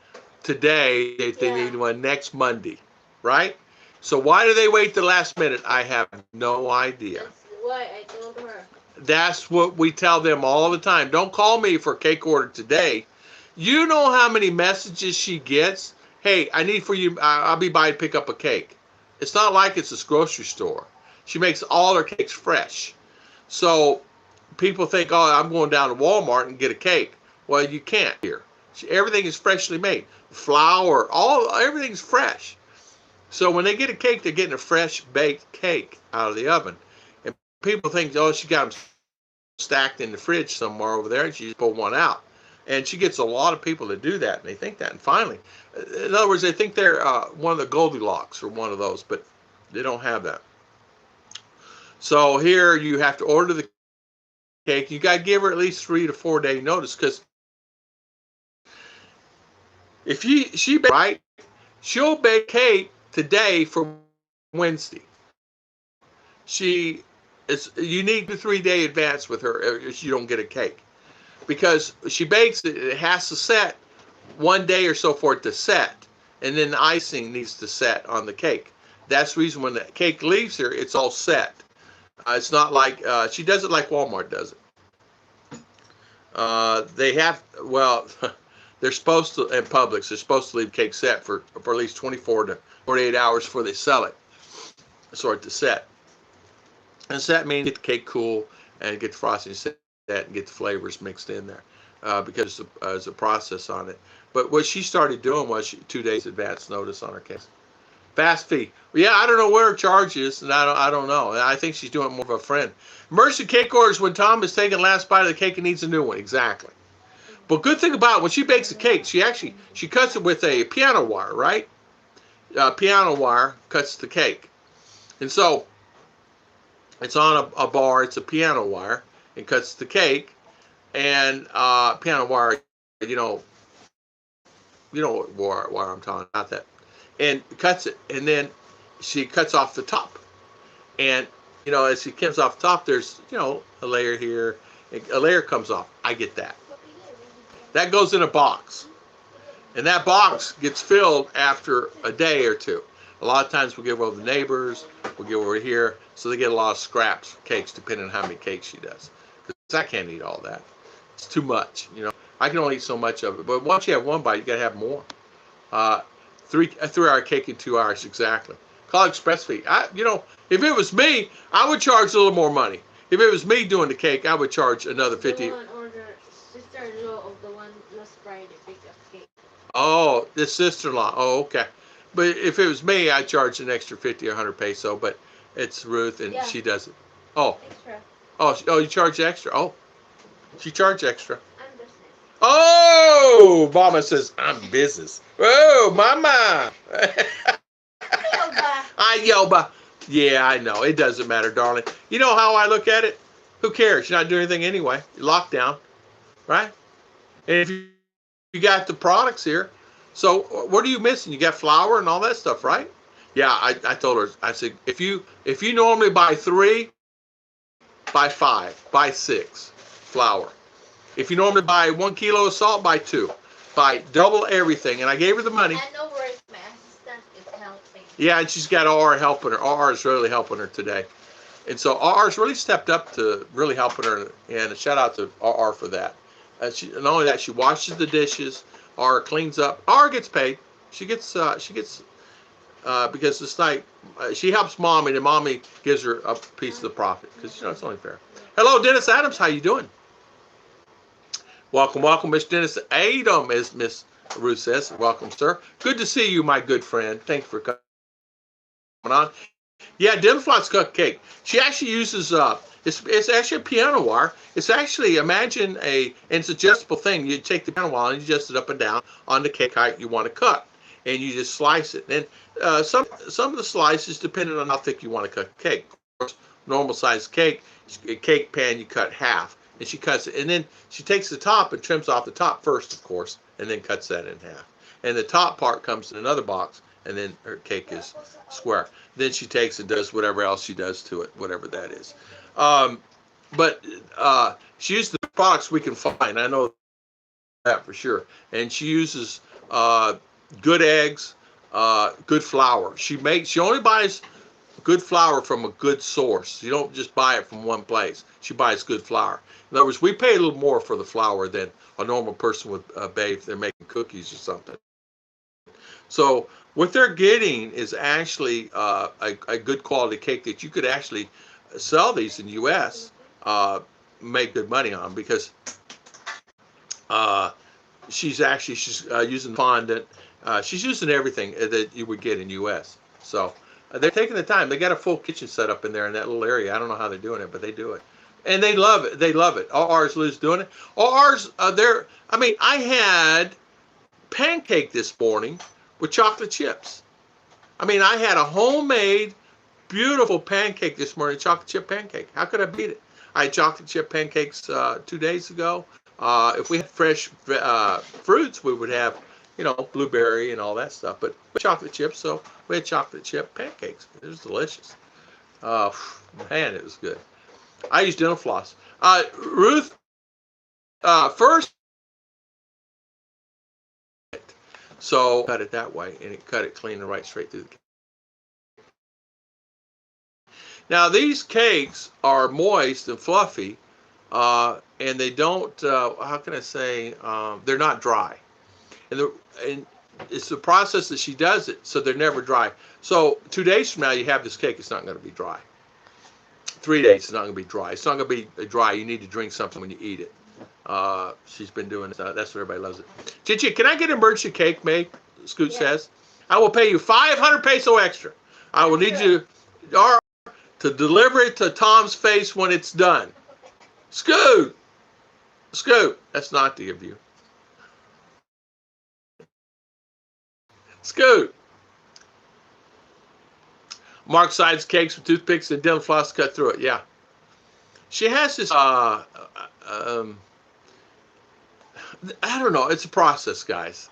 today if they need one next Monday, right? So why do they wait the last minute? I have no idea. That's why I told her. That's what we tell them all the time. Don't call me for a cake order today. You know how many messages she gets? Hey, I need for you, I'll be by to pick up a cake. It's not like it's a grocery store. She makes all her cakes fresh. So people think, oh, I'm going down to Walmart and get a cake. Well, you can't here. Everything is freshly made. Flour, everything's fresh. So when they get a cake, they're getting a fresh baked cake out of the oven. And people think, oh, she got them stacked in the fridge somewhere over there, and she just pulled one out. And she gets a lot of people to do that, and they think that. And finally, in other words, they think they're one of the Goldilocks or one of those, but they don't have that. So here you have to order the cake. You got to give her at least 3 to 4 day notice, because if she right, she'll bake cake today for Wednesday. You need a 3 day advance with her if you don't get a cake, because she bakes it. It has to set 1 day or so for it to set, and then the icing needs to set on the cake. That's the reason when the cake leaves here, it's all set. It's not like she does it like Walmart does it. They have, well, they're supposed to, in Publix, they're supposed to leave cake set for at least 24 to 48 hours before they sell it. Sort to set. And set means get the cake cool and get the frosting set and get the flavors mixed in there, because there's a process on it. But what she started doing was 2 days advance notice on her cakes. Fast fee. Well, yeah, I don't know where her charge is, and I don't know. I think she's doing it more of a friend. Emergency cake orders when Tom is taking last bite of the cake and needs a new one. Exactly. But good thing about it, when she bakes a cake, she cuts it with a piano wire, right? Piano wire cuts the cake. And so it's on a bar, it's a piano wire, and cuts the cake. And piano wire, you know what wire I'm talking about, that. And cuts it, and then she cuts off the top. And, as she comes off the top, there's, a layer here. A layer comes off. I get that. That goes in a box. And that box gets filled after a day or two. A lot of times we'll give over the neighbors, we'll give over here, so they get a lot of scraps for cakes, depending on how many cakes she does. Because I can't eat all that. It's too much, I can only eat so much of it. But once you have one bite, you got to have more. 3-hour cake in 2 hours, exactly. Call it express fee. If it was me, I would charge a little more money. If it was me doing the cake, I would charge another 50. The one order, sister-in-law of the one last Friday picked up cake. Oh, the sister-in-law. Oh, okay. But if it was me, I'd charge an extra 50 or 100 peso. But it's Ruth, and she does it. Oh. Extra. Oh, you charge extra. Oh, she charged extra. I'm business. Oh, Mama says I'm business. Oh, Mama. Yoba. Yeah, I know. It doesn't matter, darling. You know how I look at it? Who cares? You're not doing anything anyway. You're locked down, right? And if you got the products here, so what are you missing? You got flour and all that stuff, right? Yeah, I told her. I said, if you normally buy 3, buy 5, buy 6 flour. If you normally buy 1 kilo of salt, buy 2. Buy double everything. And I gave her the money. I know where my assistant is helping. Yeah, and she's got RR helping her. RR is really helping her today. And so RR's really stepped up to really helping her. And a shout out to RR for that. Not only that, she washes the dishes. RR cleans up. RR gets paid. She gets because it's like she helps mommy, and mommy gives her a piece of the profit, because it's only fair. Hello, Dennis Adams. How you doing? Welcome, Miss Dennis Adam, as Miss Ruth says. Welcome, sir. Good to see you, my good friend. Thank you for coming on. Yeah, Dimflot's cupcake. She actually uses it's actually a piano wire. It's actually, imagine and it's an adjustable thing. You take the piano wire and you adjust it up and down on the cake height you want to cut, and you just slice it. And some of the slices, depending on how thick you want to cut cake. Of course, normal size cake pan, you cut half. And she cuts it, and then she takes the top and trims off the top first, of course, and then cuts that in half. And the top part comes in another box, and then her cake is square. Then she takes and does whatever else she does to it, whatever that is. But she uses the products we can find. I know that for sure. And she uses good eggs, good flour. She only buys good flour from a good source. You don't just buy it from one place. She buys good flour. In other words, we pay a little more for the flour than a normal person would pay if they're making cookies or something. So what they're getting is actually a good quality cake that you could actually sell these in the U.S., make good money on, because she's using fondant. She's using everything that you would get in U.S. So they're taking the time. They got a full kitchen set up in there in that little area. I don't know how they're doing it, but they do it. And they love it. They love it. All ours, Lou's doing it. All ours, I mean, I had pancake this morning with chocolate chips. I mean, I had a homemade, beautiful pancake this morning, chocolate chip pancake. How could I beat it? I had chocolate chip pancakes 2 days ago. If we had fresh fruits, we would have, blueberry and all that stuff. But chocolate chips, so we had chocolate chip pancakes. It was delicious. Man, it was good. I use dental floss. Ruth, first, so cut it that way, and it cut it clean and right straight through the cake. Now these cakes are moist and fluffy, and they don't. How can I say? They're not dry, and it's the process that she does it, so they're never dry. So 2 days from now, you have this cake. It's not going to be dry. 3 days, it's not going to be dry. It's not going to be dry. You need to drink something when you eat it. She's been doing this. That's what everybody loves it. Chichi, can I get an emergency cake made? Scoot says. I will pay you 500 peso extra. I will need you to deliver it to Tom's face when it's done. Scoot! Scoot! That's naughty of you. Scoot! Mark sides cakes with toothpicks and dental floss cut through it. Yeah. She has this, I don't know. It's a process, guys.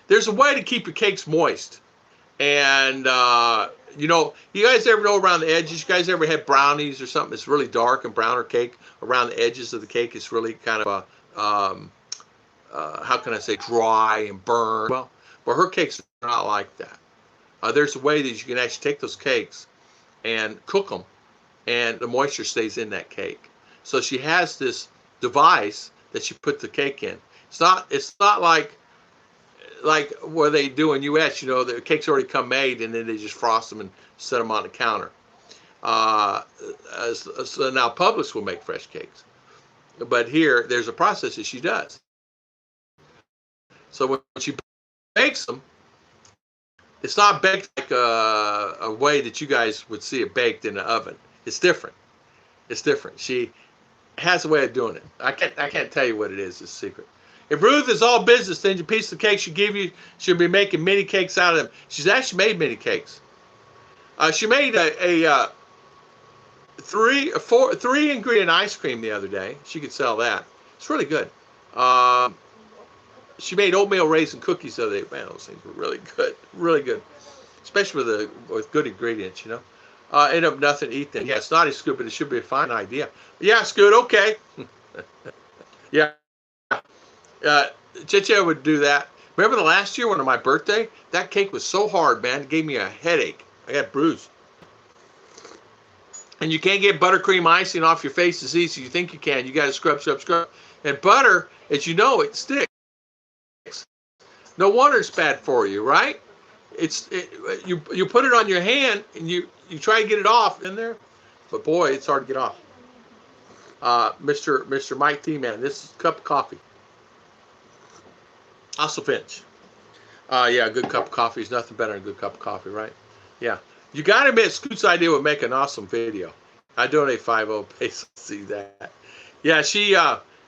There's a way to keep your cakes moist. And, you guys ever know around the edges? You guys ever had brownies or something that's really dark and browner cake? Around the edges of the cake, it's really kind of how can I say, dry and burned. Well, her cakes are not like that. There's a way that you can actually take those cakes and cook them, and the moisture stays in that cake. So she has this device that she put the cake in. It's not like what they do in U.S. The cakes already come made, and then they just frost them and set them on the counter. So now Publix will make fresh cakes, but here there's a process that she does. So when she bakes them, it's not baked like a way that you guys would see it baked in the oven. It's different. It's different. She has a way of doing it. I can't tell you what it is. It's a secret. If Ruth is all business, then your piece of cake she give you, she'll be making mini cakes out of them. She's actually made mini cakes. She made a three ingredient ice cream the other day. She could sell that. It's really good. She made oatmeal raisin cookies the other day. Man, those things were really good. Really good. Especially with good ingredients, End up nothing to eat then. Yeah, it's not as good, but it should be a fine idea. But yeah, it's good. Okay. Yeah. Chicha would do that. Remember the last year when on my birthday? That cake was so hard, man. It gave me a headache. I got bruised. And you can't get buttercream icing off your face as easy as you think you can. You got to scrub. And butter, as you know, it sticks. No wonder it's bad for you, right? You put it on your hand and you try to get it off in there, but boy, it's hard to get off. Mr. Mike T. Man, this is a cup of coffee. Also Finch. Yeah, a good cup of coffee is nothing better than a good cup of coffee, right? Yeah. You got to admit, Scoot's idea would make an awesome video. I donate 50 pesos to see that. Yeah, she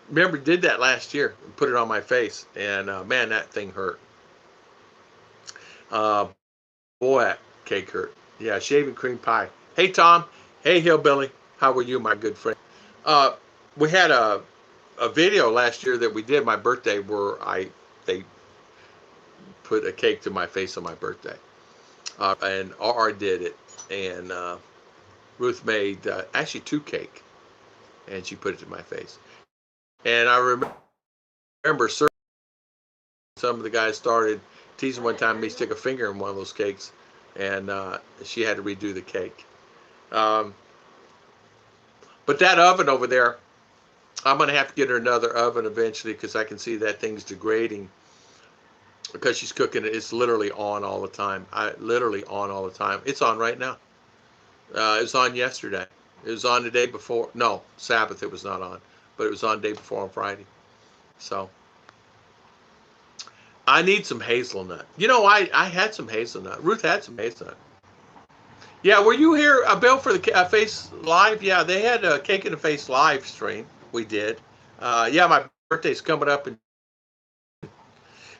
remember did that last year and put it on my face, and man, that thing hurt. Boy, that cake hurt. Yeah, shaving cream pie. Hey, Tom. Hey, Hillbilly. How are you, my good friend? We had a video last year that we did my birthday where they put a cake to my face on my birthday. And R did it. And Ruth made actually 2 cake. And she put it to my face. And I remember some of the guys started teasing one time me stick a finger in one of those cakes, and she had to redo the cake. But that oven over there, I'm going to have to get her another oven eventually because I can see that thing's degrading because she's cooking it. It's literally on all the time. Literally on all the time. It's on right now. It was on yesterday. It was on the day before. No, Sabbath it was not on, but it was on the day before on Friday. So I need some hazelnut. You know, I had some hazelnut. Ruth had some hazelnut. Yeah, were you here, Bill, for the Face Live? Yeah, they had a Cake in the Face live stream. We did. Yeah, my birthday's coming up, and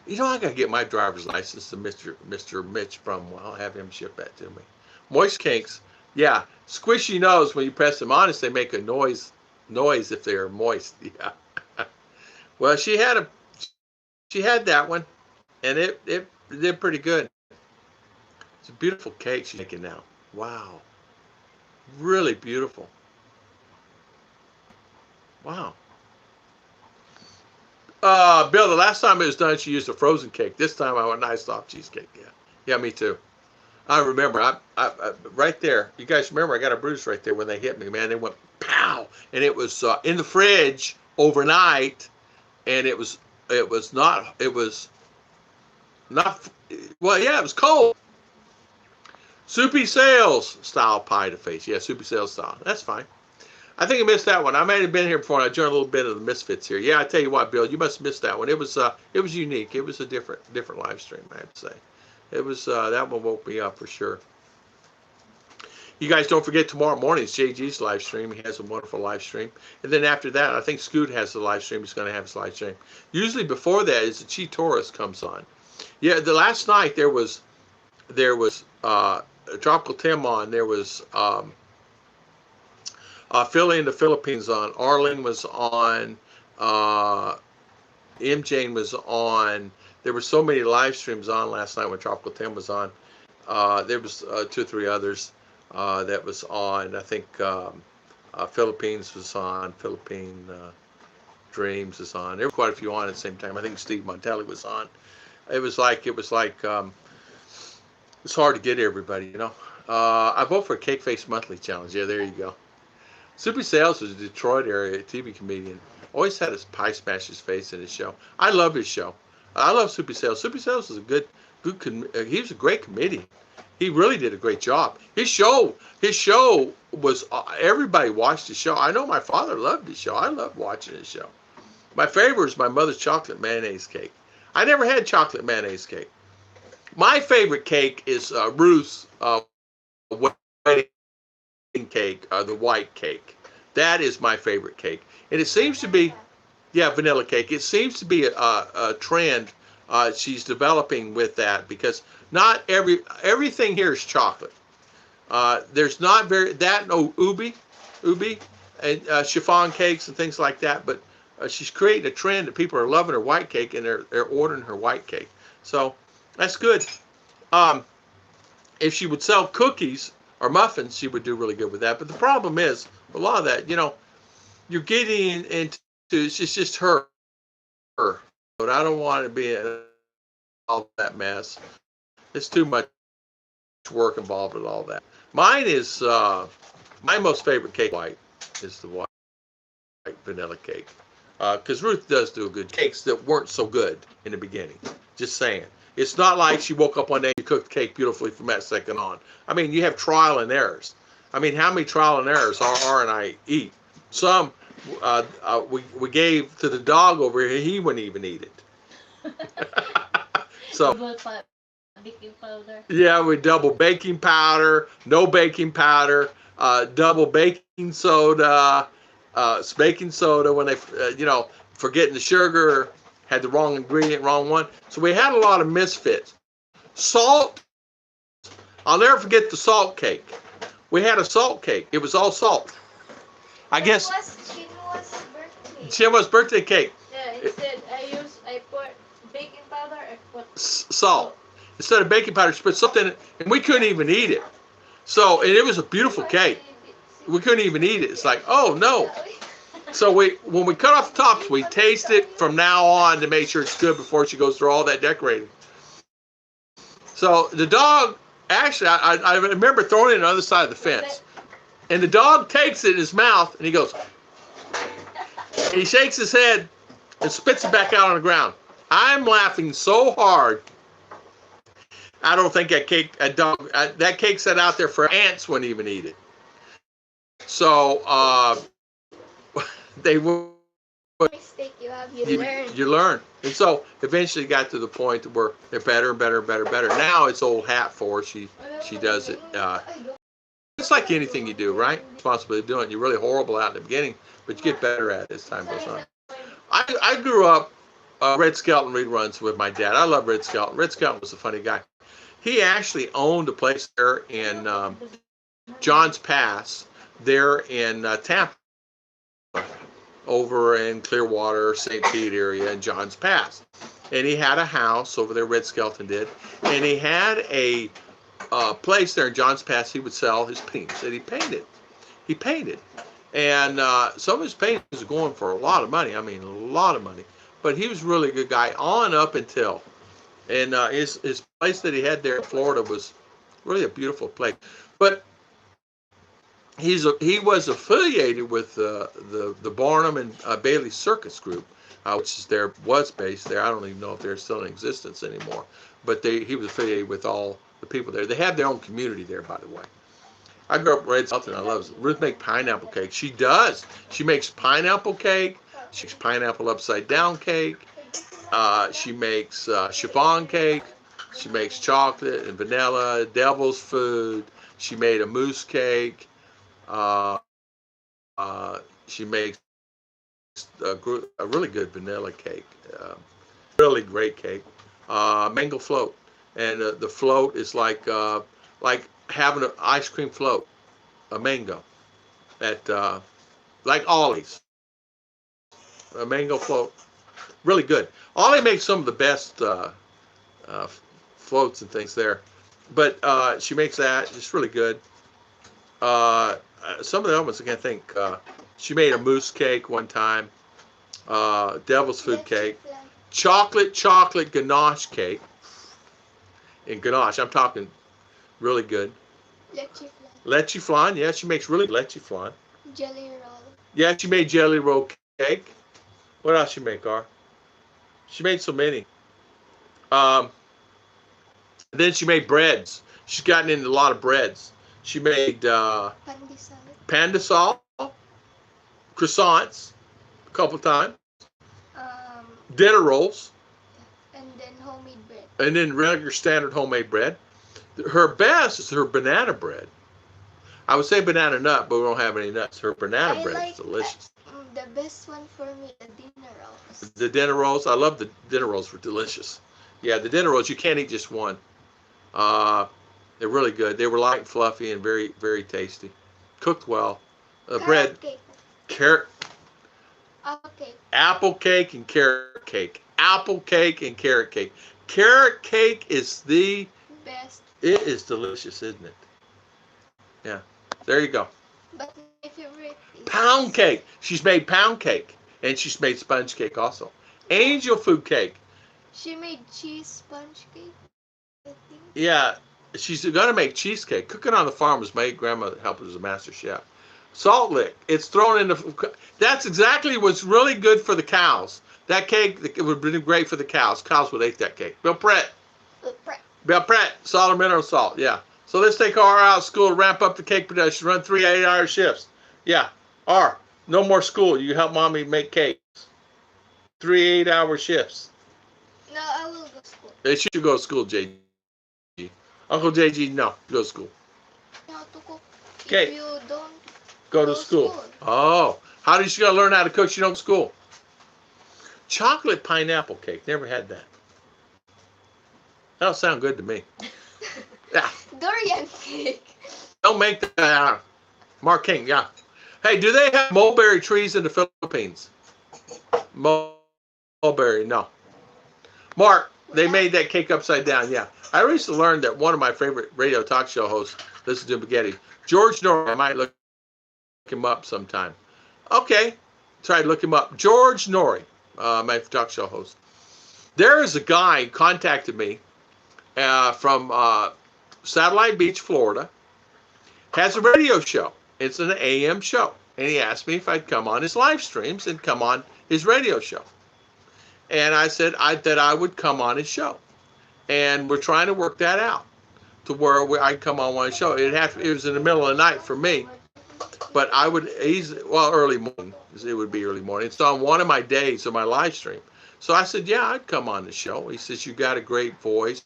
you know I gotta get my driver's license to Mr. Mitch Brumwell. I'll have him ship that to me. Moist cakes, yeah, squishy nose. When you press them on, they make a noise if they are moist. Yeah. Well, she had that one, and it did pretty good. It's a beautiful cake she's making now. Wow, really beautiful. Wow. Bill, the last time it was done, she used a frozen cake. This time I went nice soft cheesecake. Yeah, yeah, me too. I remember. I right there. You guys remember? I got a bruise right there when they hit me. Man, they went pow, and it was in the fridge overnight, and it was not. Well, yeah, it was cold. Soupy Sales style pie to face. Yeah, Soupy Sales style. That's fine. I think I missed that one. I might have been here before. And I joined a little bit of the Misfits here. Yeah, I tell you what, Bill, you must have missed that one. It was unique. It was a different live stream, I have to say. It was that one woke me up for sure. You guys don't forget tomorrow morning is JG's live stream. He has a wonderful live stream. And then after that, I think Scoot has the live stream. He's going to have his live stream. Usually before that is the Chi Taurus comes on. Yeah, the last night there was Tropical Tim on. There was Philly in the Philippines on. Arlene was on. M. Jane was on. There were so many live streams on last night when Tropical Tim was on. There was 2 or 3 others that was on. I think Philippines was on. Philippine Dreams is on. There were quite a few on at the same time. I think Steve Montelli was on. It was like it's hard to get everybody, you know. I vote for Cake Face Monthly Challenge. Yeah, there you go. Soupy Sales was a Detroit area TV comedian. Always had his pie smash his face in his show. I love his show. I love Soupy Sales. Soupy Sales was he was a great comedian. He really did a great job. His show was, everybody watched his show. I know my father loved his show. I loved watching his show. My favorite is my mother's chocolate mayonnaise cake. I never had chocolate mayonnaise cake. My favorite cake is Ruth's wedding cake, the white cake. That is my favorite cake. And it seems to be, yeah, vanilla cake. It seems to be a trend she's developing with that because not everything here is chocolate. There's not ubi and chiffon cakes and things like that, but she's creating a trend that people are loving her white cake and they're ordering her white cake. So that's good. If she would sell cookies or muffins, she would do really good with that. But the problem is, a lot of that, you know, you're getting into, it's just her. But I don't want to be in all that mess. It's too much work involved with all that. Mine is, my most favorite cake white is the white vanilla cake. Because Ruth does do good cakes that weren't so good in the beginning. Just saying. It's not like she woke up one day and cooked cake beautifully from that second on. I mean, you have trial and errors. I mean, how many trial and errors R and I eat? Some we gave to the dog over here. He wouldn't even eat it. So baking powder. Yeah, we double baking powder, no baking powder, double baking soda when they, forgetting the sugar, had the wrong ingredient, wrong one. So we had a lot of misfits. Salt, I'll never forget the salt cake. We had a salt cake. It was all salt. I guess. Chinwa's birthday cake. Yeah, he said I put baking powder, I put salt. Instead of baking powder, she put salt in it, and we couldn't even eat it. So, and it was a beautiful cake. We couldn't even eat it. It's like, oh no. So when we cut off the tops, we taste it from now on to make sure it's good before she goes through all that decorating. So the dog, actually, I remember throwing it on the other side of the fence. And the dog takes it in his mouth, and he goes, and he shakes his head and spits it back out on the ground. I'm laughing so hard. I don't think that cake sat out there for ants wouldn't even eat it. So they would. Mistake you have, you learn. You learn. And so eventually got to the point where they're better and better and better and better. Now it's old hat for her. She does it. It's like anything you do, right? Responsibility of doing it. You're really horrible out in the beginning, but you get better at it as time goes on. I grew up Red Skelton reruns with my dad. I love Red Skelton. Red Skelton was a funny guy. He actually owned a place there in John's Pass, there in Tampa, over in Clearwater, St. Pete area in John's Pass. And he had a house over there, Red Skelton did, and he had a place there in John's Pass. He would sell his paintings that he painted. He painted. And some of his paintings are going for a lot of money. I mean, a lot of money. But he was a really good guy on up until. And his place that he had there in Florida was really a beautiful place. But he was affiliated with the Barnum and Bailey Circus Group, which was based there. I don't even know if they're still in existence anymore. But he was affiliated with all the people there. They have their own community there, by the way. I grew up in Red Skelton. I love it. Ruth makes pineapple cake. She does. She makes pineapple cake. She makes pineapple upside down cake. She makes chiffon cake. She makes chocolate and vanilla, devil's food. She made a mousse cake. She makes a really good vanilla cake. Really great cake. Mango float. And the float is like having an ice cream float, a mango, at like Ollie's. A mango float, really good. Ollie makes some of the best floats and things there, but she makes that. It's really good. Some of the other ones I can't think. She made a mousse cake one time, devil's food cake, chocolate ganache cake. And ganache, I'm talking really good. Leche flan, yeah, she makes really leche flan. Jelly roll. Yeah, she made jelly roll cake. What else she make, Gar? She made so many. Then she made breads. She's gotten into a lot of breads. She made pandesal, croissants, a couple times, dinner rolls, and then homemade bread. And then regular standard homemade bread. Her best is her banana bread. I would say banana nut, but we don't have any nuts. Her banana bread is delicious. The best one for me, the dinner rolls. The dinner rolls, I love the dinner rolls. Were delicious. Yeah, the dinner rolls, you can't eat just one. They're really good. They were light and fluffy and very, very tasty. Cooked well. Bread. Carrot. Apple cake and carrot cake. Apple cake and carrot cake. Carrot cake is the best. It is delicious, isn't it? Yeah. There you go. But my favorite is pound cake. She's made pound cake. And she's made sponge cake also. Angel food cake. She made cheese sponge cake, I think. Yeah. She's going to make cheesecake. Cooking on the farm was my grandmother helped as a master chef. Salt lick. It's thrown in the... That's exactly what's really good for the cows. That cake, it would be great for the cows. Cows would eat that cake. Bill Pratt. Bill Pratt. Salt and mineral salt. Yeah. So let's take R out of school to ramp up the cake production. Run 3 8-hour shifts. Yeah. R. No more school. You help mommy make cakes. 3 8-hour shifts. No, I will go to school. They should go to school, JG. Uncle JG, no. Go to school. No, to cook. Okay. If you don't go to school. Oh. How did she gotta learn how to cook? She don't go to school. Chocolate pineapple cake. Never had that. That'll sound good to me. Yeah. Durian cake. Don't make that. Mark King, yeah. Hey, do they have mulberry trees in the Philippines? Mulberry, no. Mark, they made that cake upside down, yeah. I recently learned that one of my favorite radio talk show hosts listens to spaghetti. George Norrie, I might look him up sometime. Okay, try to look him up. George Norrie, my talk show host. There is a guy who contacted me from Satellite Beach, Florida, has a radio show. It's an AM show. And he asked me if I'd come on his live streams and come on his radio show. And I said that I would come on his show. And we're trying to work that out to where I'd come on one show. It was in the middle of the night for me. But I would early morning. It would be early morning. It's on one of my days of my live stream. So I said, yeah, I'd come on the show. He says, you got a great voice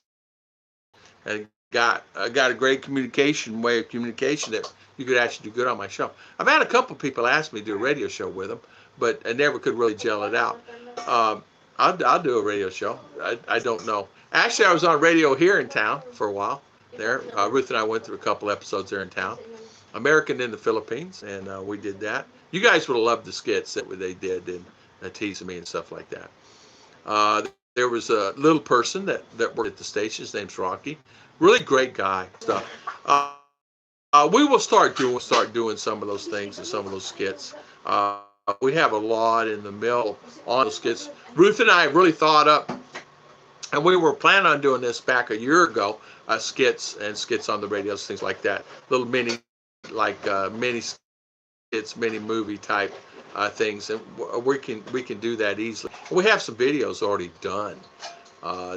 and got a great way of communication that you could actually do good on my show. I've had a couple people ask me to do a radio show with them, but I never could really gel it out. I'll do a radio show. I don't know. Actually, I was on radio here in town for a while. There, Ruth and I went through a couple episodes there in town. American in the Philippines, and we did that. You guys would have loved the skits that they did and teasing me and stuff like that. There was a little person that worked at the station. His name's Rocky. Really great guy. Stuff. We will start doing some of those things and some of those skits. We have a lot in the mill on those skits. Ruth and I really thought up, and we were planning on doing this back a year ago. Skits on the radios, things like that. Little mini skits, mini movie type things, and we can do that easily. We have some videos already done.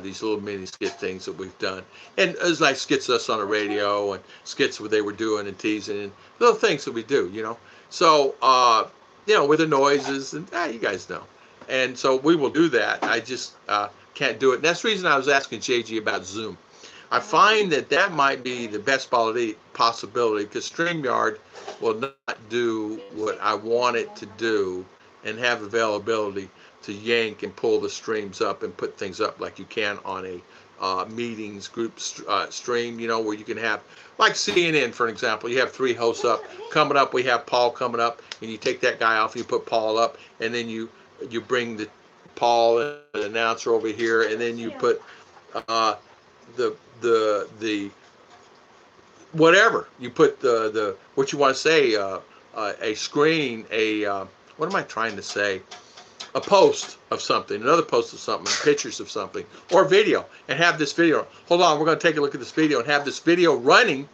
These little mini skit things that we've done, and it's like skits us on the radio and skits where they were doing and teasing and little things that we do, So with the noises and you guys know, and so we will do that. I just can't do it. And that's the reason I was asking JG about Zoom. I find that might be the best possibility because StreamYard will not do what I want it to do and have availability to yank and pull the streams up and put things up like you can on a meetings group stream, where you can have, like CNN, for example, you have 3 hosts up. Coming up, we have Paul coming up, and you take that guy off, you put Paul up, and then you bring the Paul, the announcer, over here, and then you put the whatever you put the what you want to say, a screen, what am I trying to say, a post of something, another post of something, pictures of something, or video, and have this video. Hold on, we're going to take a look at this video and have this video running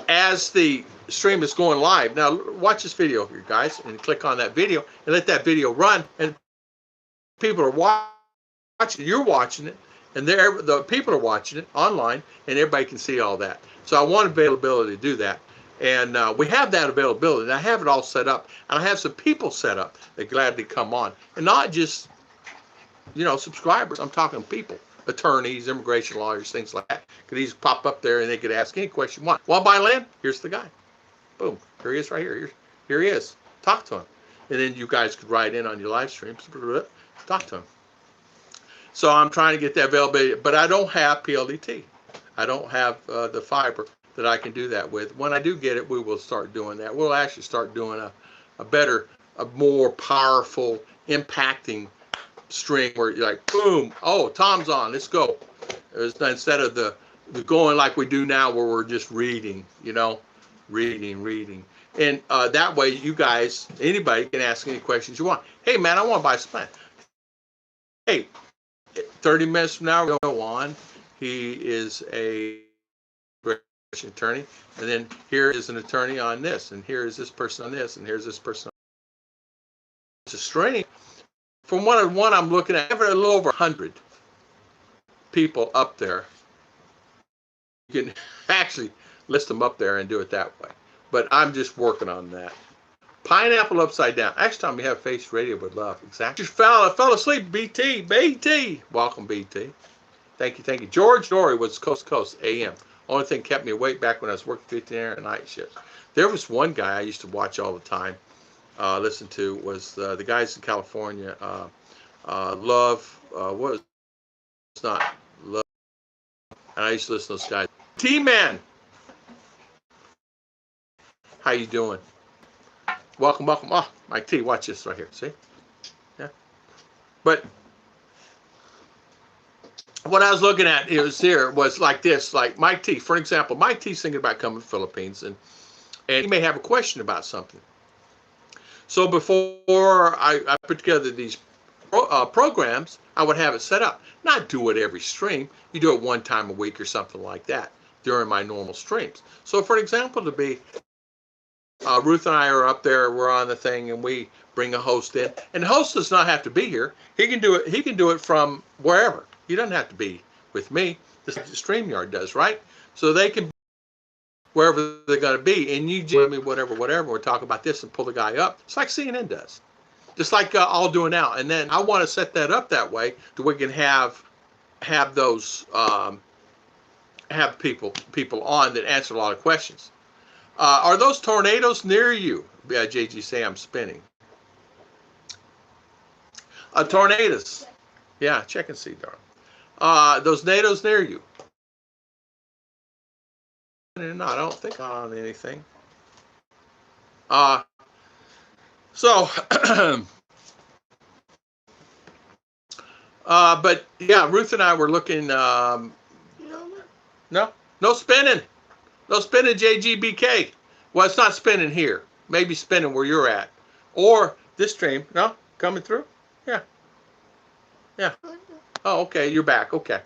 as the stream is going live. Now watch this video here, guys, and click on that video and let that video run, and people are watching. You're watching it, and the people are watching it online, and everybody can see all that. So I want availability to do that, and we have that availability. And I have it all set up, and I have some people set up that gladly come on, and not just subscribers. I'm talking people, attorneys, immigration lawyers, things like that. Could easily pop up there, and they could ask any question you want. Want to buy land? Here's the guy. Boom. Here he is, right here. Here he is. Talk to him, and then you guys could write in on your live streams. Talk to him. So I'm trying to get that availability, but I don't have PLDT. I don't have the fiber that I can do that with. When I do get it, we will start doing that. We'll actually start doing a better, a more powerful, impacting string where you're like, boom, oh, Tom's on, let's go. Instead of the going like we do now where we're just reading, reading. And that way you guys, anybody can ask any questions you want. Hey, man, I want to buy some land. Hey, 30 minutes from now, we'll go on. He is a attorney, and then here is an attorney on this, and here is this person on this, and here's this person. It's a string. From one I'm looking at, I have a little over 100 people up there. You can actually list them up there and do it that way. But I'm just working on that. Pineapple upside down. Next time we have Face Radio with love. Exactly. Just fell asleep. BT. Welcome, BT. Thank you. George Dory was Coast to Coast AM. Only thing kept me awake back when I was working 15-hour night shifts. There was one guy I used to watch all the time, listen to, was the guys in California. Love, what was it's not Love. And I used to listen to those guys. T-Man. How you doing? Welcome. Oh, Mike T, watch this right here. See? Yeah. But what I was looking at was like this, like Mike T, for example. Mike T's thinking about coming to the Philippines, and he may have a question about something. So before I put together these programs, I would have it set up. Not do it every stream. You do it one time a week or something like that during my normal streams. So for an example to be, Ruth and I are up there, we're on the thing, and we bring a host in. And the host does not have to be here. He can do it. He can do it from wherever. He doesn't have to be with me. The StreamYard does, right? So they can be wherever they're going to be, and you give me whatever. We'll talk about this and pull the guy up. It's like CNN does, just like I'll do it now. And then I want to set that up that way so we can have those have people on that answer a lot of questions. Are those tornadoes near you? JG say I'm spinning. Tornadoes. Yeah, check and see, darling. Those tornadoes near you. No, I don't think on anything. So, but yeah, Ruth and I were looking. No spinning. No spinning, JGBK. Well, it's not spinning here. Maybe spinning where you're at. Or this stream. No? Coming through? Yeah. Yeah. Oh, okay. You're back. Okay.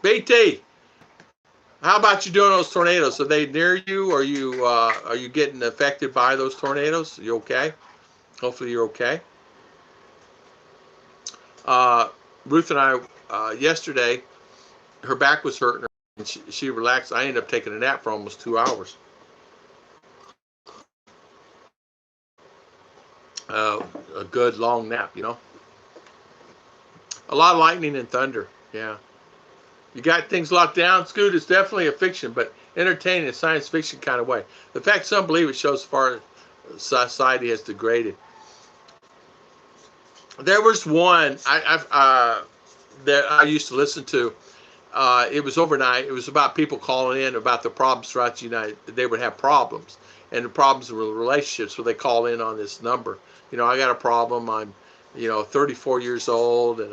BT, how about you doing those tornadoes? Are they near you? Are you getting affected by those tornadoes? Are you okay? Hopefully you're okay. Ruth and I, yesterday, her back was hurting her. And she relaxed. I ended up taking a nap for almost 2 hours. A good long nap, you know. A lot of lightning and thunder. Yeah. You got things locked down. Scoot is definitely a fiction, but entertaining in a science fiction kind of way. The fact some believe it shows as far as society has degraded. There was one that I used to listen to. It was overnight. It was about people calling in about the problems throughout the United. They would have problems, and the problems were relationships. So they call in on this number. You know, I got a problem. I'm, 34 years old, and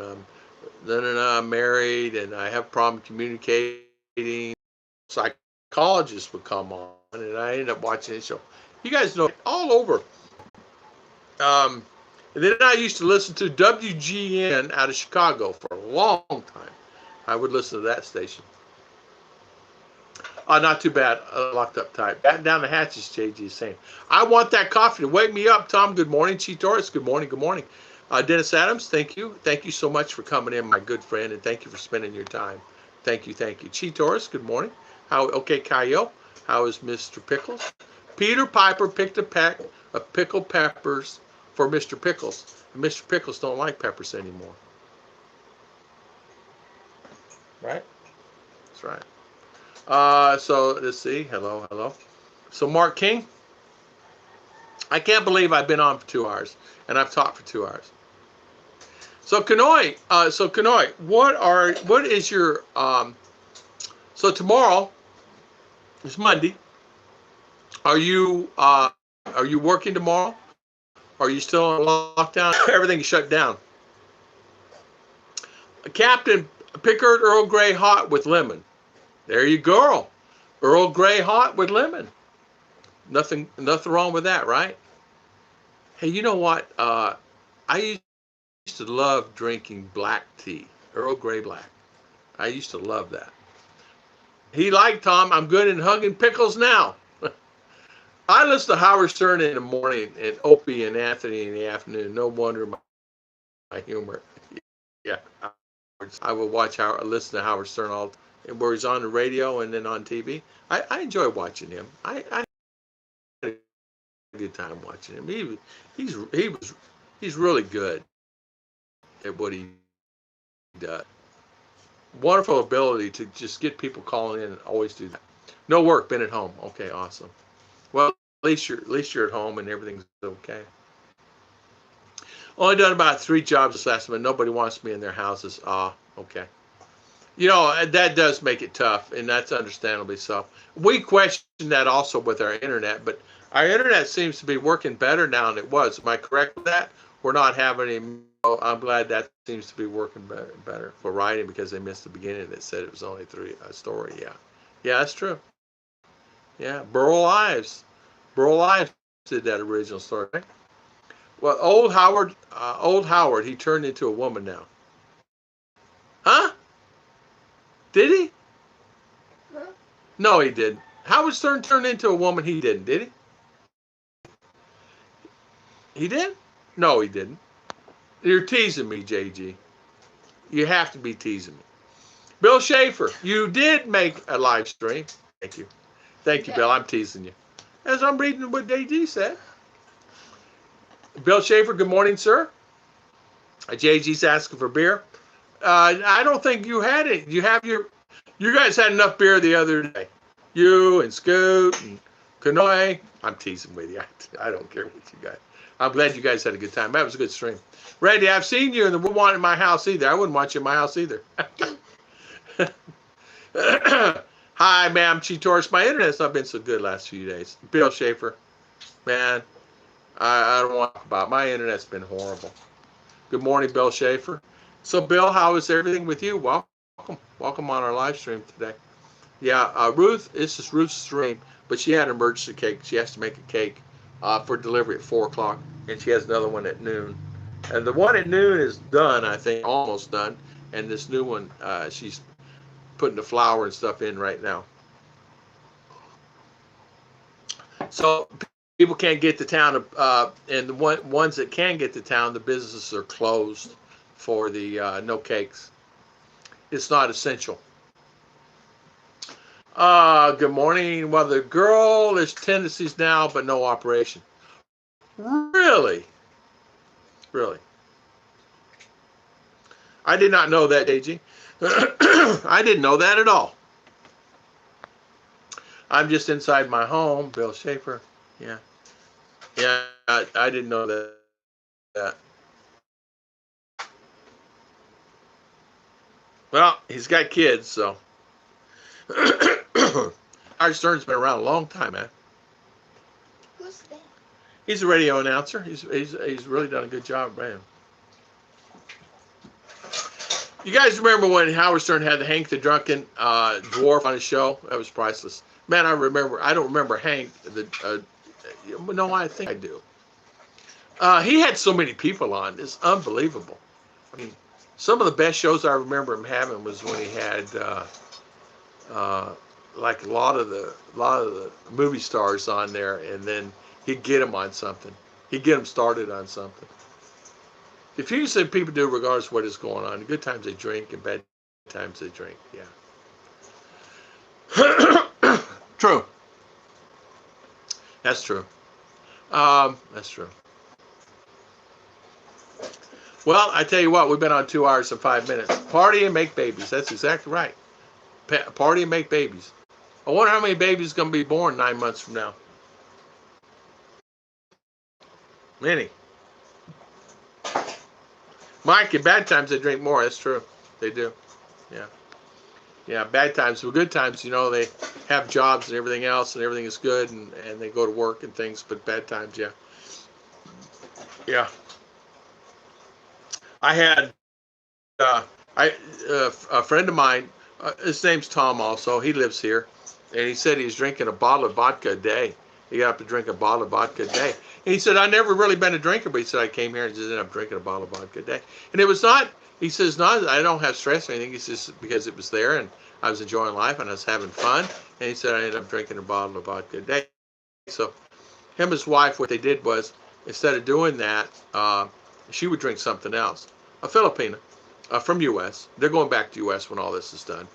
I'm married, and I have a problem communicating. Psychologists would come on, and I ended up watching this show. You guys know all over. And then I used to listen to WGN out of Chicago for a long time. I would listen to that station. Not too bad. Locked up tight. Batten down the hatches, JG is saying. I want that coffee to wake me up, Tom. Good morning. Chi Torres, good morning. Good morning. Dennis Adams, thank you. Thank you so much for coming in, my good friend, and thank you for spending your time. Thank you, thank you. Chi Torres, good morning. Okay, Kyle, how is Mr. Pickles? Peter Piper picked a pack of pickled peppers for Mr. Pickles. And Mr. Pickles don't like peppers anymore. Right? That's right. So let's see. Hello. So Mark King, I can't believe I've been on for 2 hours and I've talked for 2 hours. So Kanoi, what is your so tomorrow is Monday. Are you working tomorrow? Are you still on lockdown? Everything's shut down. Captain Pickard Earl Grey hot with lemon. There you go. Earl Grey hot with lemon. Nothing wrong with that, right? Hey, you know what? I used to love drinking black tea, Earl Grey black. I used to love that. He liked Tom. I'm good in hugging pickles now. I listen to Howard Stern in the morning and Opie and Anthony in the afternoon. No wonder my humor. Yeah, I will listen to Howard Stern all where he's on the radio and then on TV. I enjoy watching him. I had a good time watching him. He's really good at what he does. Wonderful ability to just get people calling in and always do that. No work, been at home. Okay, awesome. Well, at least you're at home and everything's okay. Only done about 3 jobs this last month. Nobody wants me in their houses. Okay. That does make it tough, and that's understandably so. We question that also with our internet, but our internet seems to be working better now than it was. Am I correct with that? We're not having any. I'm glad that seems to be working better for writing because they missed the beginning that said it was only a story. Yeah, that's true. Yeah, Burl Ives did that original story. Right? Well, old Howard, he turned into a woman now. Huh? Did he? Huh? No, he didn't. Howard Stern turned into a woman. He didn't, did he? He did? No, he didn't. You're teasing me, JG. You have to be teasing me. Bill Schaefer, you did make a live stream. Thank you. Thank you, Okay. Bill. I'm teasing you. As I'm reading what JG said. Bill Schaefer, good morning, sir. JG's asking for beer. I don't think you had it. You guys had enough beer the other day. You and Scoot and Kanoe. I'm teasing with you. I don't care what you guys. I'm glad you guys had a good time. That was a good stream. Randy, I've seen you and wouldn't want in my house either. I wouldn't want you in my house either. Hi, ma'am. Torres. My internet's not been so good last few days. Bill Schaefer, man, I don't want to talk about it. My internet's been horrible. Good morning, Bill Schaefer. So, Bill, how is everything with you? Welcome on our live stream today. Yeah, Ruth, this is Ruth's stream, but she had an emergency cake. She has to make a cake for delivery at 4 o'clock, and she has another one at noon. And the one at noon is done, I think, almost done. And this new one, she's putting the flour and stuff in right now. So people can't get to town, and the ones that can get to town, the businesses are closed for the no cakes. It's not essential. Good morning. Well, the girl, there's tendencies now, but no operation. Really? Really? I did not know that, AG. I didn't know that at all. I'm just inside my home, Bill Schaefer. Yeah. Yeah, I didn't know that. Well, he's got kids, so. Howard Stern's been around a long time, man. Who's that? He's a radio announcer. He's really done a good job, man. You guys remember when Howard Stern had the Hank the Drunken Dwarf on his show? That was priceless. Man, I remember. I don't remember Hank. No, I think I do. He had so many people on. It's unbelievable. I mean, some of the best shows I remember him having was when he had like a lot of the movie stars on there, and then he'd get them on something. He'd get them started on something. If you said people do regardless of what is going on, good times they drink and bad times they drink. Yeah. True. That's true. That's true. Well, I tell you what, we've been on 2 hours and 5 minutes. Party and make babies. That's exactly right. Party and make babies. I wonder how many babies are going to be born 9 months from now. Many. Mike, in bad times they drink more. That's true. They do. Yeah. Yeah, bad times. But good times, you know, they have jobs and everything else, and everything is good, and they go to work and things. But bad times, yeah. Yeah. I had a friend of mine, his name's Tom also, he lives here, and he said he was drinking a bottle of vodka a day. He got up to drink a bottle of vodka a day. And he said, I've never really been a drinker, but he said, I came here and just ended up drinking a bottle of vodka a day. And it was not, he says, not, I don't have stress or anything. He says, because it was there and I was enjoying life and I was having fun. And he said, I ended up drinking a bottle of vodka a day. So him and his wife, what they did was, instead of doing that, she would drink something else. A Filipina from U.S. They're going back to U.S. when all this is done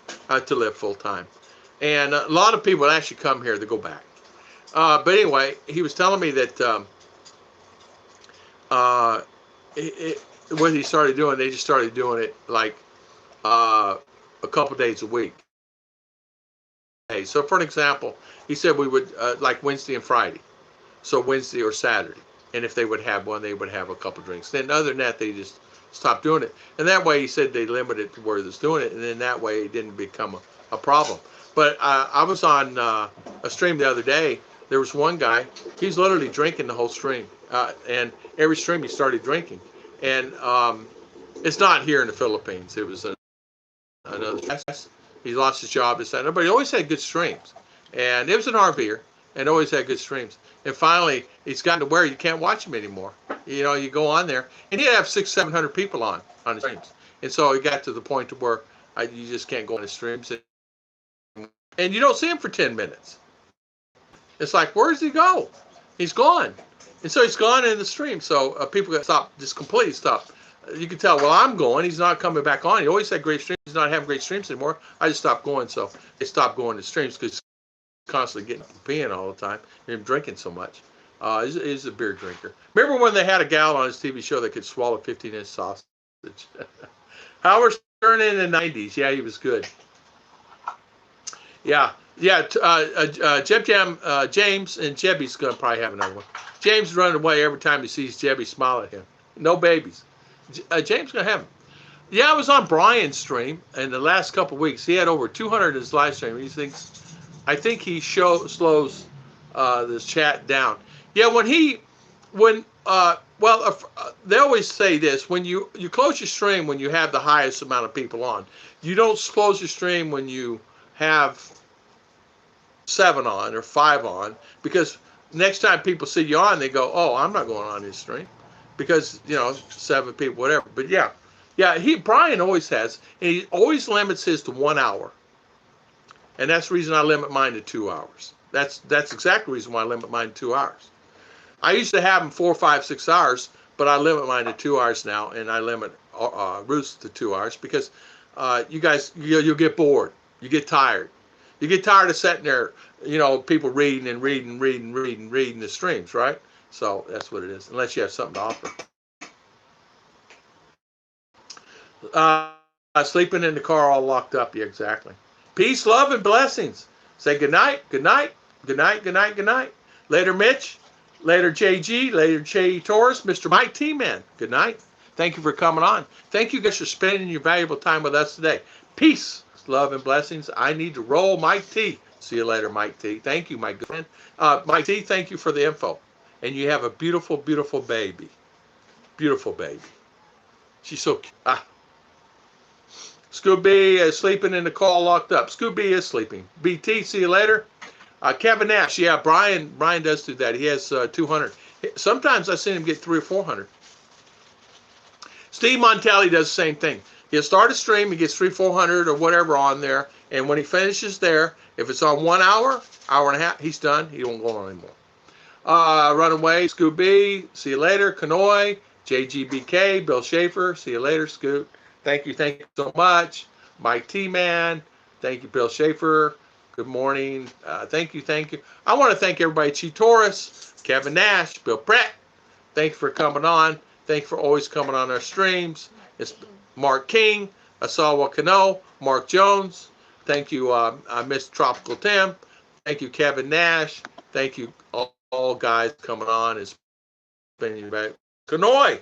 to live full time. And a lot of people actually come here to go back. But anyway, he was telling me that what he started doing, they just started doing it like a couple days a week. Hey, so for an example, he said we would like Wednesday and Friday. So Wednesday or Saturday. And if they would have one, they would have a couple drinks. Then other than that, they just stopped doing it. And that way, he said they limited to where they're doing it. And then that way, it didn't become a problem. But I was on a stream the other day. There was one guy, he's literally drinking the whole stream. And every stream he started drinking. And it's not here in the Philippines. It was another place. He lost his job, this, that, but he always had good streams. And it was an RVer, and always had good streams. And finally, he's gotten to where you can't watch him anymore. You know, you go on there, and he'd have 600-700 people on his streams, and so it got to the point to where you just can't go on his streams, and you don't see him for 10 minutes. It's like, where does he go? He's gone, and so he's gone in the stream. So people got stopped, just completely stopped. You can tell, well, I'm going. He's not coming back on. He always had great streams. He's not having great streams anymore. I just stopped going, so they stopped going to streams because he's constantly getting peeing all the time and drinking so much. He's a beer drinker. Remember when they had a gal on his TV show that could swallow 15-inch sausage? Howard Stern in the 90s. Yeah, he was good. Yeah. James and Jebby's going to probably have another one. James running away every time he sees Jebby smile at him. No babies. James going to have them. Yeah, I was on Brian's stream in the last couple of weeks. He had over 200 in his live stream. I think he slows this chat down. Yeah, they always say this, when you close your stream when you have the highest amount of people on. You don't close your stream when you have 7 on or 5 on, because next time people see you on, they go, oh, I'm not going on his stream, because, you know, 7 people, whatever. But yeah, Brian always has, and he always limits his to 1 hour, and that's the reason I limit mine to 2 hours. That's exactly the reason why I limit mine to 2 hours. I used to have them 4, 5, 6 hours, but I limit mine to 2 hours now, and I limit Ruth's to 2 hours, because you guys, you'll get bored, you get tired. You get tired of sitting there, you know, people reading the streams, right? So that's what it is, unless you have something to offer. Sleeping in the car all locked up. Yeah, exactly. Peace, love, and blessings. Say good night, good night, good night, good night, good night. Later, Mitch. Later, JG. Later, J. Torres. Mr. Mike T-Man. Good night. Thank you for coming on. Thank you guys for spending your valuable time with us today. Peace, love, and blessings. I need to roll. Mike T. See you later, Mike T. Thank you, my good friend. Mike T, thank you for the info. And you have a beautiful, beautiful baby. Beautiful baby. She's so cute. Scooby is sleeping in the car locked up. Scooby is sleeping. BT, see you later. Kevin Nash, yeah, Brian does do that. He has 200. Sometimes I've seen him get 300 or 400. Steve Montelli does the same thing. He'll start a stream, he gets 300, 400 or whatever on there, and when he finishes there, if it's on 1 hour, hour and a half, he's done. He won't go on anymore. Runaway, Scooby, see you later. Kanoy, JGBK, Bill Schaefer, see you later, Scoot. Thank you so much. Mike T-Man, thank you, Bill Schaefer. Good morning. Thank you. I want to thank everybody. Chi Torres, Kevin Nash, Bill Pratt. Thank you for coming on. Thank you for always coming on our streams. It's Mark King, Asawa Kano, Mark Jones. Thank you, Mr. Tropical Tim. Thank you, Kevin Nash. Thank you, all guys coming on and spending back. Kanoy,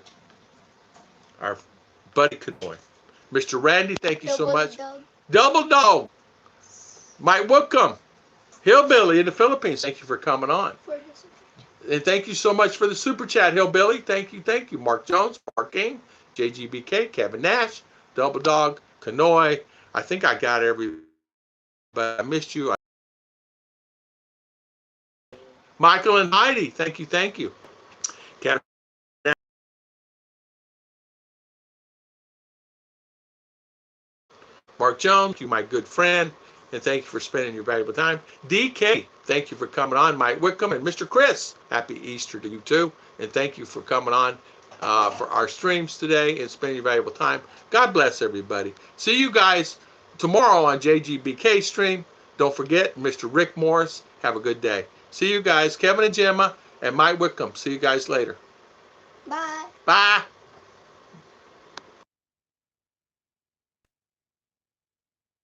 our buddy Kanoy. Mr. Randy, thank you so much. Double Dog. Mike Whitcomb, Hillbilly in the Philippines. Thank you for coming on. And thank you so much for the super chat, Hillbilly. Thank you. Mark Jones, Mark King, JGBK, Kevin Nash, Double Dog, Kanoy. I think I got every, but I missed you. Michael and Heidi, thank you. Kevin Nash. Mark Jones, you my good friend. And thank you for spending your valuable time. DK, thank you for coming on. Mike Wickham and Mr. Chris, happy Easter to you too. And thank you for coming on for our streams today and spending your valuable time. God bless everybody. See you guys tomorrow on JGBK stream. Don't forget, Mr. Rick Morris, have a good day. See you guys, Kevin and Gemma and Mike Wickham. See you guys later. Bye. Bye.